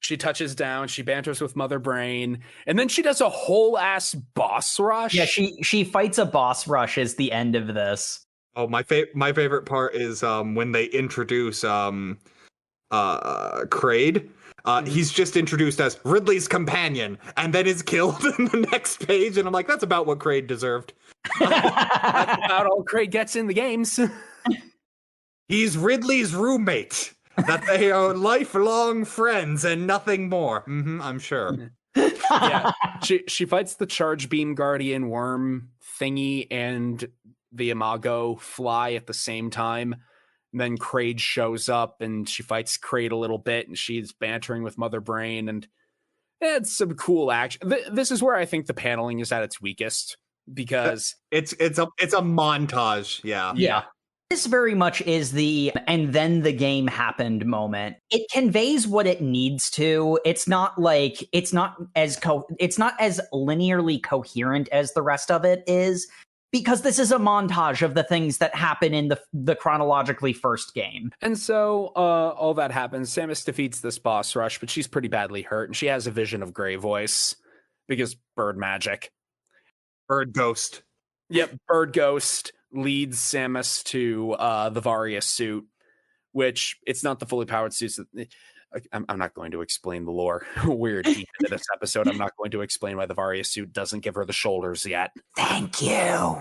she touches down, she banters with Mother Brain, and then she does a whole ass boss rush. Yeah, she fights a boss rush is the end of this. Oh, my favorite part is when they introduce Kraid. He's just introduced as Ridley's companion, and then is killed in the next page, and I'm like, that's about what Kraid deserved. That's about all Kraid gets in the games. He's Ridley's roommate. That they are lifelong friends and nothing more. I'm sure. Yeah, she fights the Charge Beam Guardian Worm thingy and the Imago Fly at the same time. And then Kraid shows up and she fights Kraid a little bit, and she's bantering with Mother Brain, and it's some cool action. This is where I think the paneling is at its weakest, because it's a montage. Yeah. This very much is the and then the game happened moment. It conveys what it needs to. It's not as linearly coherent as the rest of it is, because this is a montage of the things that happen in the chronologically first game. And so all that happens. Samus defeats this boss rush, but she's pretty badly hurt, and she has a vision of Grey Voice because bird magic. Bird Ghost. Yep, Bird Ghost leads Samus to the Varia suit, which it's not the fully powered suits. I'm not going to explain the lore. We're deep into this episode. I'm not going to explain why the Varia suit doesn't give her the shoulders yet. Thank you.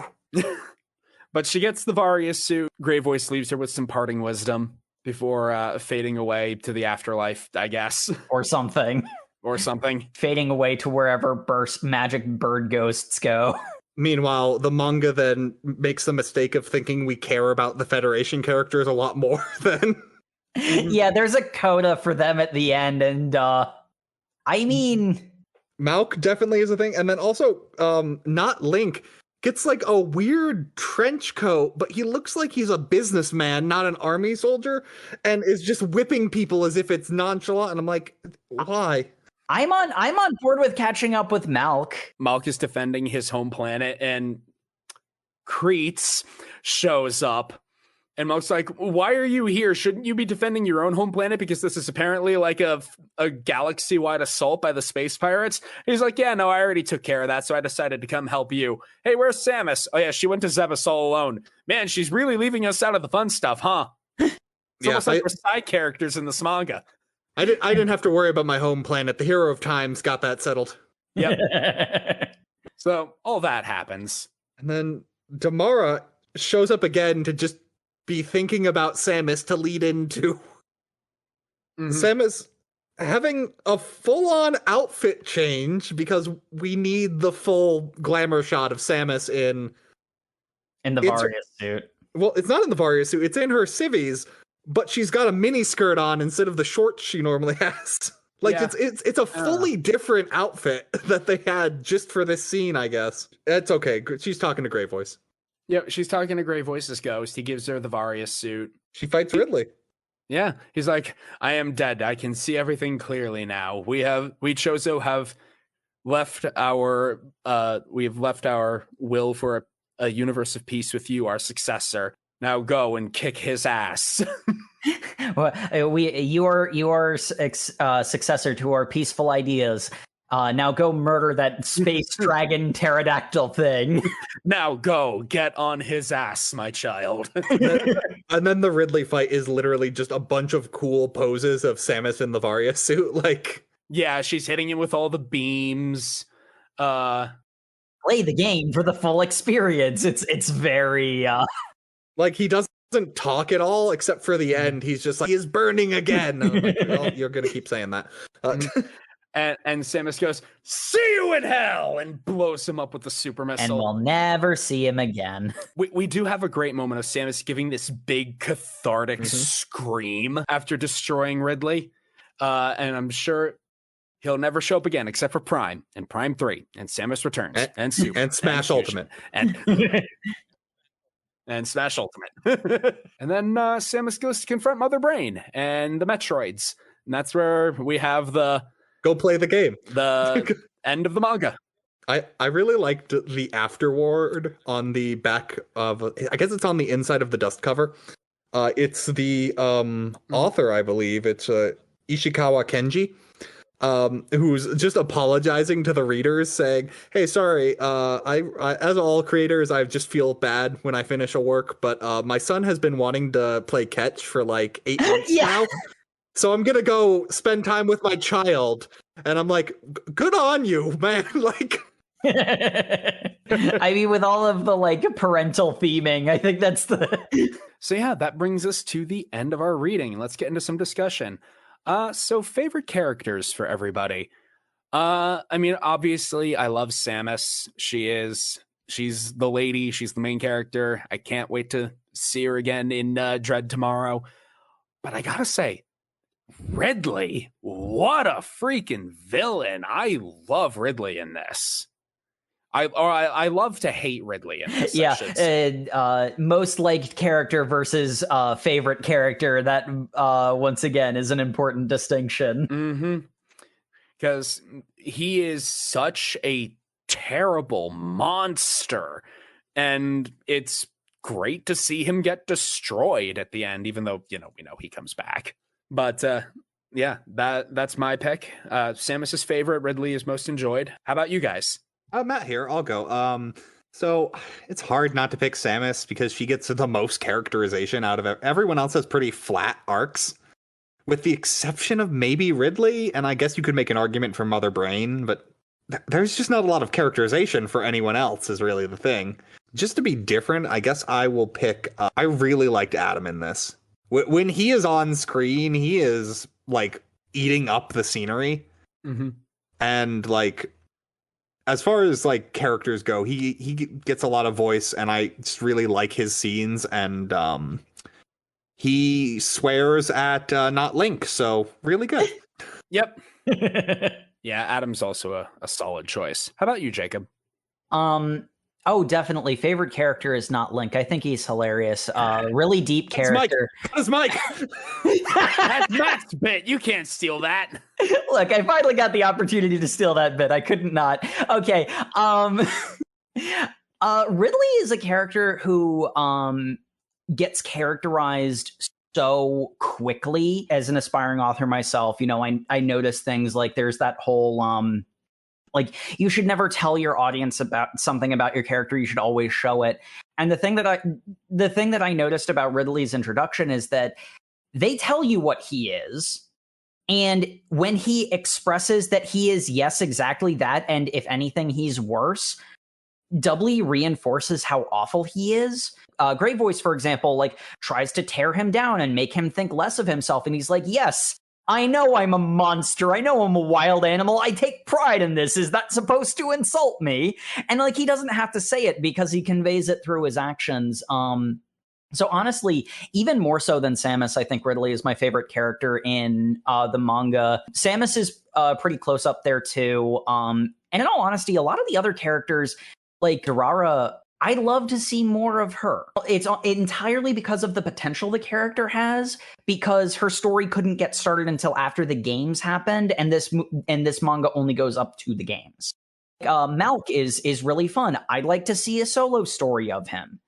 But she gets the Varia suit. Grey Voice leaves her with some parting wisdom before fading away to the afterlife, I guess. Or something. Fading away to wherever magic bird ghosts go. Meanwhile, the manga then makes the mistake of thinking we care about the Federation characters a lot more than... Yeah, there's a coda for them at the end, and I mean... Malk definitely is a thing, and then also, not Link, gets like a weird trench coat, but he looks like he's a businessman, not an army soldier, and is just whipping people as if it's nonchalant, and I'm like, why? I'm on board with catching up with Malk. Malk is defending his home planet, and Kreetz shows up. And Malk's like, why are you here? Shouldn't you be defending your own home planet? Because this is apparently like a galaxy-wide assault by the space pirates. And he's like, yeah, no, I already took care of that, so I decided to come help you. Hey, where's Samus? Oh yeah, she went to Zebes all alone. Man, she's really leaving us out of the fun stuff, huh? It's almost like we're side characters in this manga. I didn't have to worry about my home planet. The Hero of Times got that settled. Yep. So all that happens. And then Damara shows up again to just be thinking about Samus to lead into Samus having a full-on outfit change, because we need the full glamour shot of Samus in the Varia suit. Well, it's not in the Varia suit. It's in her civvies, but she's got a mini skirt on instead of the shorts she normally has. Like, yeah. it's a fully different outfit that they had just for this scene, I guess. It's okay. She's talking to Grey Voice. Yep, she's talking to Grey Voice's ghost. He gives her the Varia suit. She fights Ridley. Yeah, he's like, I am dead. I can see everything clearly now. We Chozo have left our will for a universe of peace with you, our successor. Now go and kick his ass. Well, you are successor to our peaceful ideas. Now go murder that space dragon pterodactyl thing. Now go get on his ass, my child. And then the Ridley fight is literally just a bunch of cool poses of Samus in the Varia suit. Like, yeah, she's hitting him with all the beams. Play the game for the full experience. It's very like, he doesn't talk at all except for the end. He's just like, he is burning again. Like, well, you're gonna keep saying that. And Samus goes, "See you in hell," and blows him up with the super missile. And we'll never see him again. We do have a great moment of Samus giving this big cathartic scream after destroying Ridley. And I'm sure he'll never show up again except for Prime and Prime 3 and Samus Returns and Super and Smash Ultimate and Smash Ultimate. And then Samus goes to confront Mother Brain and the Metroids. And that's where we have the go play the game. The end of the manga. I really liked the afterword on the back of, I guess it's on the inside of the dust cover. It's the author, I believe. It's Ishikawa Kenji, who's just apologizing to the readers, saying, "Hey, sorry, I as all creators, I just feel bad when I finish a work, but my son has been wanting to play catch for like 8 months now. So I'm gonna go spend time with my child." And I'm like, good on you, man. Like, I mean, with all of the like parental theming, I think that's the. So yeah, that brings us to the end of our reading. Let's get into some discussion. So favorite characters for everybody. I mean, obviously, I love Samus. She's the lady. She's the main character. I can't wait to see her again in Dread tomorrow. But I gotta say, Ridley, what a freaking villain. I love Ridley in this. I love to hate Ridley in this. Yeah, most liked character versus favorite character. That once again is an important distinction. Because he is such a terrible monster, and it's great to see him get destroyed at the end, even though we know he comes back. But yeah, that's my pick. Samus's favorite, Ridley is most enjoyed. How about you guys? Matt here. I'll go. So it's hard not to pick Samus because she gets the most characterization out of it. Everyone else has pretty flat arcs, with the exception of maybe Ridley. And I guess you could make an argument for Mother Brain, but there's just not a lot of characterization for anyone else is really the thing. Just to be different, I guess I will pick... I really liked Adam in this. When he is on screen, he is, like, eating up the scenery. And, like, as far as, like, characters go, he gets a lot of voice, and I just really like his scenes, and he swears at not Link, so really good. Yep. Yeah, Adam's also a solid choice. How about you, Jacob? Oh, definitely. Favorite character is not Link. I think he's hilarious. Really deep character. That's Mike. That's Matt's bit. You can't steal that. Look, I finally got the opportunity to steal that bit. I couldn't not. Okay. Ridley is a character who gets characterized so quickly. As an aspiring author myself, I notice things like there's that whole like, you should never tell your audience about something about your character. You should always show it. And the thing that I noticed about Ridley's introduction is that they tell you what he is. And when he expresses that he is, yes, exactly that, and if anything, he's worse, doubly reinforces how awful he is. Grey Voice, for example, like, tries to tear him down and make him think less of himself. And he's like, yes, I know I'm a monster. I know I'm a wild animal. I take pride in this. Is that supposed to insult me? And like, he doesn't have to say it because he conveys it through his actions. So honestly, even more so than Samus, I think Ridley is my favorite character in the manga. Samus is pretty close up there too. And in all honesty, a lot of the other characters, like Durara, I'd love to see more of her. It's entirely because of the potential the character has, because her story couldn't get started until after the games happened, and this manga only goes up to the games. Malk is really fun. I'd like to see a solo story of him,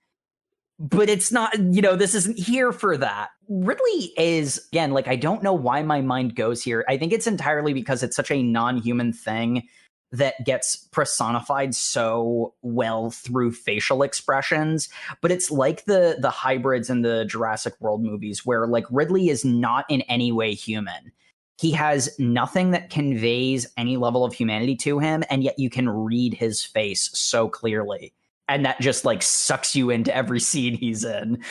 but it's not, this isn't here for that. Ridley is, again, like, I don't know why my mind goes here. I think it's entirely because it's such a non-human thing that gets personified so well through facial expressions. But it's like the hybrids in the Jurassic World movies, where like Ridley is not in any way human. He has nothing that conveys any level of humanity to him, and yet you can read his face so clearly. And that just like sucks you into every scene he's in.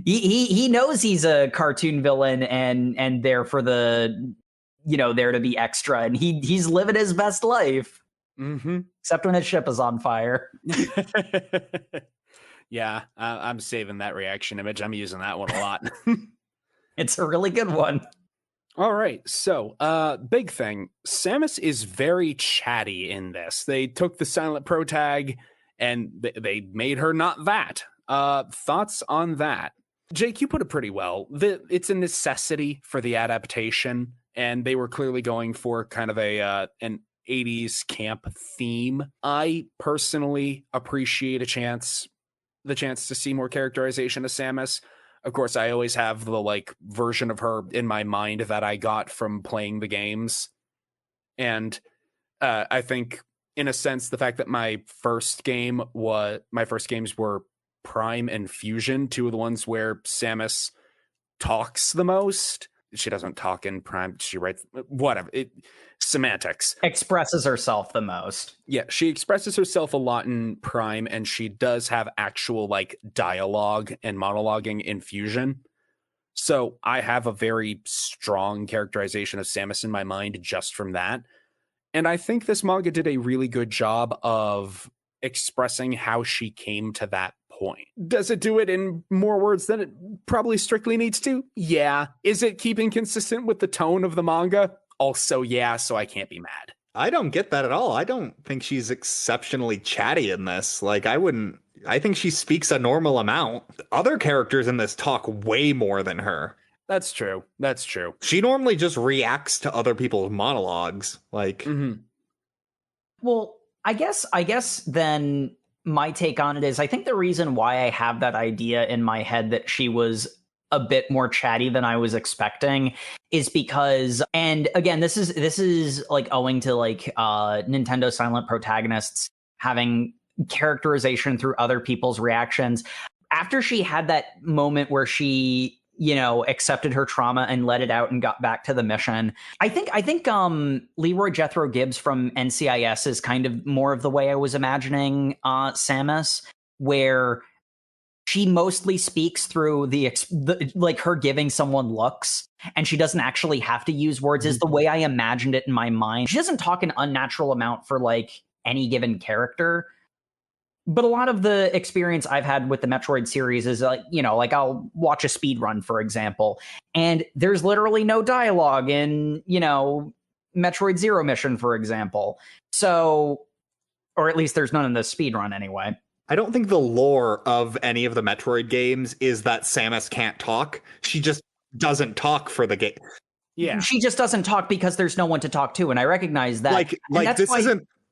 He knows he's a cartoon villain and there for the there to be extra, and he's living his best life. Mm-hmm. Except when his ship is on fire. Yeah, I'm saving that reaction image. I'm using that one a lot. It's a really good one. All right, so big thing. Samus is very chatty in this. They took the silent pro tag and they made her not that. Thoughts on that? Jake, you put it pretty well. It's a necessity for the adaptation, and they were clearly going for kind of an 80s camp theme. I personally appreciate the chance to see more characterization of Samus. Of course, I always have the version of her in my mind that I got from playing the games. And I think in a sense, the fact that my first games were Prime and Fusion, two of the ones where Samus talks the most. She doesn't talk in Prime. She writes, whatever. Semantics. Expresses herself the most. Yeah, she expresses herself a lot in Prime, and she does have actual dialogue and monologuing in Fusion. So I have a very strong characterization of Samus in my mind just from that. And I think this manga did a really good job of expressing how she came to that point. Does it do it in more words than it probably strictly needs to? Yeah. Is it keeping consistent with the tone of the manga? Also, yeah, so I can't be mad. I don't get that at all. I don't think she's exceptionally chatty in this. I think she speaks a normal amount. Other characters in this talk way more than her. That's true. She normally just reacts to other people's monologues. Mm-hmm. Well, I guess then my take on it is I think the reason why I have that idea in my head that she was a bit more chatty than I was expecting is because, and again, this is owing to Nintendo silent protagonists having characterization through other people's reactions. After she had that moment where she accepted her trauma and let it out and got back to the mission, I think Leroy Jethro Gibbs from NCIS is kind of more of the way I was imagining Samus, where she mostly speaks through the her giving someone looks, and she doesn't actually have to use words, is the way I imagined it in my mind. She doesn't talk an unnatural amount for any given character. But a lot of the experience I've had with the Metroid series is I'll watch a speed run, for example, and there's literally no dialogue in, Metroid Zero Mission, for example. So, or at least there's none in the speed run anyway. I don't think the lore of any of the Metroid games is that Samus can't talk. She just doesn't talk for the game. Yeah. She just doesn't talk because there's no one to talk to, and I recognize that.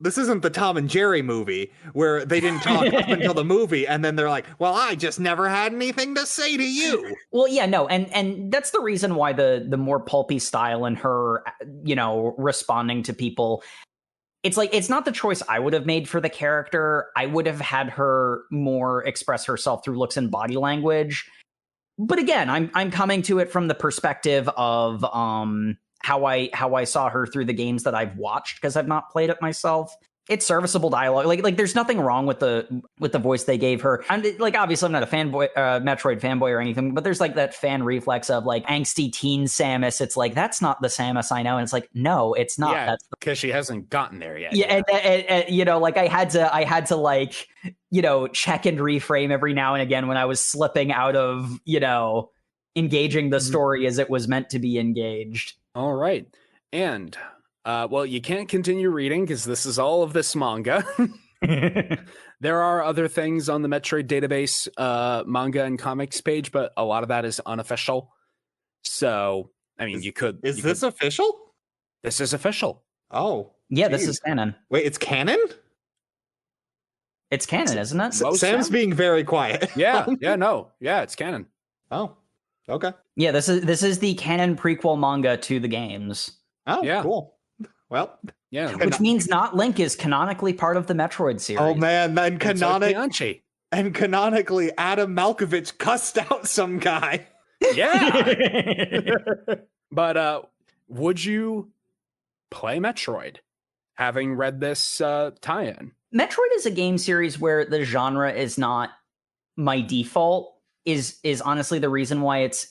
This isn't the Tom and Jerry movie where they didn't talk up until the movie, and then they're like, well, I just never had anything to say to you. Well, yeah, no, and that's the reason why the more pulpy style in her, responding to people, it's not the choice I would have made for the character. I would have had her more express herself through looks and body language. But again, I'm coming to it from the perspective of how I saw her through the games that I've watched, because I've not played it myself. It's serviceable dialogue. Like there's nothing wrong with the voice they gave her. And obviously I'm not a fanboy, Metroid fanboy or anything, but there's that fan reflex of angsty teen Samus. It's that's not the Samus I know, and it's no, it's not. Yeah, because she hasn't gotten there yet. Yeah, and I had to check and reframe every now and again when I was slipping out of engaging the story as it was meant to be engaged. All right. And, well, you can't continue reading because this is all of this manga. There are other things on the Metroid database, manga and comics page, but a lot of that is unofficial. So, I mean, you could... Is this official? This is official. Oh. Yeah, geez. This is canon. Wait, it's canon? It's canon, isn't it? Sam's being very quiet. Yeah, it's canon. Oh, okay. Yeah, this is the canon prequel manga to the games. Oh, yeah. Cool. Well, yeah, which means not Link is canonically part of the Metroid series. Oh man, and canonically Bianchi. Adam Malkovich cussed out some guy. Yeah. But would you play Metroid, having read this tie-in? Metroid is a game series where the genre is not my default. Is honestly the reason why it's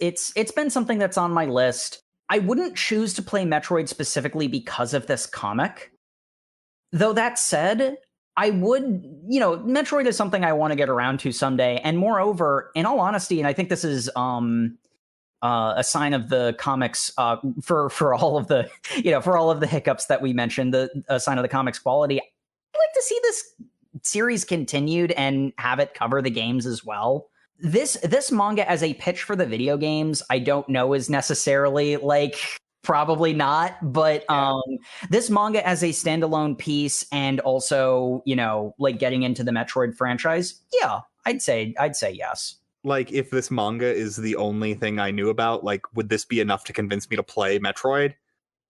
been something that's on my list. I wouldn't choose to play Metroid specifically because of this comic. Though that said, I would, Metroid is something I want to get around to someday. And moreover, in all honesty, and I think this is a sign of the comics for all of the for all of the hiccups that we mentioned, a sign of the comics quality. I'd like to see this series continued and have it cover the games as well. This manga as a pitch for the video games, I don't know is necessarily probably not, but this manga as a standalone piece and also, getting into the Metroid franchise, yeah, I'd say yes. Like, if this manga is the only thing I knew about, would this be enough to convince me to play Metroid?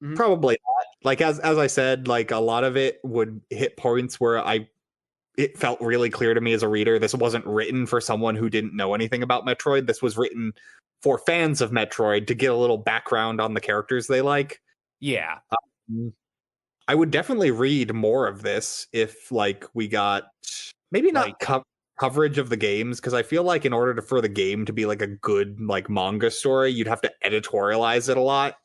Mm-hmm. Probably not. Like, as I said, a lot of it would hit points where it felt really clear to me as a reader, this wasn't written for someone who didn't know anything about Metroid. This was written for fans of Metroid to get a little background on the characters they like. Yeah. I would definitely read more of this if, we got maybe not coverage of the games, because I feel like in order for the game to be a good manga story, you'd have to editorialize it a lot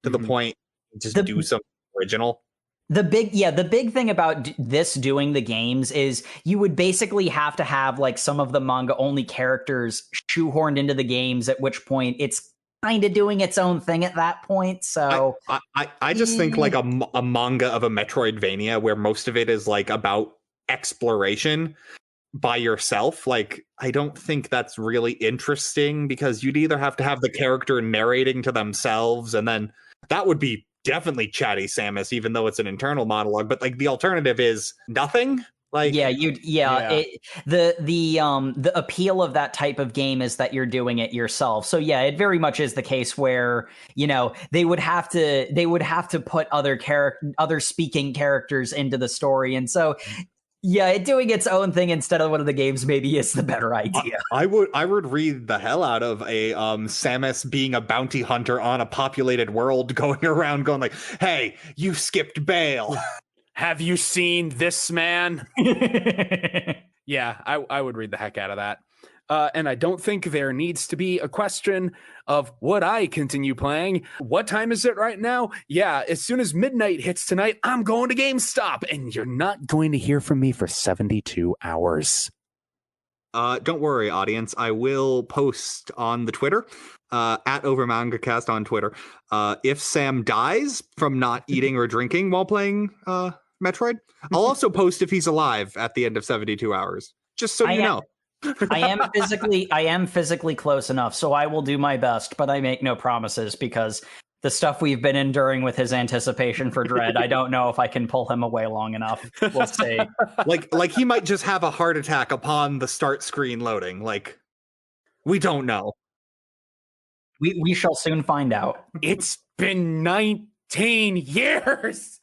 to the point just do something original. The big thing about this doing the games is you would basically have to have some of the manga only characters shoehorned into the games, at which point it's kind of doing its own thing at that point. So I just think a manga of a Metroidvania where most of it is about exploration by yourself. I don't think that's really interesting, because you'd either have to have the character narrating to themselves, and then that would be definitely chatty Samus, even though it's an internal monologue. But the alternative is nothing. The appeal of that type of game is that you're doing it yourself. So yeah, it very much is the case where they would have to put other speaking characters into the story, and so yeah, it doing its own thing instead of one of the games maybe is the better idea. I would read the hell out of a Samus being a bounty hunter on a populated world, going around going hey, you skipped bail. Have you seen this man? Yeah, I would read the heck out of that. And I don't think there needs to be a question of would I continue playing? What time is it right now? Yeah, as soon as midnight hits tonight, I'm going to GameStop, and you're not going to hear from me for 72 hours. Don't worry, audience. I will post on the Twitter, at OverMangaCast on Twitter, if Sam dies from not eating or drinking while playing Metroid. I'll also post if he's alive at the end of 72 hours, just so you know. I am physically close enough, so I will do my best, but I make no promises, because the stuff we've been enduring with his anticipation for Dread, I don't know if I can pull him away long enough. We'll see. Like he might just have a heart attack upon the start screen loading. We don't know. We shall soon find out. It's been 19 years.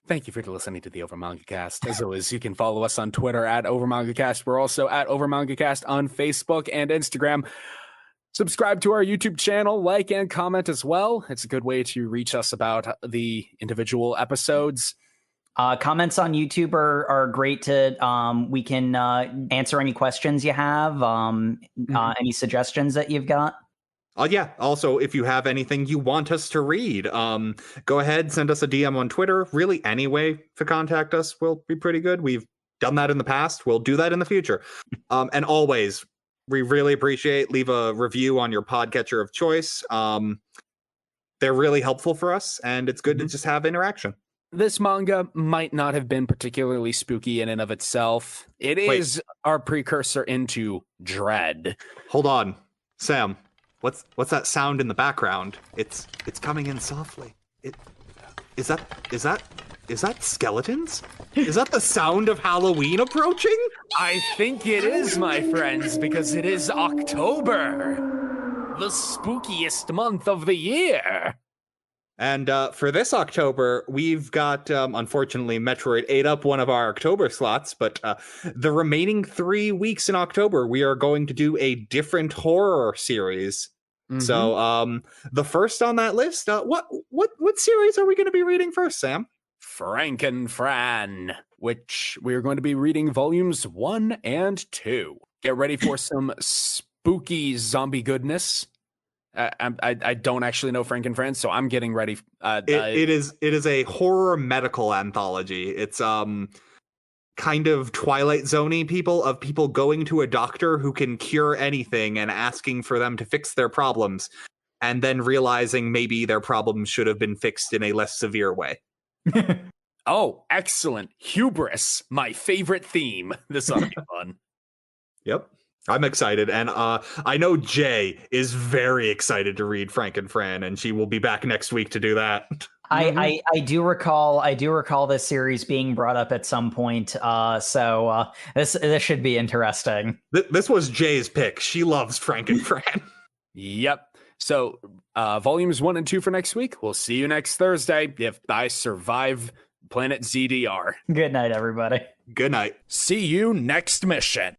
Thank you for listening to the OverMangaCast. As always, you can follow us on Twitter at OverMangaCast. We're also at OverMangaCast on Facebook and Instagram. Subscribe to our YouTube channel, like and comment as well. It's a good way to reach us about the individual episodes. Comments on YouTube are great to we can answer any questions you have, any suggestions that you've got. Yeah. Also, if you have anything you want us to read, go ahead, send us a DM on Twitter. Really, any way to contact us will be pretty good. We've done that in the past. We'll do that in the future. And always, we really appreciate, leave a review on your podcatcher of choice. They're really helpful for us, and it's good to just have interaction. This manga might not have been particularly spooky in and of itself. It is our precursor into Dread. Hold on, Sam. What's that sound in the background? It's coming in softly. Is that skeletons? Is that the sound of Halloween approaching? I think it is, my friends, because it is October, the spookiest month of the year. And for this October, we've got, unfortunately, Metroid ate up one of our October slots, but the remaining 3 weeks in October, we are going to do a different horror series. Mm-hmm. So the first on that list, what series are we going to be reading first, Sam? Frankenfran, which we're going to be reading volumes 1 and 2. Get ready for some spooky zombie goodness. I don't actually know Frank and Fran, so I'm getting ready. It is a horror medical anthology. It's kind of Twilight Zone-y people going to a doctor who can cure anything and asking for them to fix their problems, and then realizing maybe their problems should have been fixed in a less severe way. Oh, excellent. Hubris, my favorite theme. This ought to be fun. Yep. I'm excited, and I know Jay is very excited to read Frank and Fran, and she will be back next week to do that. I do recall this series being brought up at some point. So this should be interesting. This was Jay's pick. She loves Frank and Fran. Yep. So volumes 1 and 2 for next week. We'll see you next Thursday if I survive Planet ZDR. Good night, everybody. Good night. See you next mission.